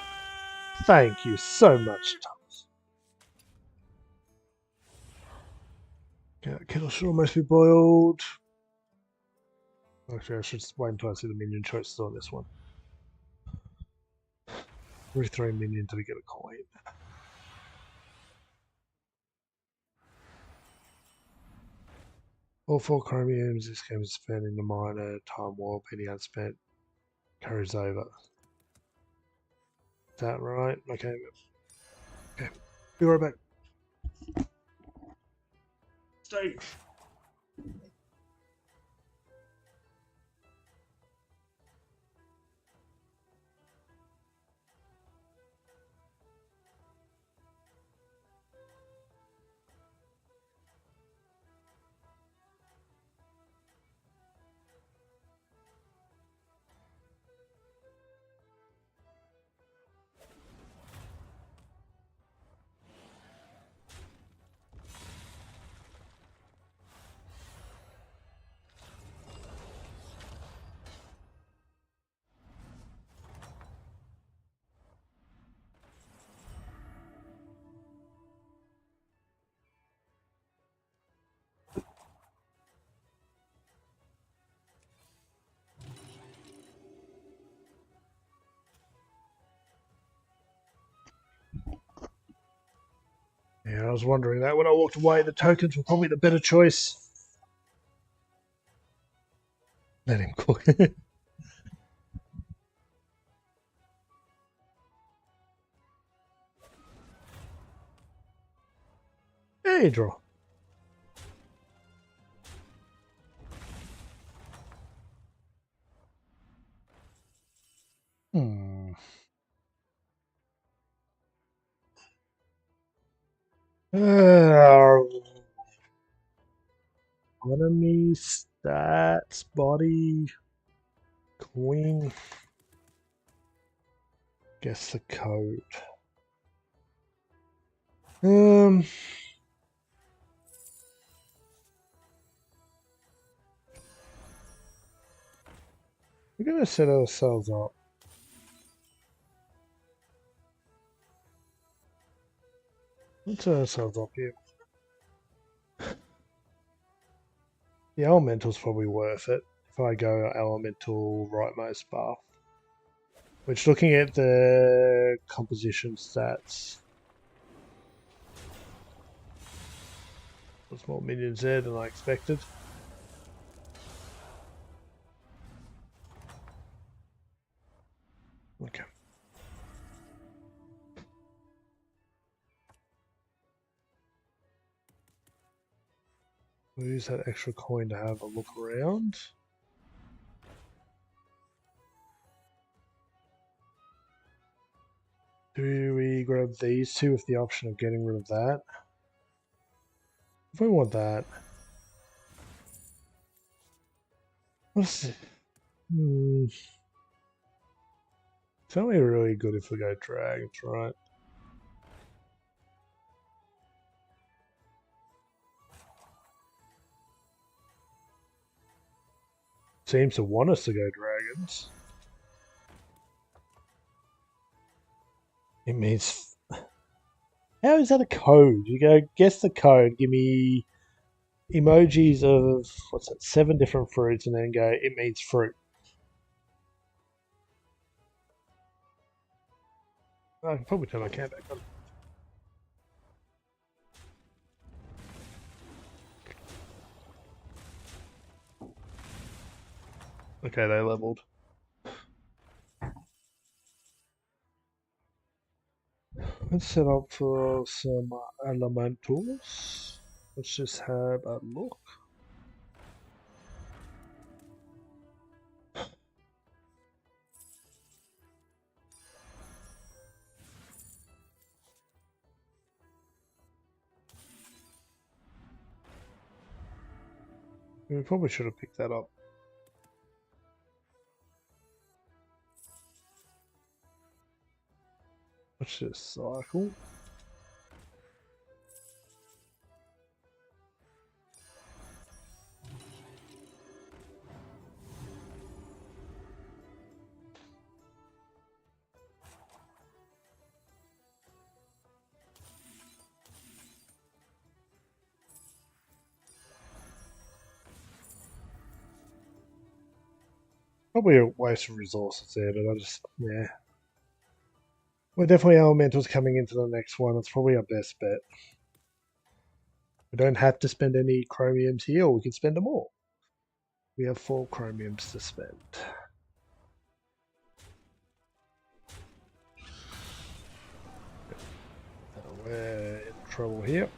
Speaker 1: thank you so much, Thomas. Okay, kettle should almost be boiled. Actually, I should wait until I see the minion choices on this one. 3 minion to get a coin. All 4 chromiums this game is spent in the miner, time warp, any unspent carries over. Is that right? Okay. Okay. Be right back. Stay. Yeah, I was wondering that when I walked away. The tokens were probably the better choice. Let him cook. Hey, draw. Hmm. Economy, stats, body, queen. Guess the code. Um. We're gonna set ourselves up. Let's set ourselves up here. The elemental's probably worth it if I go elemental rightmost buff. Which, looking at the composition stats, there's more minions there than I expected. Okay. We'll use that extra coin to have a look around. Do we grab these two with the option of getting rid of that? If we want that. What's it? It's only really good if we go dragons, right? Seems to want us to go dragons. It means... How is that a code? You go, guess the code, give me emojis of, what's that, 7 different fruits, and then go, it means fruit. I can probably turn my cam back on. Okay, they leveled. Let's set up for some elementals. Let's just have a look. We probably should have picked that up. Let's just cycle. Probably a waste of resources there, but yeah. We're definitely elementals coming into the next one. It's probably our best bet. We don't have to spend any chromiums here, or we can spend them all. We have 4 chromiums to spend. We're in trouble here.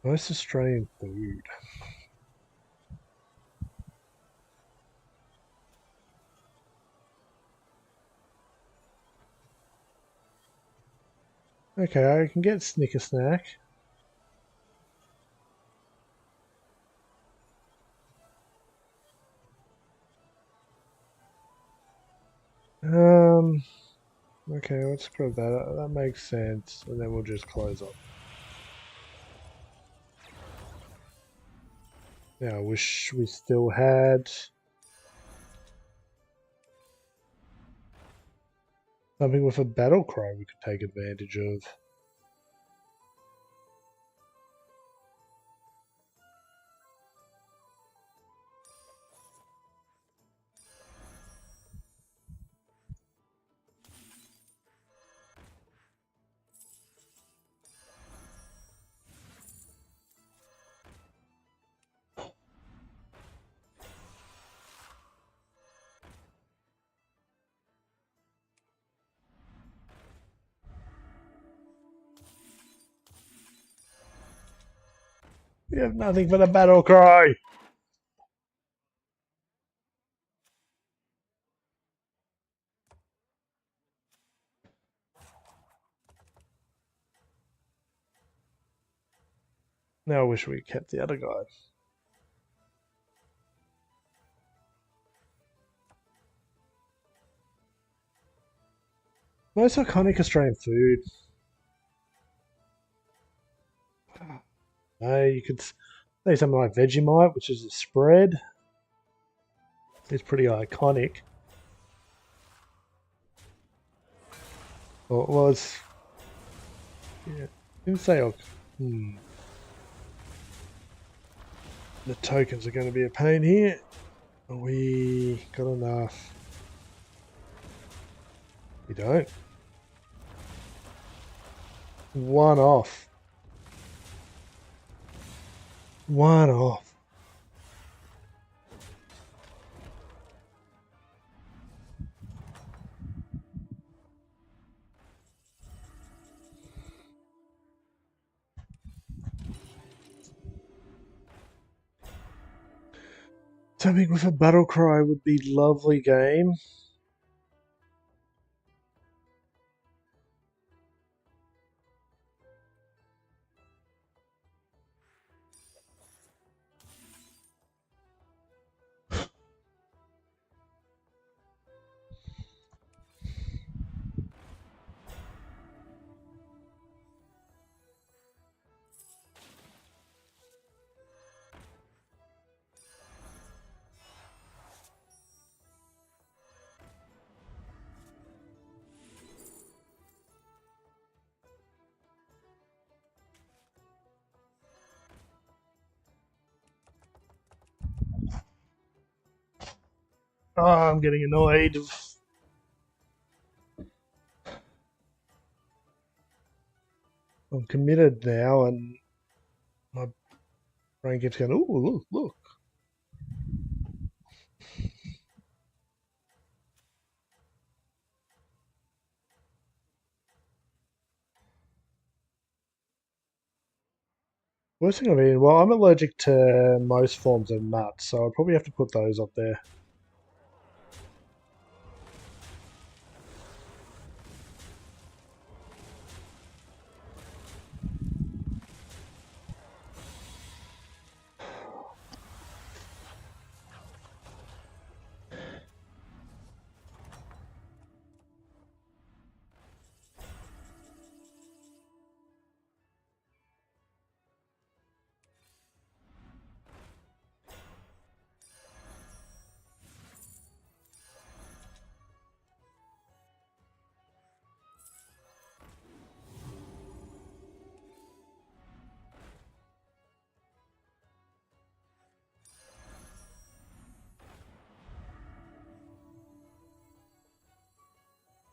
Speaker 1: Most Australian food. Okay, I can get Snicker Snack. Okay, let's grab that. That makes sense. And then we'll just close up. Now, I wish we still had something with a battle cry we could take advantage of. We have nothing for the battle cry. Now I wish we kept the other guy. Most iconic Australian food. You could say something like Vegemite, which is a spread. It's pretty iconic. Well, it's yeah. Didn't say. The tokens are going to be a pain here. We got enough. We don't. One off. One off. Something with a battle cry would be lovely, game. Oh, I'm getting annoyed. I'm committed now, and my brain keeps going, "Ooh, look, look." Worst thing I've eaten. Well, I'm allergic to most forms of nuts, so I'll probably have to put those up there.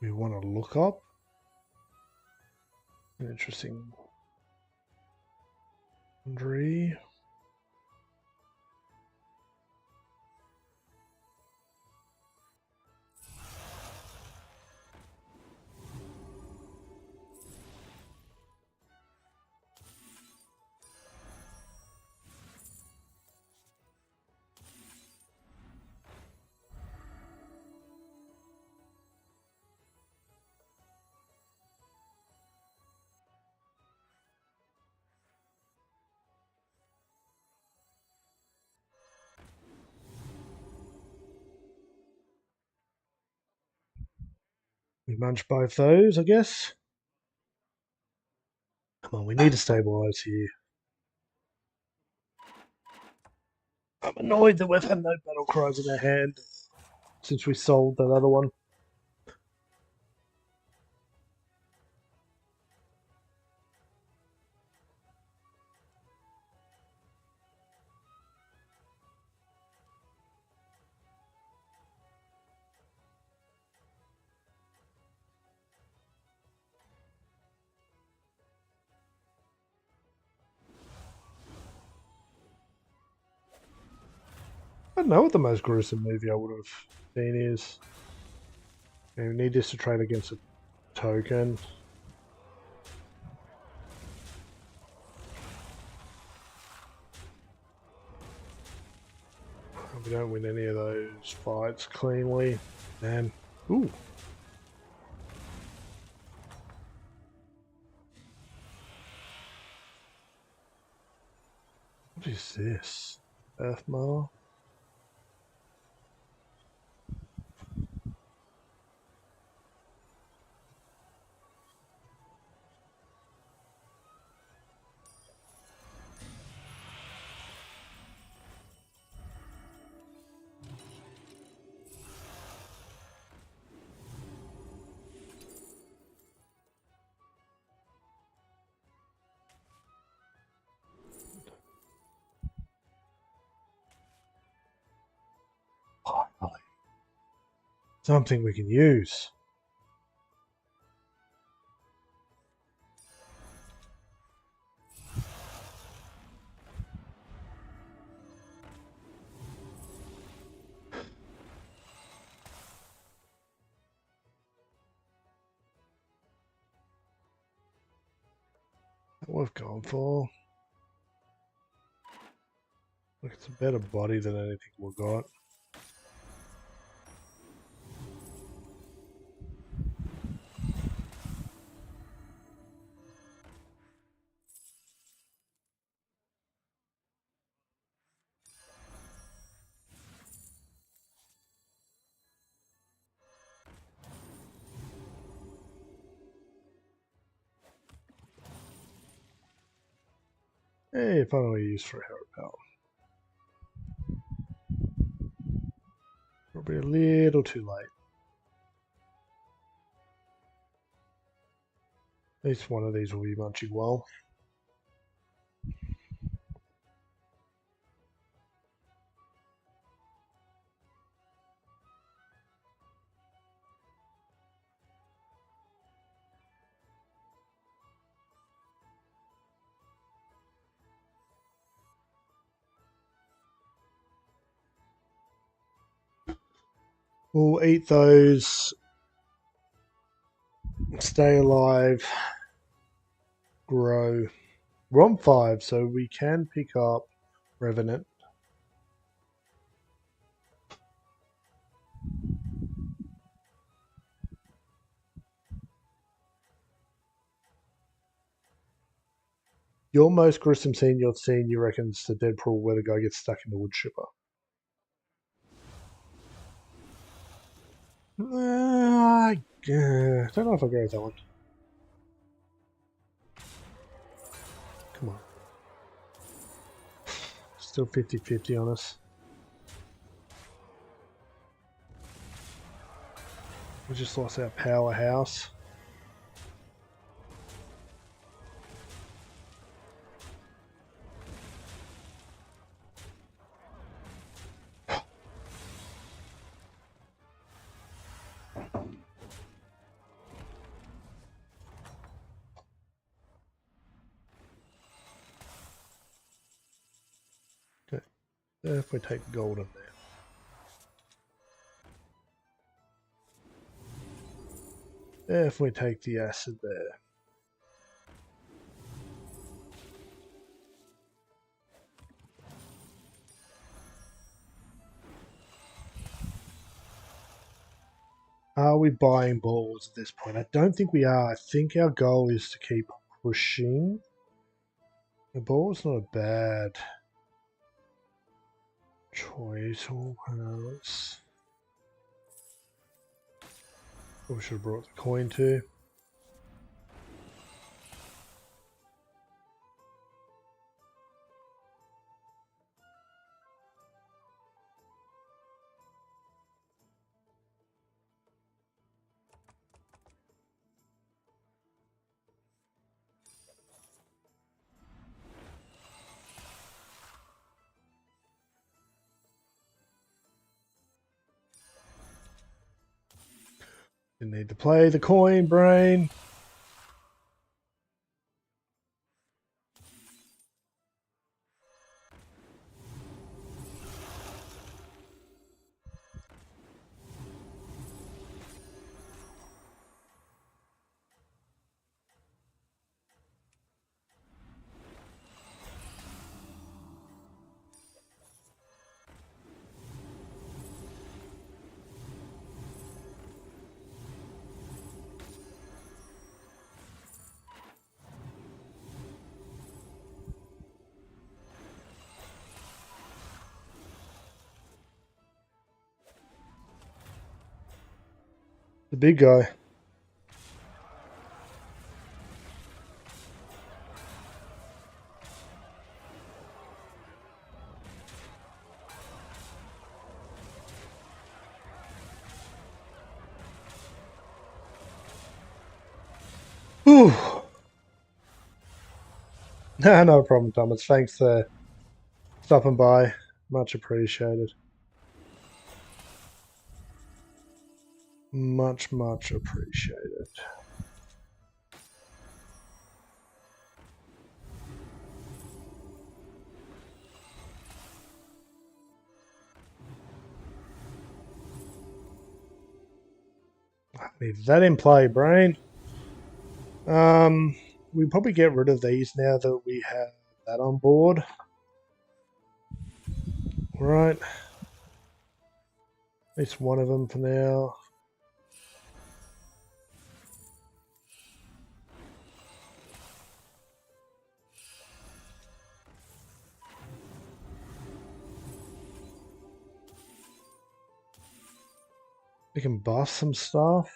Speaker 1: We want to look up. Interesting. Laundry. We munch both those, I guess. Come on, we need to stabilize here. I'm annoyed that we've had no battle cries in our hand since we sold that other one. I don't know what the most gruesome movie I would have seen is. Okay, we need this to trade against a token. We don't win any of those fights cleanly. Man. Ooh. What is this? Earthmower? Finally. Something we can use. What we've gone for. Look, it's a better body than anything we've got. Hey, finally used for a hero power. Probably a little too late. At least one of these will be munching well. We'll eat those. Stay alive. Grow. We're on 5, so we can pick up Revenant. Your most gruesome scene you've seen, you reckon, is the Deadpool where the guy gets stuck in the wood chipper. I don't know if I agree with that one. Come on. Still 50-50 on us. We just lost our powerhouse. Okay. If we take gold in there. If we take the acid there. Are we buying balls at this point? I don't think we are. I think our goal is to keep pushing. The ball's not a bad choice. Let's... We should have brought the coin too. Didn't need to play the coin, brain. The big guy. Whew. No problem, Thomas. Thanks for stopping by. Much appreciated. Much appreciated. Leave that in play, brain. We probably get rid of these now that we have that on board. Right. At least one of them for now. We can buff some stuff.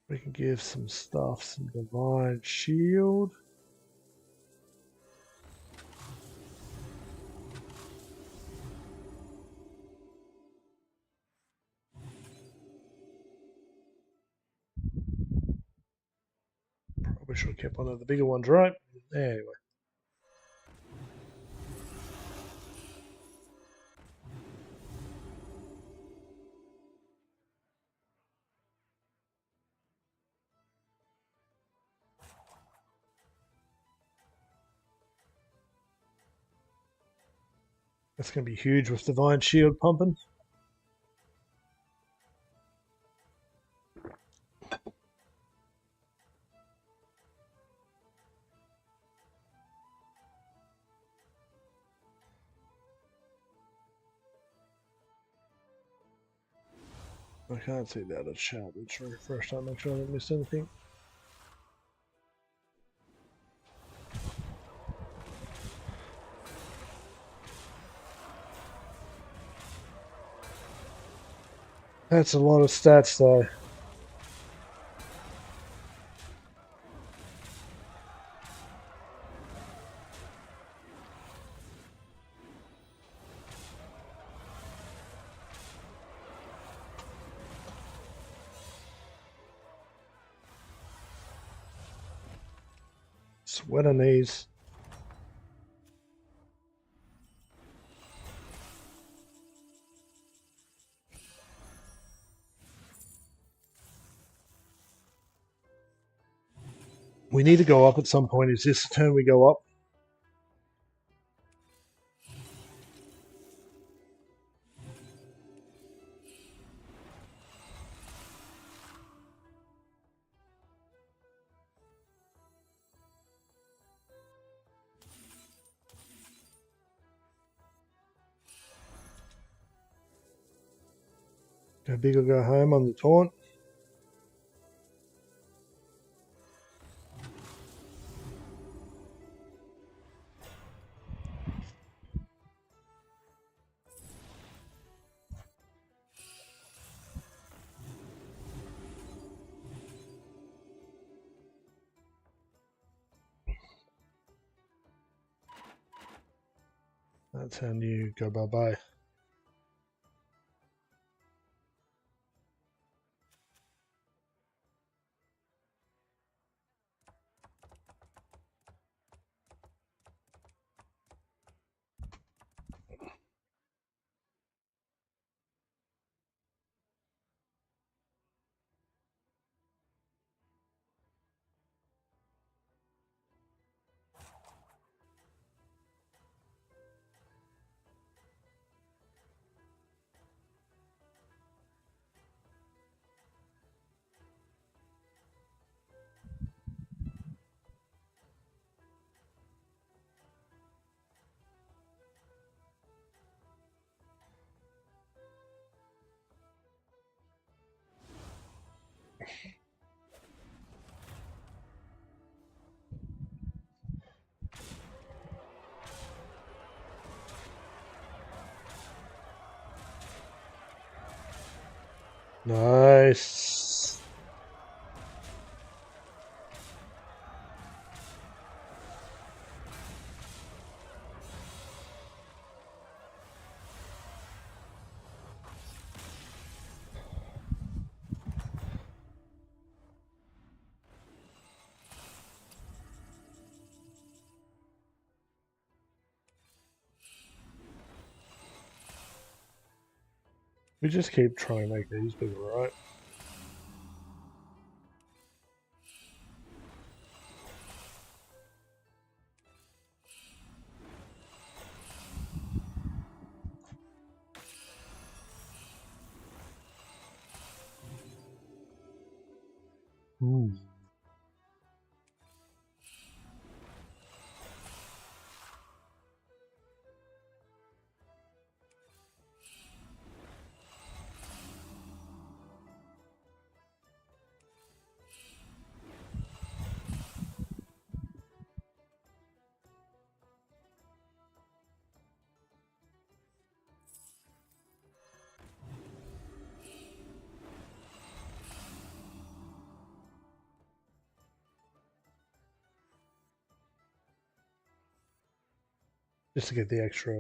Speaker 1: We can give some stuff some divine shield. Probably should have kept one of the bigger ones, right? Anyway. That's going to be huge with Divine Shield pumping. I can't see that at chat. Let's refresh that, make sure I haven't missed anything. That's a lot of stats though. Sweat on these. We need to go up at some point. Is this the turn we go up? Go big or go home on the taunt. That's how you go bye-bye. Nice. We just keep trying to make these bigger, right? Hmm. Just to get the extra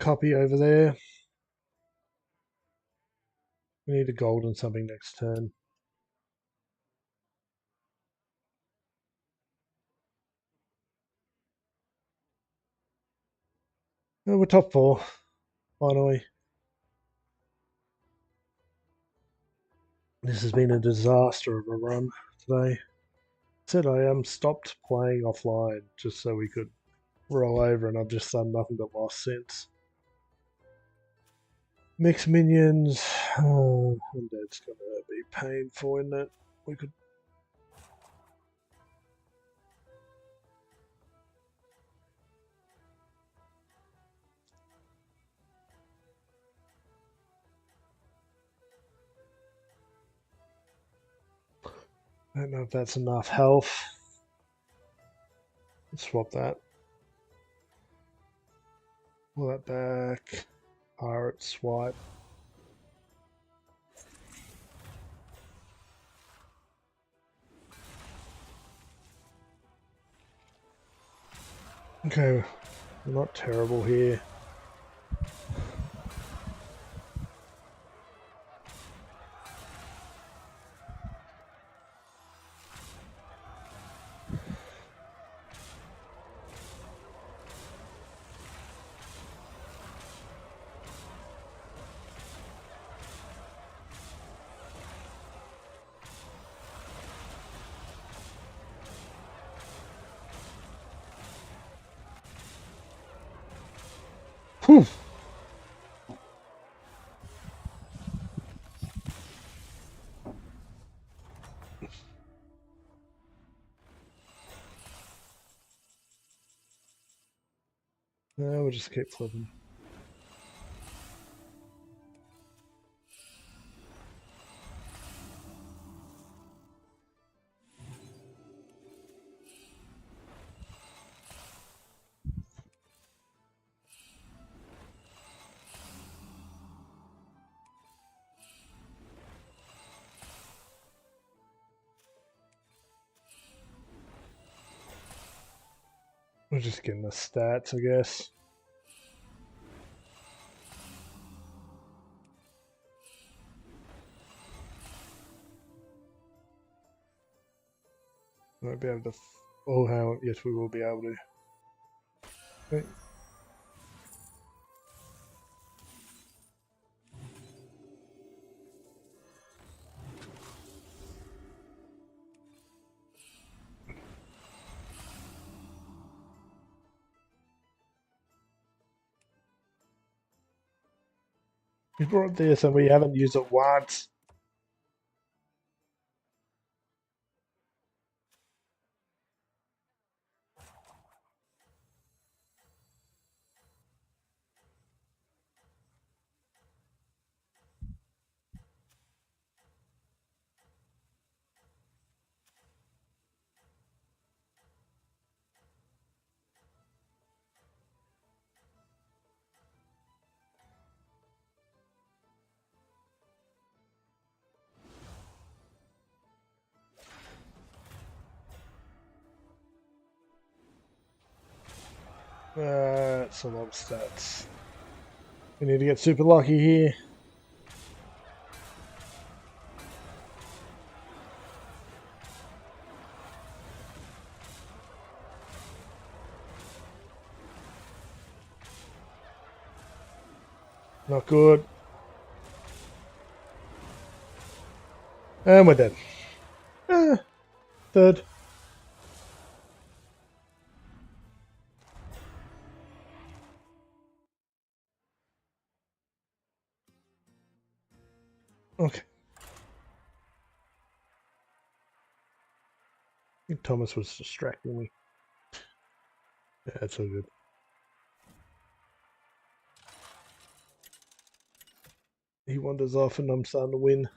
Speaker 1: copy over there. We need a gold and something next turn. Oh, we're top 4, finally. This has been a disaster of a run today. Said I stopped playing offline just so we could roll over and I've just done nothing but lost since. Mixed minions. Oh, Undead's gonna be painful, isn't it? We could. I don't know if that's enough health. Let's swap that. Pull that back. Pirate swipe. Okay, we're not terrible here. Whew. We'll just keep flipping. We're just getting the stats, I guess. Won't be able to. Oh, how? Yes, we will be able to. Okay. We brought this and we haven't used it once. That's a lot of stats. We need to get super lucky here. Not good. And we're dead. Third. Okay. I think Thomas was distracting me. Yeah, that's all good. He wanders off and I'm starting to win.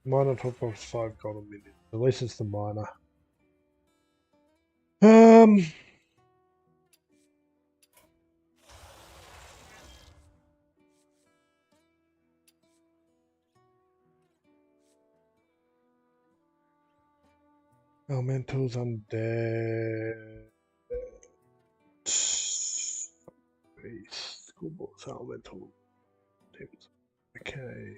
Speaker 1: Miner top of 5 gold a minute. At least it's the miner. Elementals undead. Schoolboys elemental. Okay.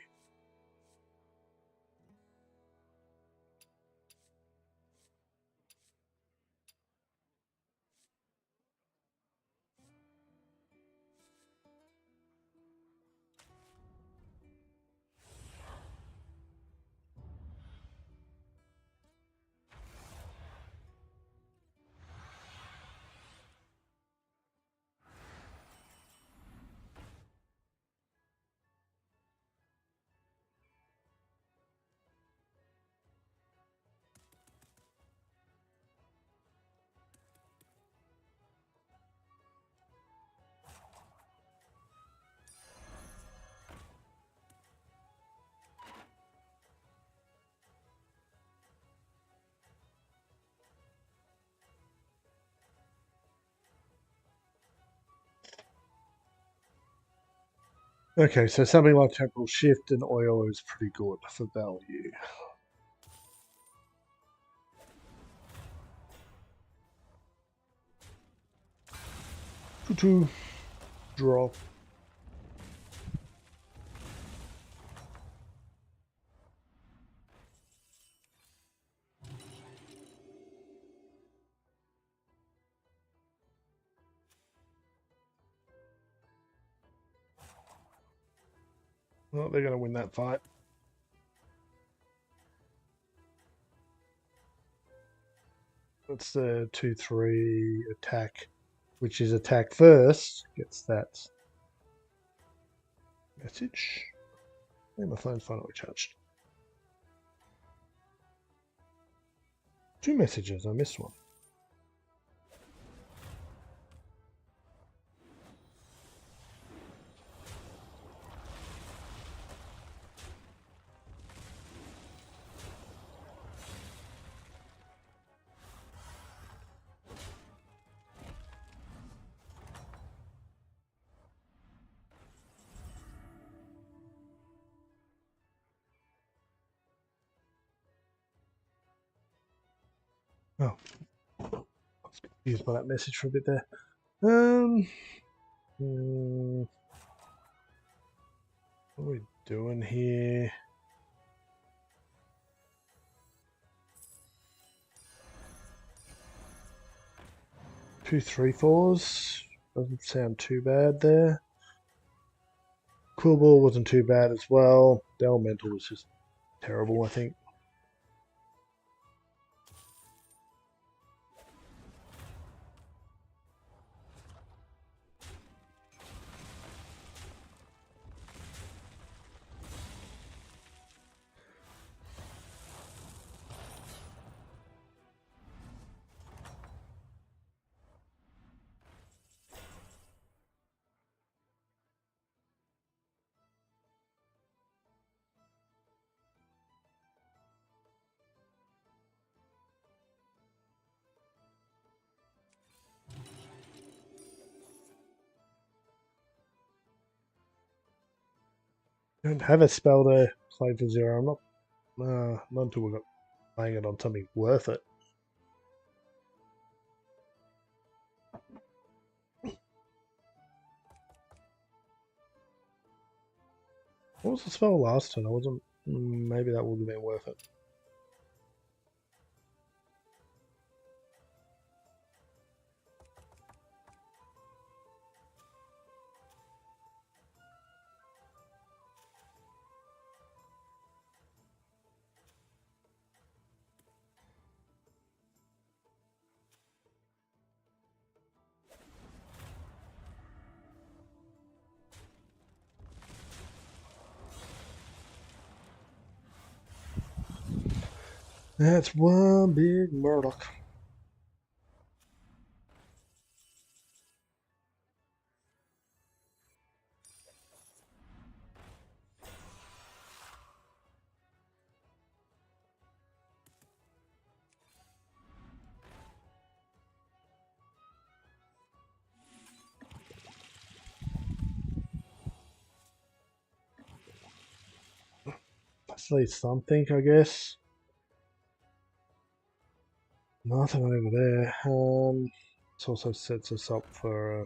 Speaker 1: Okay, so something like Temporal Shift and Oil is pretty good for value. Two drop. Well, they're going to win that fight. That's the 2-3 attack, which is attack first. Gets that message. And my phone's finally charged. 2 messages. I missed one. Oh, I was confused by that message for a bit there. What are we doing here? Two 3/4s. Doesn't sound too bad there. Cool Ball wasn't too bad as well. Elemental was just terrible, I think. Don't have a spell to play for 0. I'm not until we've got playing it on something worth it. What was the spell last turn? I wasn't. Maybe that would have been worth it. That's one big Murdoch. That's at least something, I guess. Nothing over there. This also sets us up for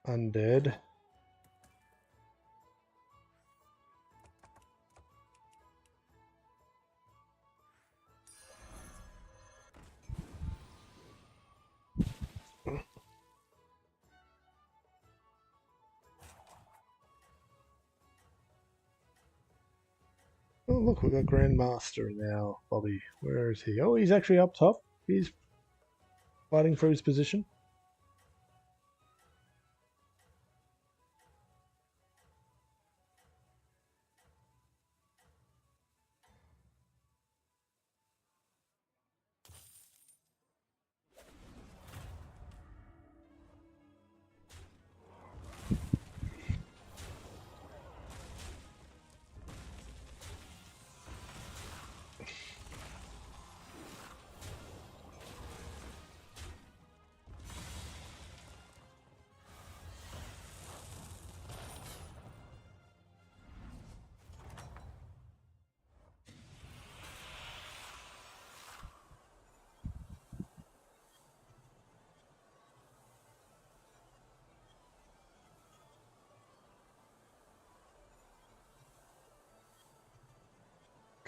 Speaker 1: undead. Oh, look, we've got Grandmaster now. Bobby, where is he? Oh, he's actually up top. He's fighting for his position.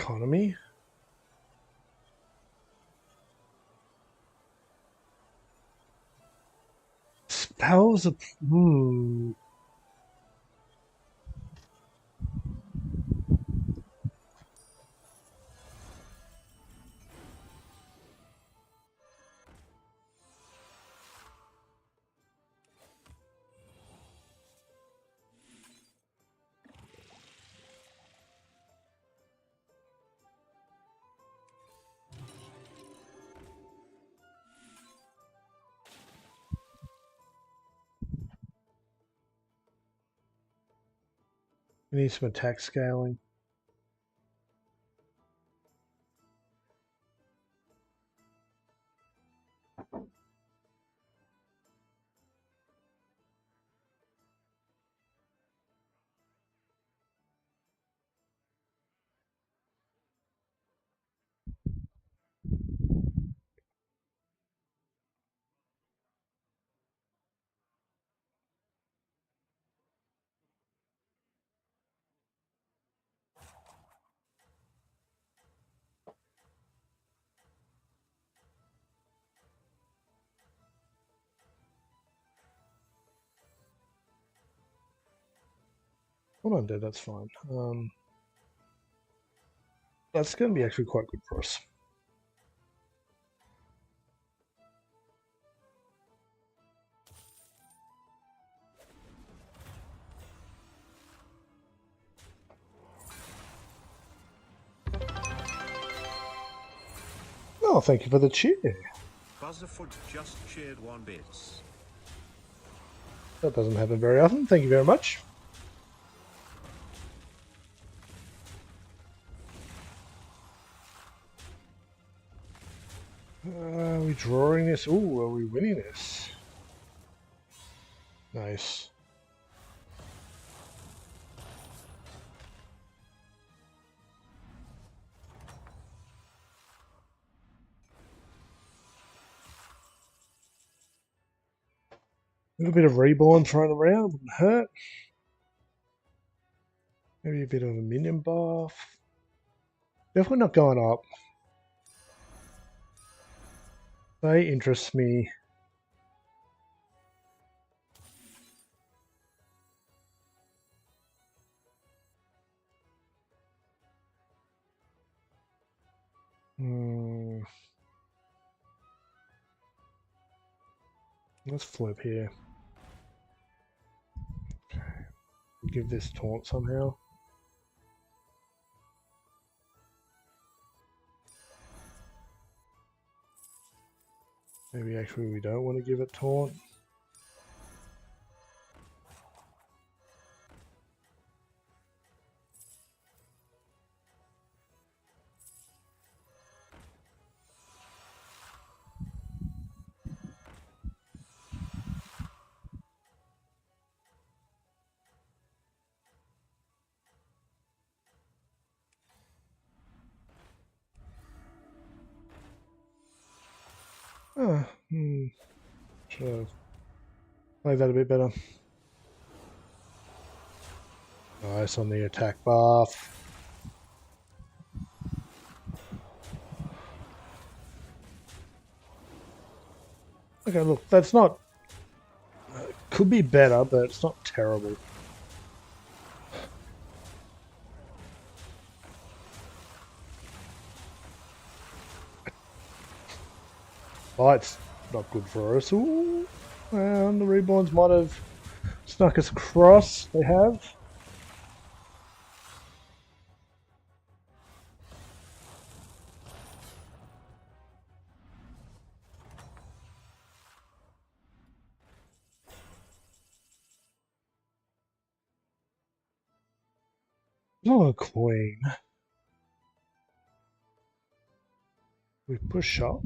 Speaker 1: economy. Spells are... We need some attack scaling. Hold on, dude, that's fine. That's going to be actually quite good for us. Oh, thank you for the cheer.
Speaker 4: Buzzerfoot just cheered 1 bits.
Speaker 1: That doesn't happen very often. Thank you very much. Are we drawing this? Ooh, are we winning this? Nice. A little bit of reborn thrown around wouldn't hurt. Maybe a bit of a minion buff. Definitely not going up. They interest me. Let's flip here. Okay. Give this taunt somehow. Maybe actually we don't want to give it taunt. Should have played that a bit better. Nice on the attack buff. Okay, look, that's not... could be better, but it's not terrible. Light's not good for us. Ooh, well, the reborns might have snuck us across. They have. Oh, a queen. We push up.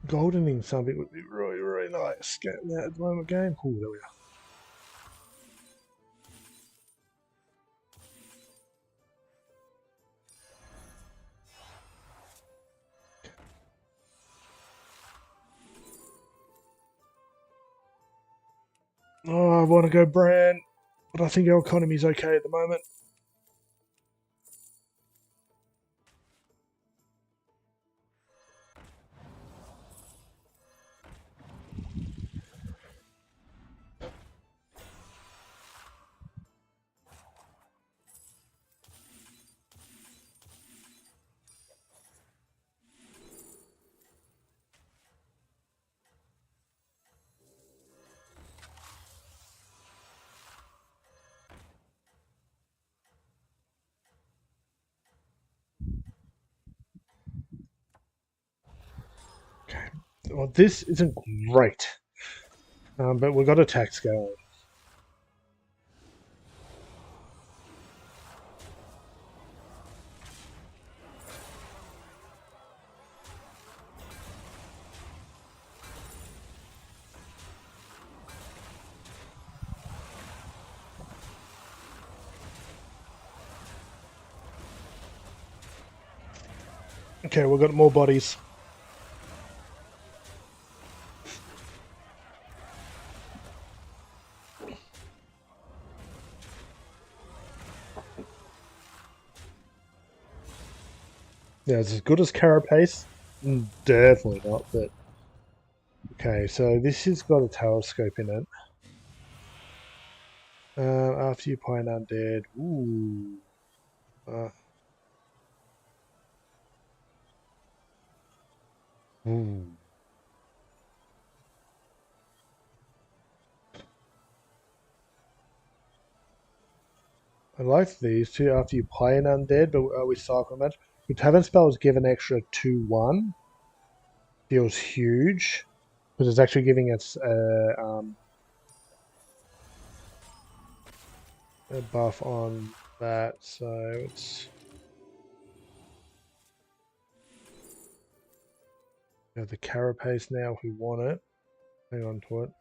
Speaker 1: Goldening something would be really, really nice. Getting that at the moment game. Oh, there we are. want to go Bran, but I think our economy's okay at the moment. Okay. Well, this isn't great, but we've got a tax going. Okay, we've got more bodies. Yeah, it's as good as Carapace? Definitely not, but... Okay, so this has got a telescope in it. After you play an undead... Ooh. Ooh. I like these two after you play an undead, but we cycle them. The tavern spell is given extra 2-1. Feels huge. Because it's actually giving us a buff on that, so it's... We have the Carapace now if we want it. Hang on to it.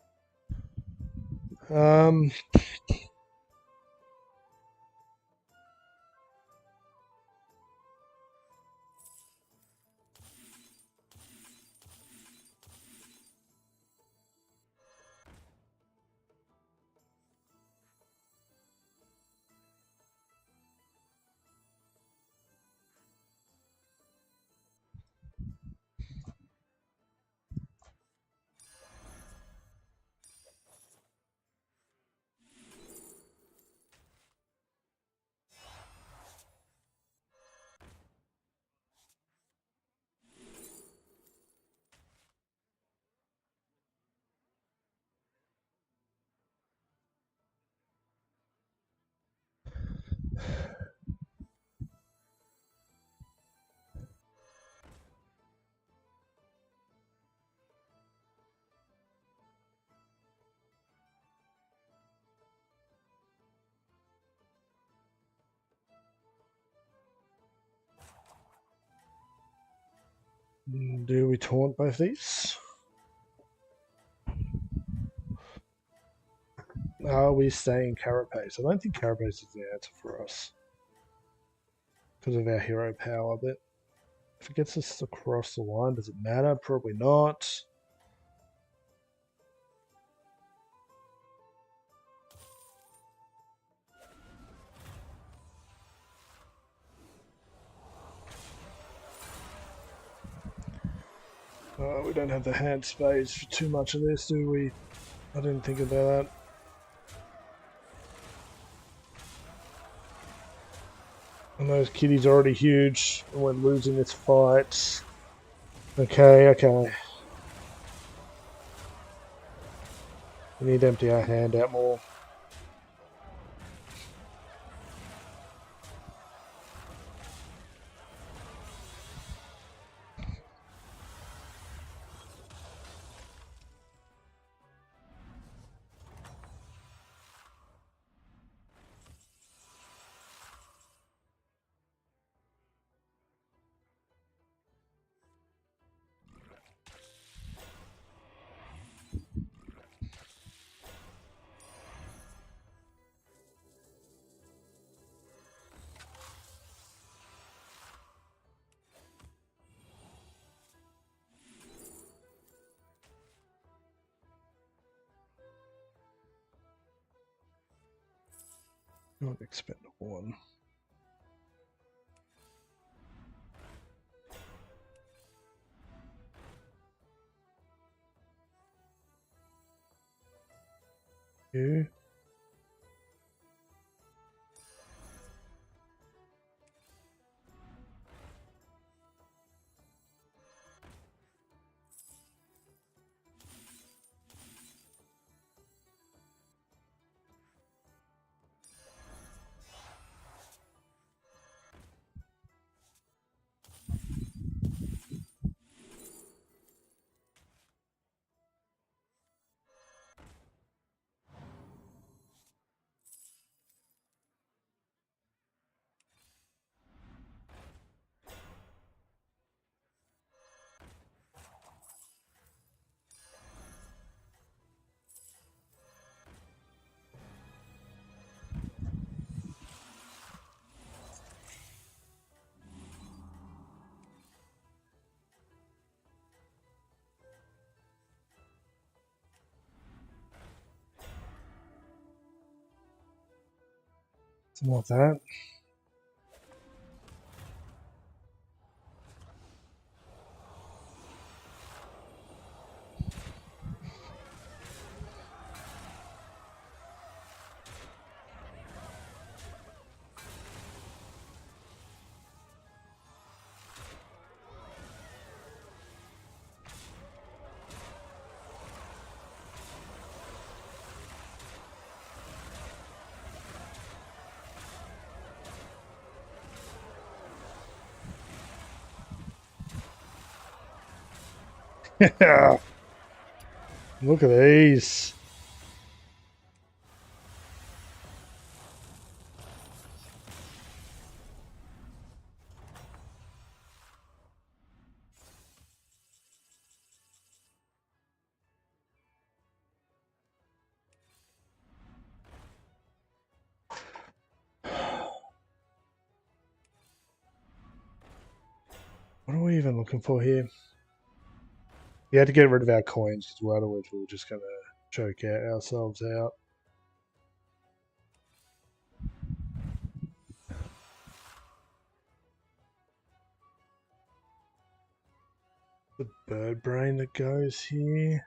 Speaker 1: Do we taunt both these? Are we staying Carapace? I don't think Carapace is the answer for us. Because of our hero power, but if it gets us across the line, does it matter? Probably not. We don't have the hand space for too much of this, do we? I didn't think about that. And those kitties are already huge, and we're losing this fight. Okay, okay. We need to empty our hand out more. Not expendable one. You. Something like that. Look at these. What are we even looking for here? We had to get rid of our coins because otherwise we were just going to choke ourselves out. The bird brain that goes here.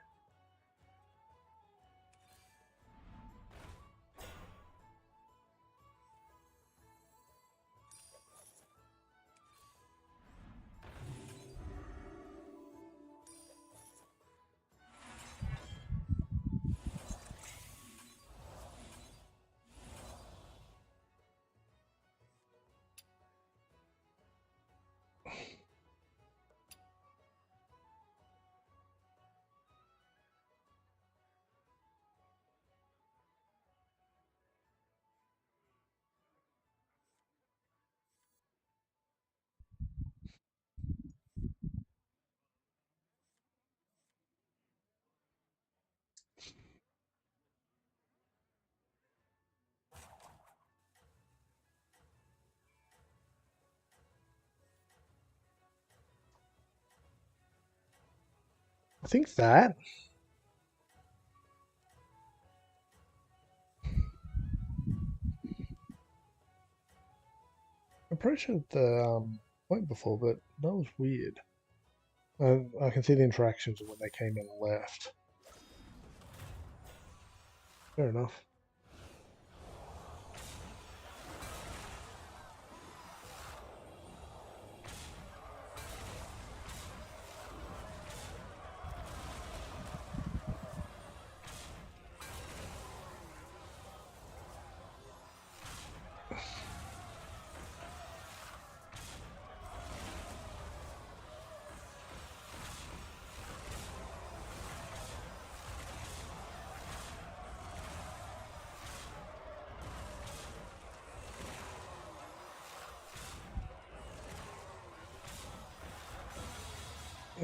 Speaker 1: I think that. I'm pretty sure the went before, but that was weird. I can see the interactions of when they came in and left. Fair enough.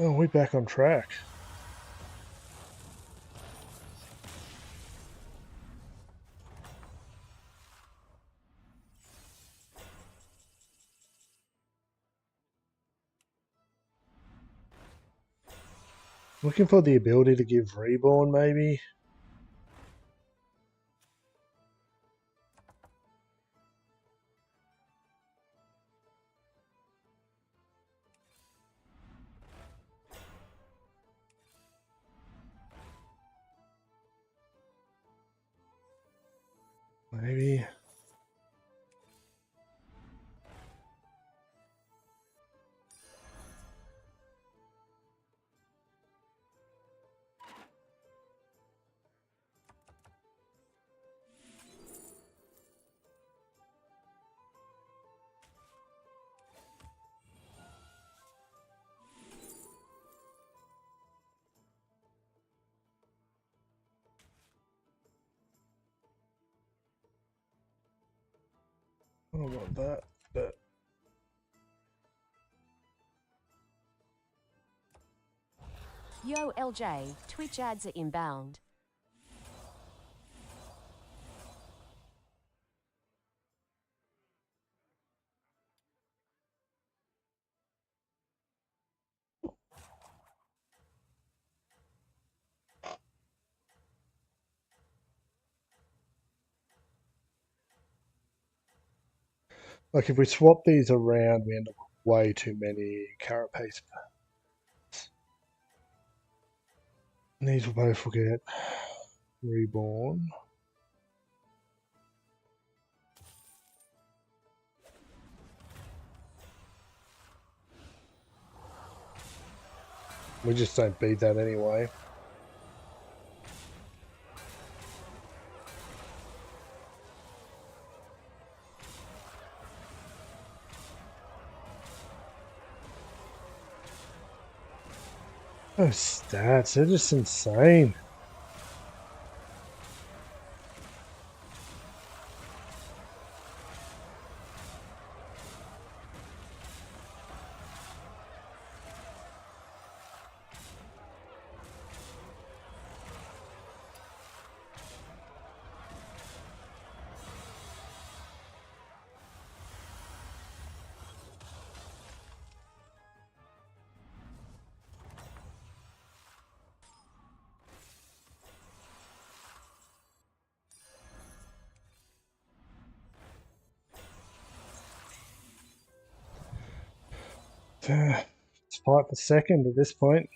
Speaker 1: Oh, we're back on track. Looking for the ability to give reborn, maybe. don't want that, but
Speaker 3: Yo, LJ, Twitch ads are inbound.
Speaker 1: like if we swap these around, we end up with way too many carapace. And these will both will get reborn. We just don't beat that anyway. Those stats, they're just insane. It's fight for second at this point.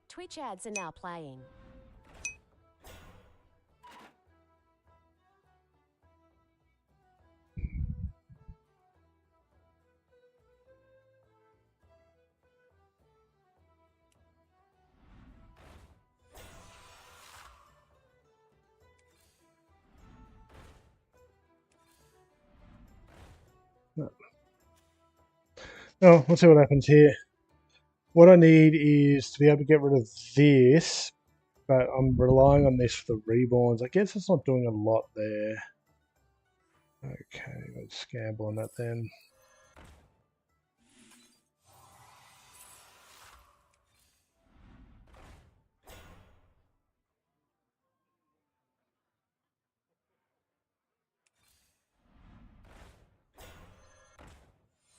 Speaker 3: Twitch ads are now playing.
Speaker 1: Oh, we'll see what happens here. What I need is to be able to get rid of this, but I'm relying on this for the reborns. I guess it's not doing a lot there. Okay, let's gamble on that then.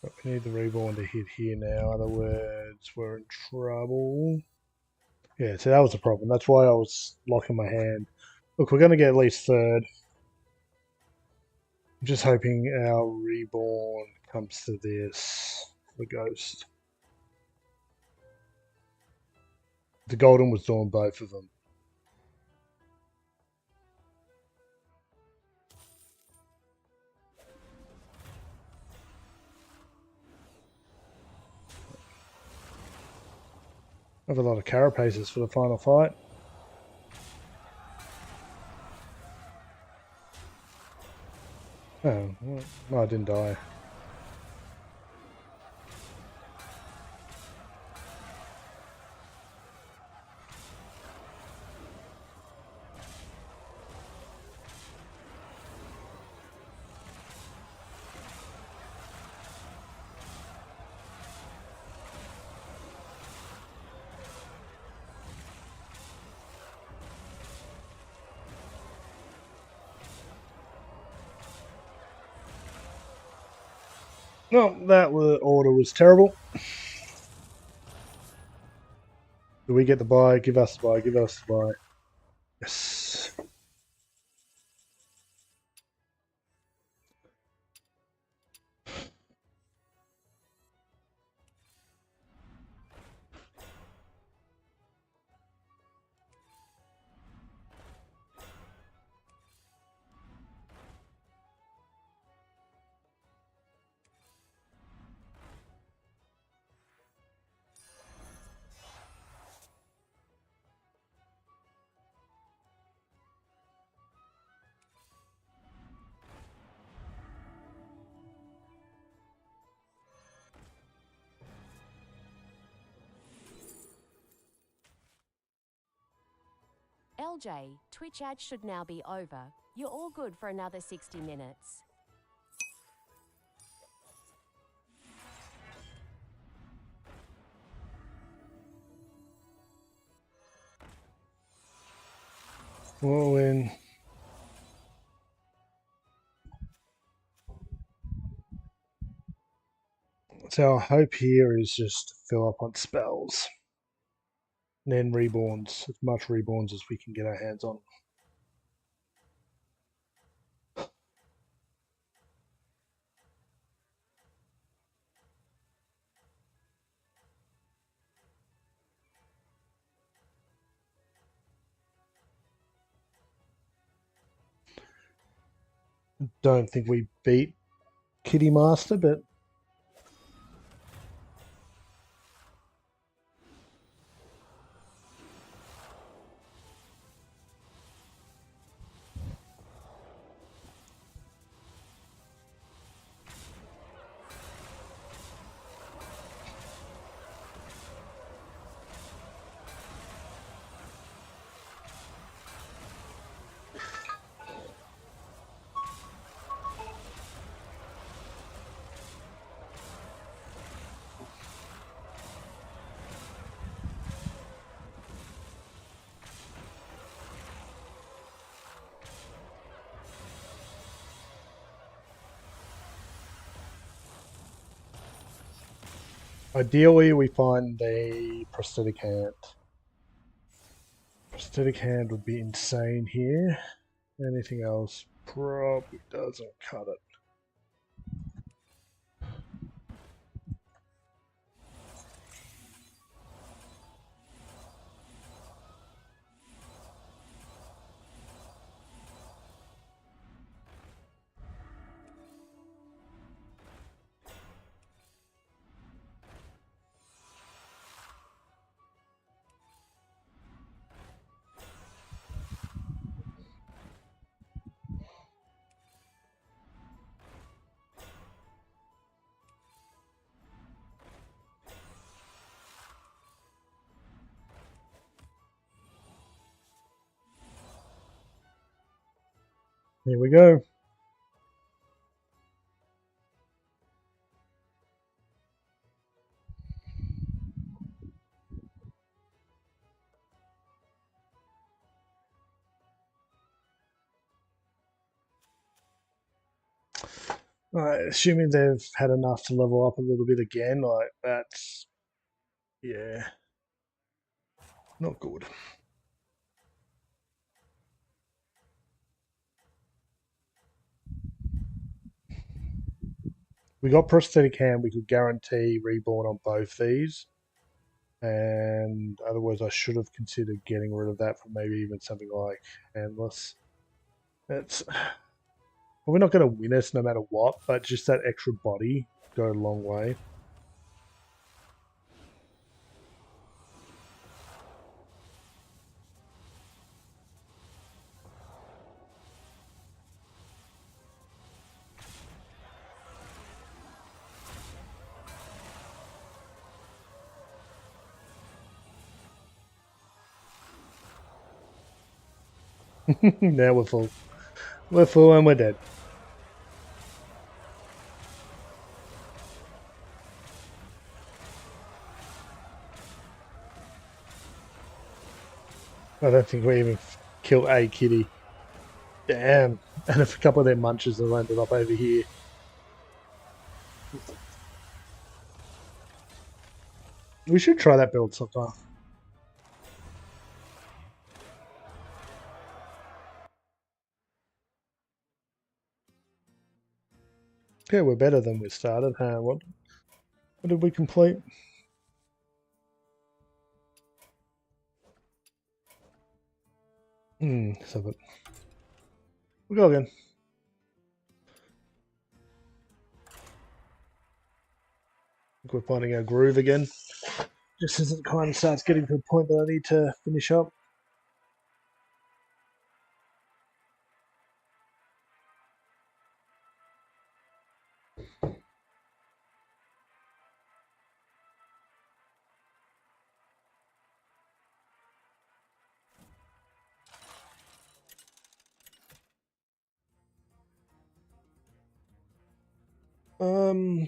Speaker 1: But we need the reborn to hit here now, other words, we're in trouble. Yeah, so that was the problem. That's why I was locking my hand. Look, we're going to get at least third. I'm just hoping our reborn comes to this, the ghost. The golden was doing both of them. I have a lot of carapaces for the final fight. Oh, well, no, I didn't die. No, that order was terrible. Do we get the buy? Give us the buy. Give us the buy. Yes.
Speaker 3: LJ, Twitch ads should now be over. You're all good for another 60 minutes.
Speaker 1: Well, in. So our hope here is just to fill up on spells. And then reborns, as much reborns as we can get our hands on. Don't think we beat Kitty Master, but ideally we find a prosthetic hand. Prosthetic hand would be insane here. Anything else probably doesn't cut it. Here we go. Assuming they've had enough to level up a little bit again, like that's, yeah, not good. We got prosthetic hand, we could guarantee reborn on both these. And otherwise I should have considered getting rid of that for maybe even something like handless. It's we're not going to win us no matter what, but just that extra body go a long way. Now we're full. We're full and we're dead. I don't think we even killed a kitty. Damn. And a couple of their munches have ended up over here. We should try that build sometime. Yeah, we're better than we started. What did we complete? So but we'll go again. I think we're finding our groove again. Just as it kind of starts getting to the point that I need to finish up.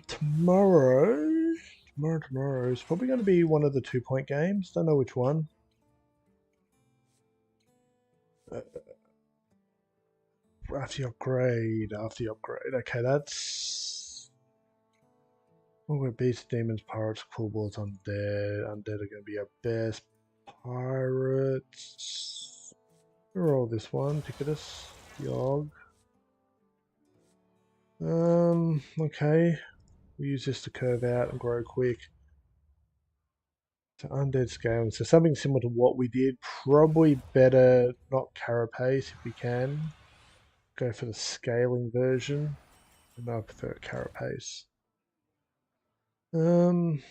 Speaker 1: Tomorrow is probably going to be one of the 2-point games. Don't know which one. After you upgrade. Okay, that's... Oh, we're beasts, demons, pirates, cool balls, undead. Undead are going to be our best. Pirates. Roll this one. Ticketus. Yog. Okay. We use this to curve out and grow quick. So undead scaling. So something similar to what we did. Probably better not carapace if we can. Go for the scaling version. And I prefer carapace. Um,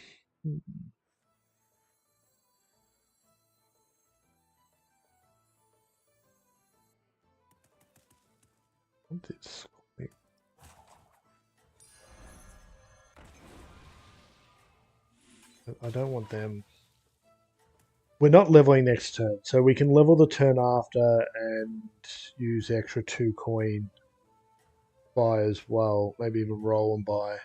Speaker 1: what's this? I don't want them. We're not leveling next turn, so we can level the turn after and use extra 2 coin buy as well. Maybe even roll and buy.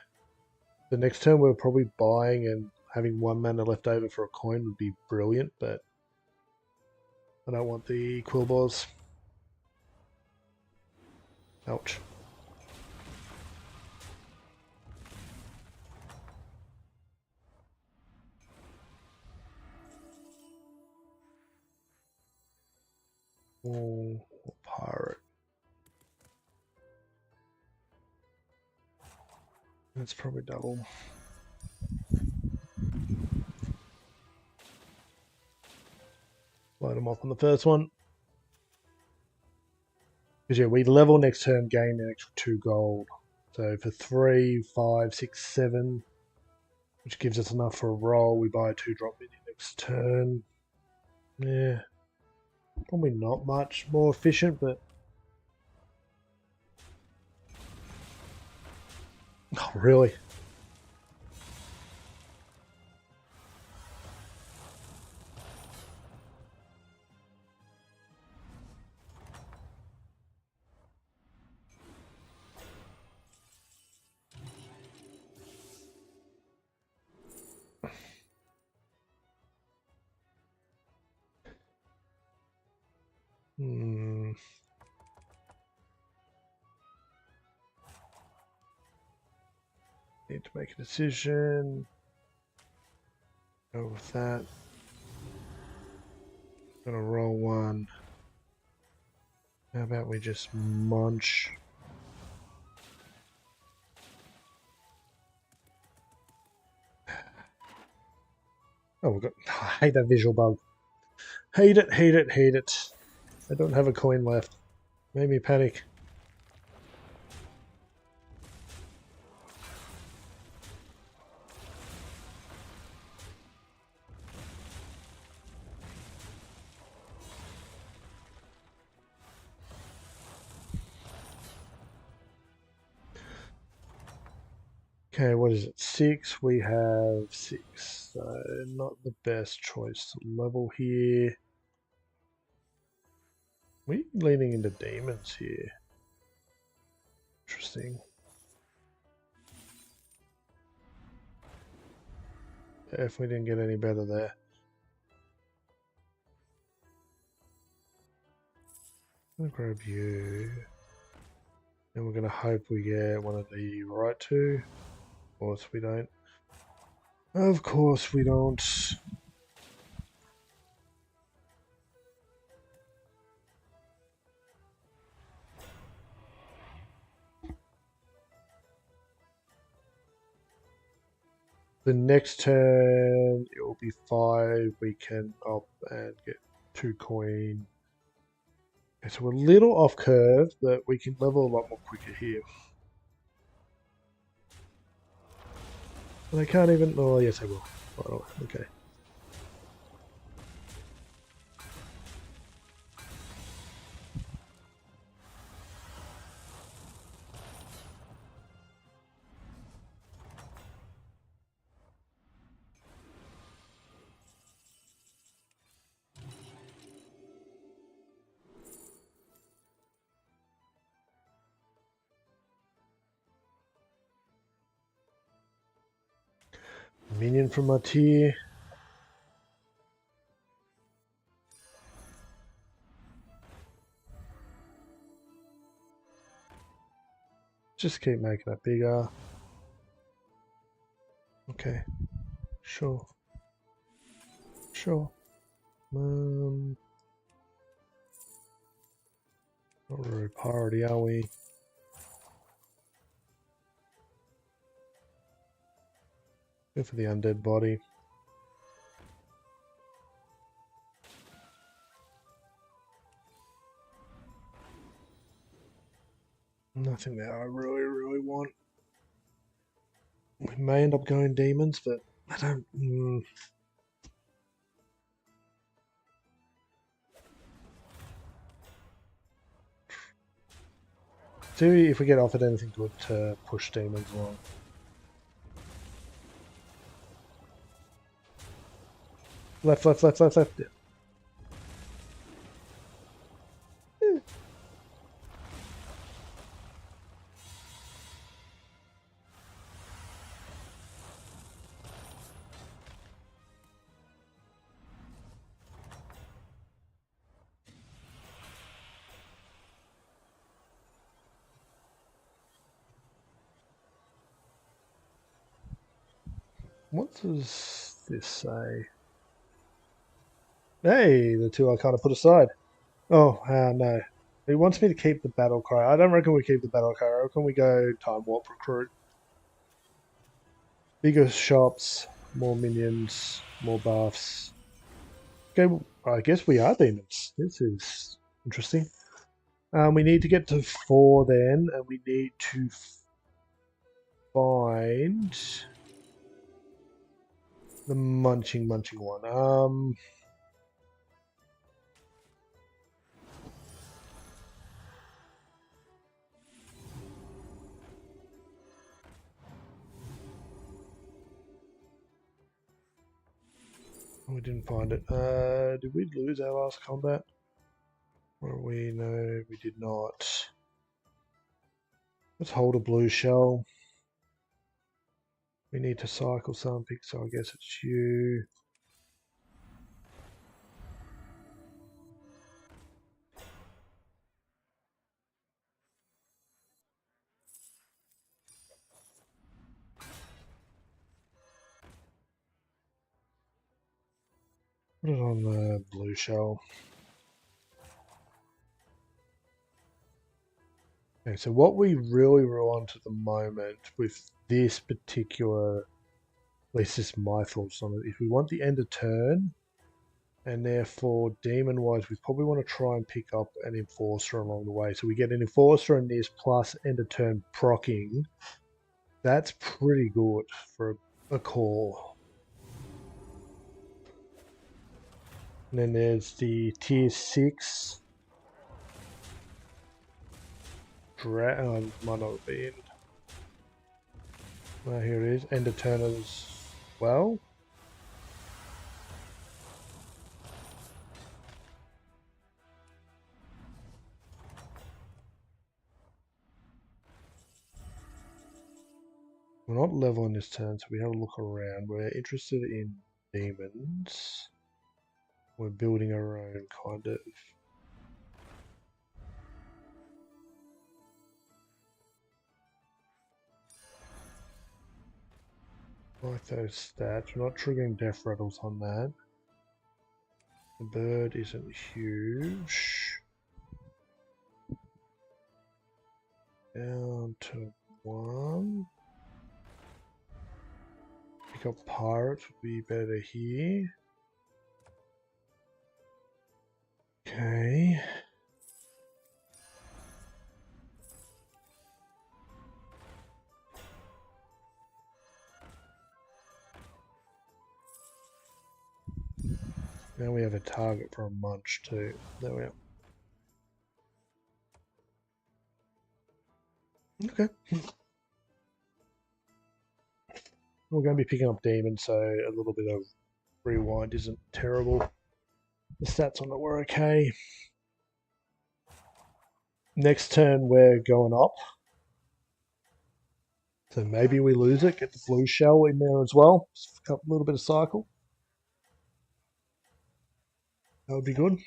Speaker 1: The next turn we're probably buying, and having 1 mana left over for a coin would be brilliant, but I don't want the Quillbars. Ouch. Oh, pirate. That's probably double. Light them off on the first one. Because yeah, we level next turn, gain an extra 2 gold. So for 3, 5, 6, 7, which gives us enough for a roll, we buy a 2-drop minion next turn. Yeah, probably not much more efficient, but oh, really? Hmm. Need to make a decision. Go with that. Gonna roll 1. How about we just munch? Oh, we got. I hate that visual bug. Hate it, hate it, hate it. I don't have a coin left. Made me panic. Okay, what is it? 6. We have 6. So not the best choice to level here. We're leaning into demons here. Interesting. Definitely didn't get any better there. I'm gonna grab you. And we're gonna hope we get one of the right 2. Of course we don't. Of course we don't. The next turn it will be 5. We can up and get 2 coin. Okay, so we're a little off curve, but we can level a lot more quicker here. And I can't even. Oh yes, I will. Oh, okay. Minion from my tier. Just keep making it bigger. Okay. Sure. Sure. Not really priority, are we? Go for the undead body. Nothing that I really want. We may end up going demons, but I don't. See if we get offered anything good to push demons along. Left. Yeah. What does this say? Hey, the two I kind of put aside. Oh, no. He wants me to keep the battle cry. I don't reckon we keep the battle cry. I reckon we go time warp recruit. Bigger shops, more minions, more buffs. Okay, I guess we are demons. This is interesting. We need to get to 4 then, and we need to find the munching one. We didn't find it. Did we lose our last combat? Or we? No, we did not. Let's hold a blue shell. We need to cycle something, so I guess it's you. Put it on the blue shell. Okay, so what we really want at the moment with this particular, at least this is my thoughts on it, if we want the end of turn, and therefore demon-wise, we probably want to try and pick up an enforcer along the way. So we get an enforcer in this plus end of turn proccing. That's pretty good for a core. And then there's the tier 6. Might not be in. Here it is. End of turn as well. We're not leveling this turn, so we have a look around. We're interested in demons. We're building our own kind of. Like those stats. We're not triggering death rattles on that. The bird isn't huge. Down to 1. Pick up pirates would be better here. Okay. Now we have a target for a munch too. There we are. Okay. We're going to be picking up demons, so a little bit of rewind isn't terrible. The stats on it were okay. Next turn we're going up. So maybe we lose it, get the blue shell in there as well. Just a little bit of cycle. That would be good.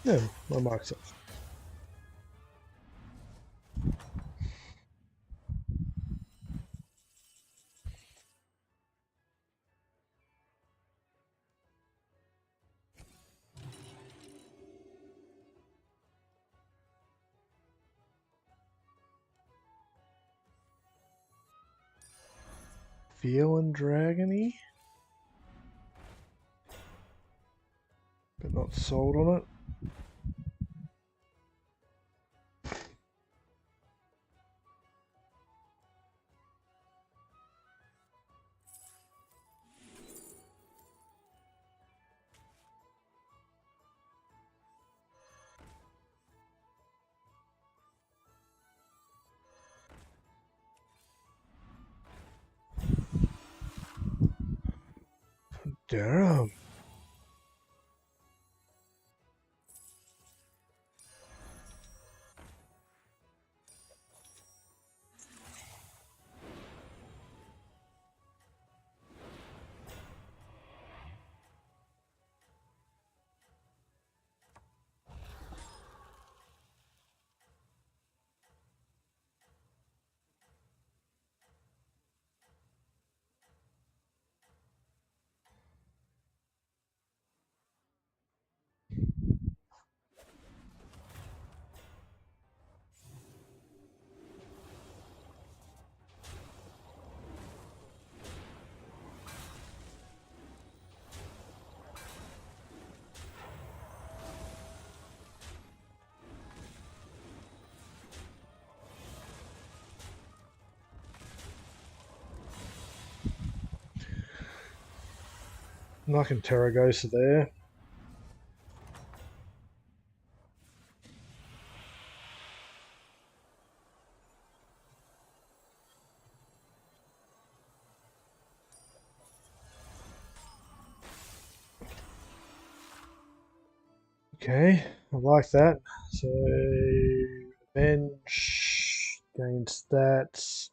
Speaker 1: Yeah, my mark's up. Feeling dragony, but not sold on it. Damn. Knocking Terragosa there. Okay, I like that. So, bench, gain stats.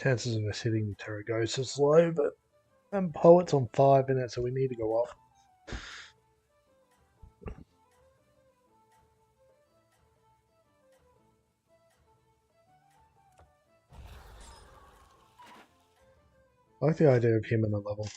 Speaker 1: Chances of us hitting Terragosa is low, but Poet's on 5 in it, so we need to go up. I like the idea of him in a level.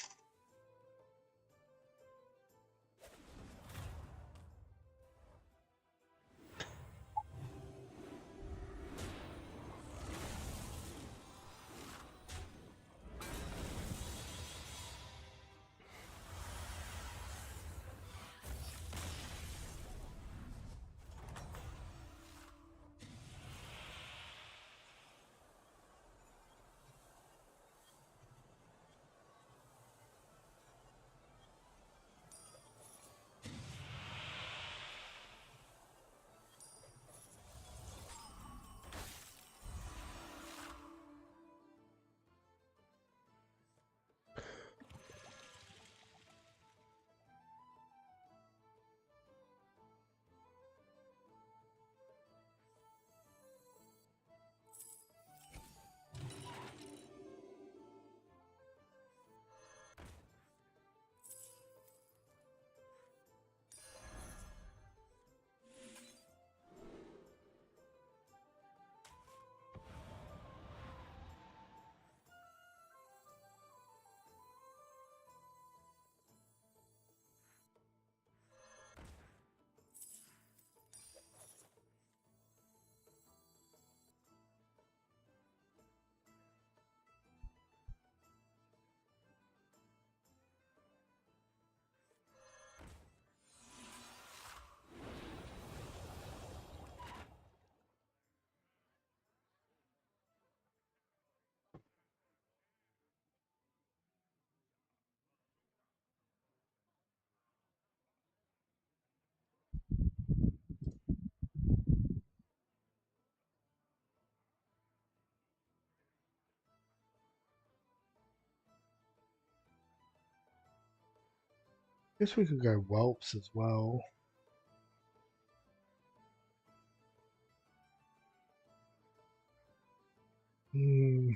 Speaker 1: Guess we could go whelps as well. Hmm.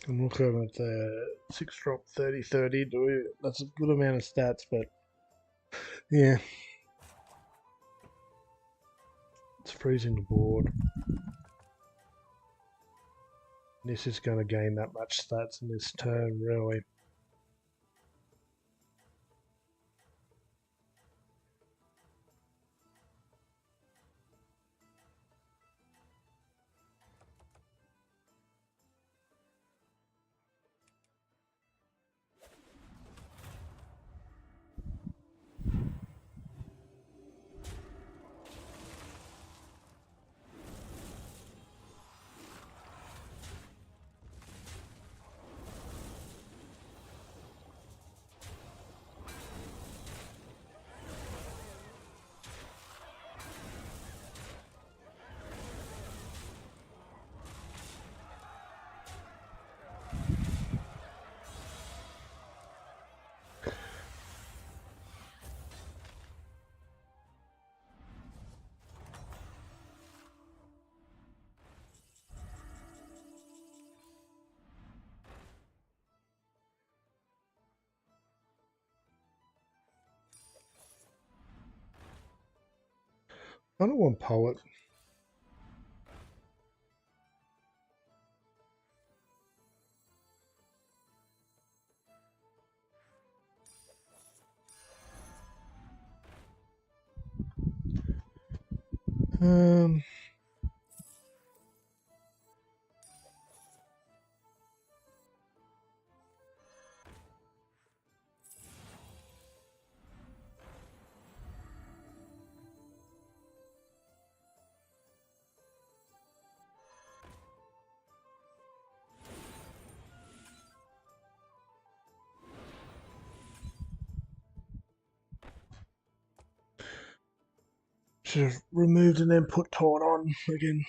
Speaker 1: I'm looking at the 6 drop 30-30. That's a good amount of stats, but yeah, it's freezing the board. This is going to gain that much stats in this turn, really. I don't want Poet. Um, should have removed and then put Taunt on again.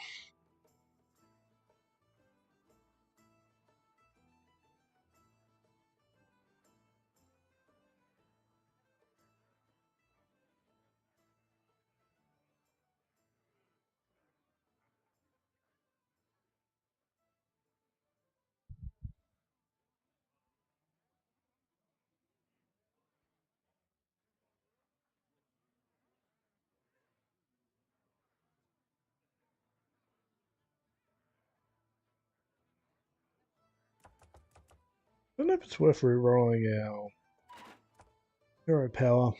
Speaker 1: I don't know if it's worth rerolling our hero power.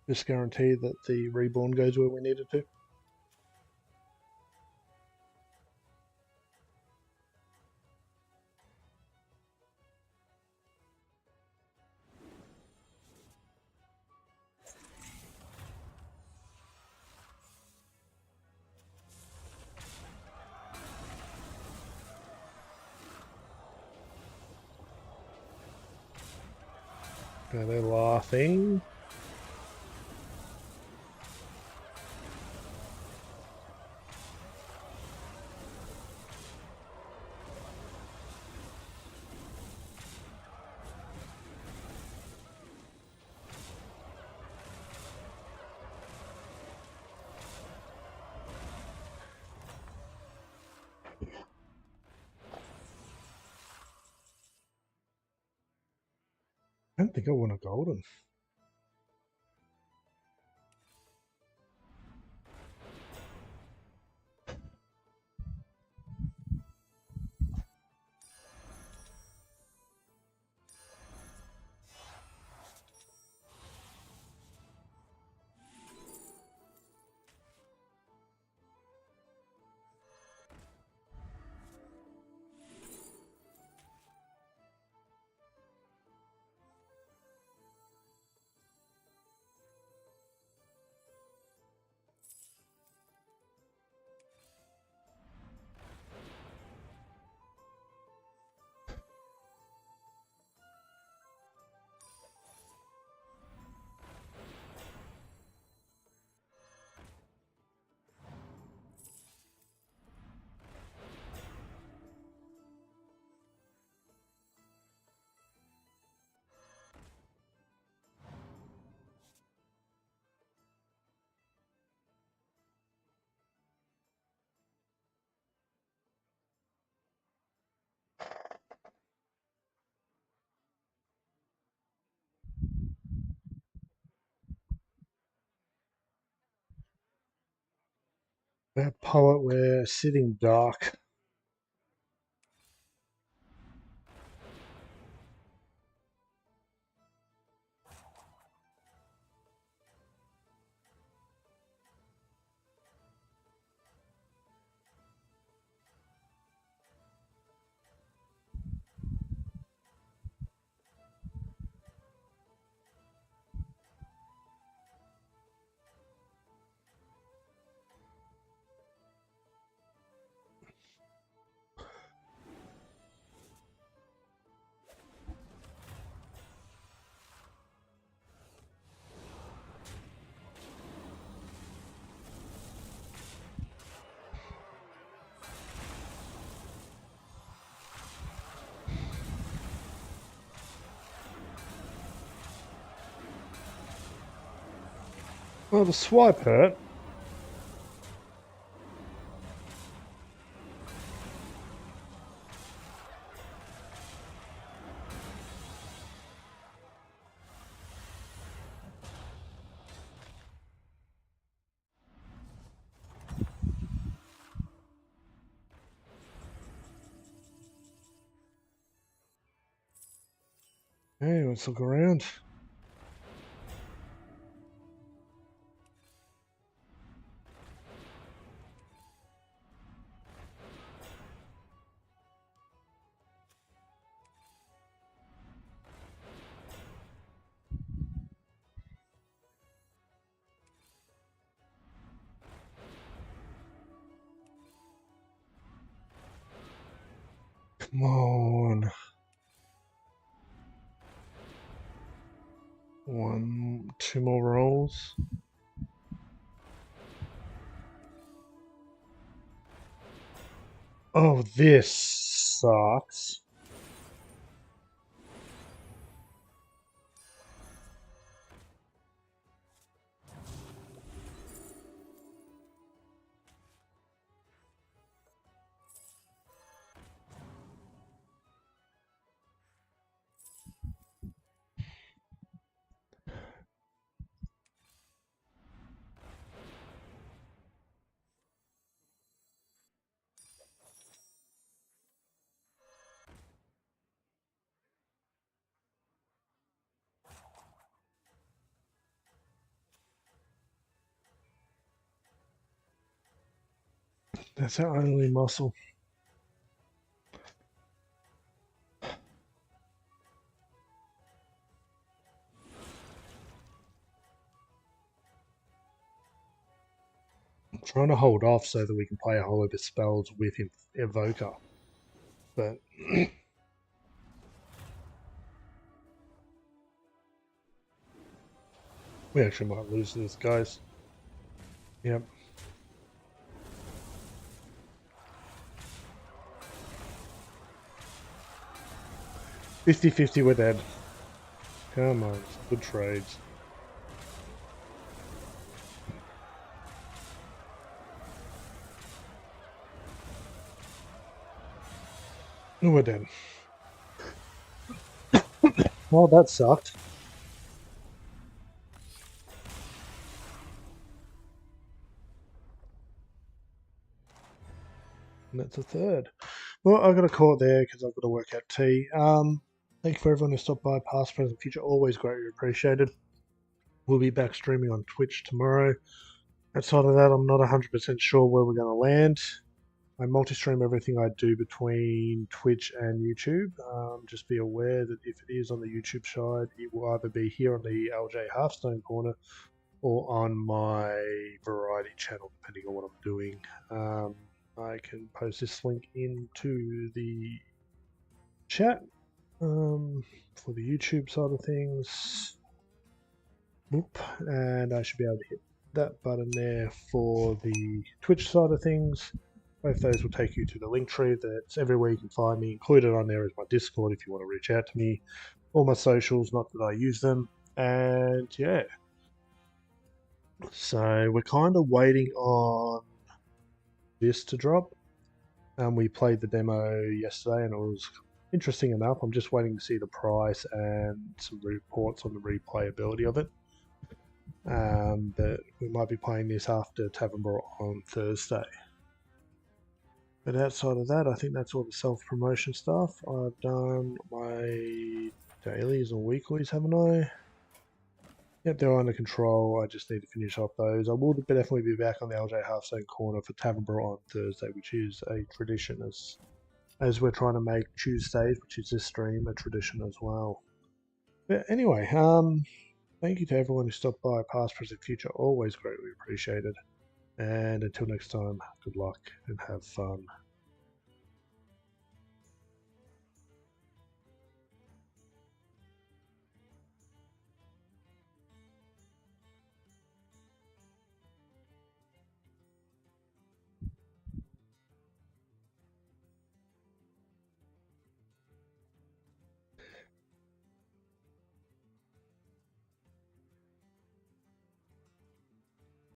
Speaker 1: Just guarantee that the reborn goes where we need it to. They're laughing. I don't think I want a golden. That poet, we're sitting dark. Well, the swipe hurt. Hey, let's look around. Come on. Two more rolls. Oh, this sucks. That's our only muscle. I'm trying to hold off so that we can play a whole heap of spells with Evoker. But we actually might lose this, guys. Yep. 50-50 we're dead. Come on, good trades. Oh, we're dead. Well, that sucked. And that's a third. Well, I've got to call it there because I've got to work out tea. Thank you for everyone who stopped by, past, present, future. Always greatly appreciated. We'll be back streaming on Twitch tomorrow. Outside of that, I'm not 100% sure where we're going to land. I multi-stream everything I do between Twitch and YouTube. Just be aware that if it is on the YouTube side, it will either be here on the LJ Hearthstone corner or on my variety channel, depending on what I'm doing. I can post this link into the chat for the YouTube side of things. Whoop, and I should be able to hit that button there for the Twitch side of things. Both those will take you to the link tree. That's everywhere you can find me. Included on there is my Discord if you want to reach out to me. All my socials, not that I use them. And yeah. So we're kind of waiting on this to drop. We played the demo yesterday and it was interesting enough. I'm just waiting to see the price and some reports on the replayability of it. But we might be playing this after Tavern Brawl on Thursday. But outside of that, I think that's all the self-promotion stuff. I've done my dailies and weeklies, haven't I? Yep, they're under control. I just need to finish off those. I will definitely be back on the LJ Hearthstone corner for Tavern Brawl on Thursday, which is a tradition as we're trying to make Tuesdays, which is this stream, a tradition as well. But anyway, thank you to everyone who stopped by, past, present, future. Always greatly appreciated. And until next time, good luck and have fun.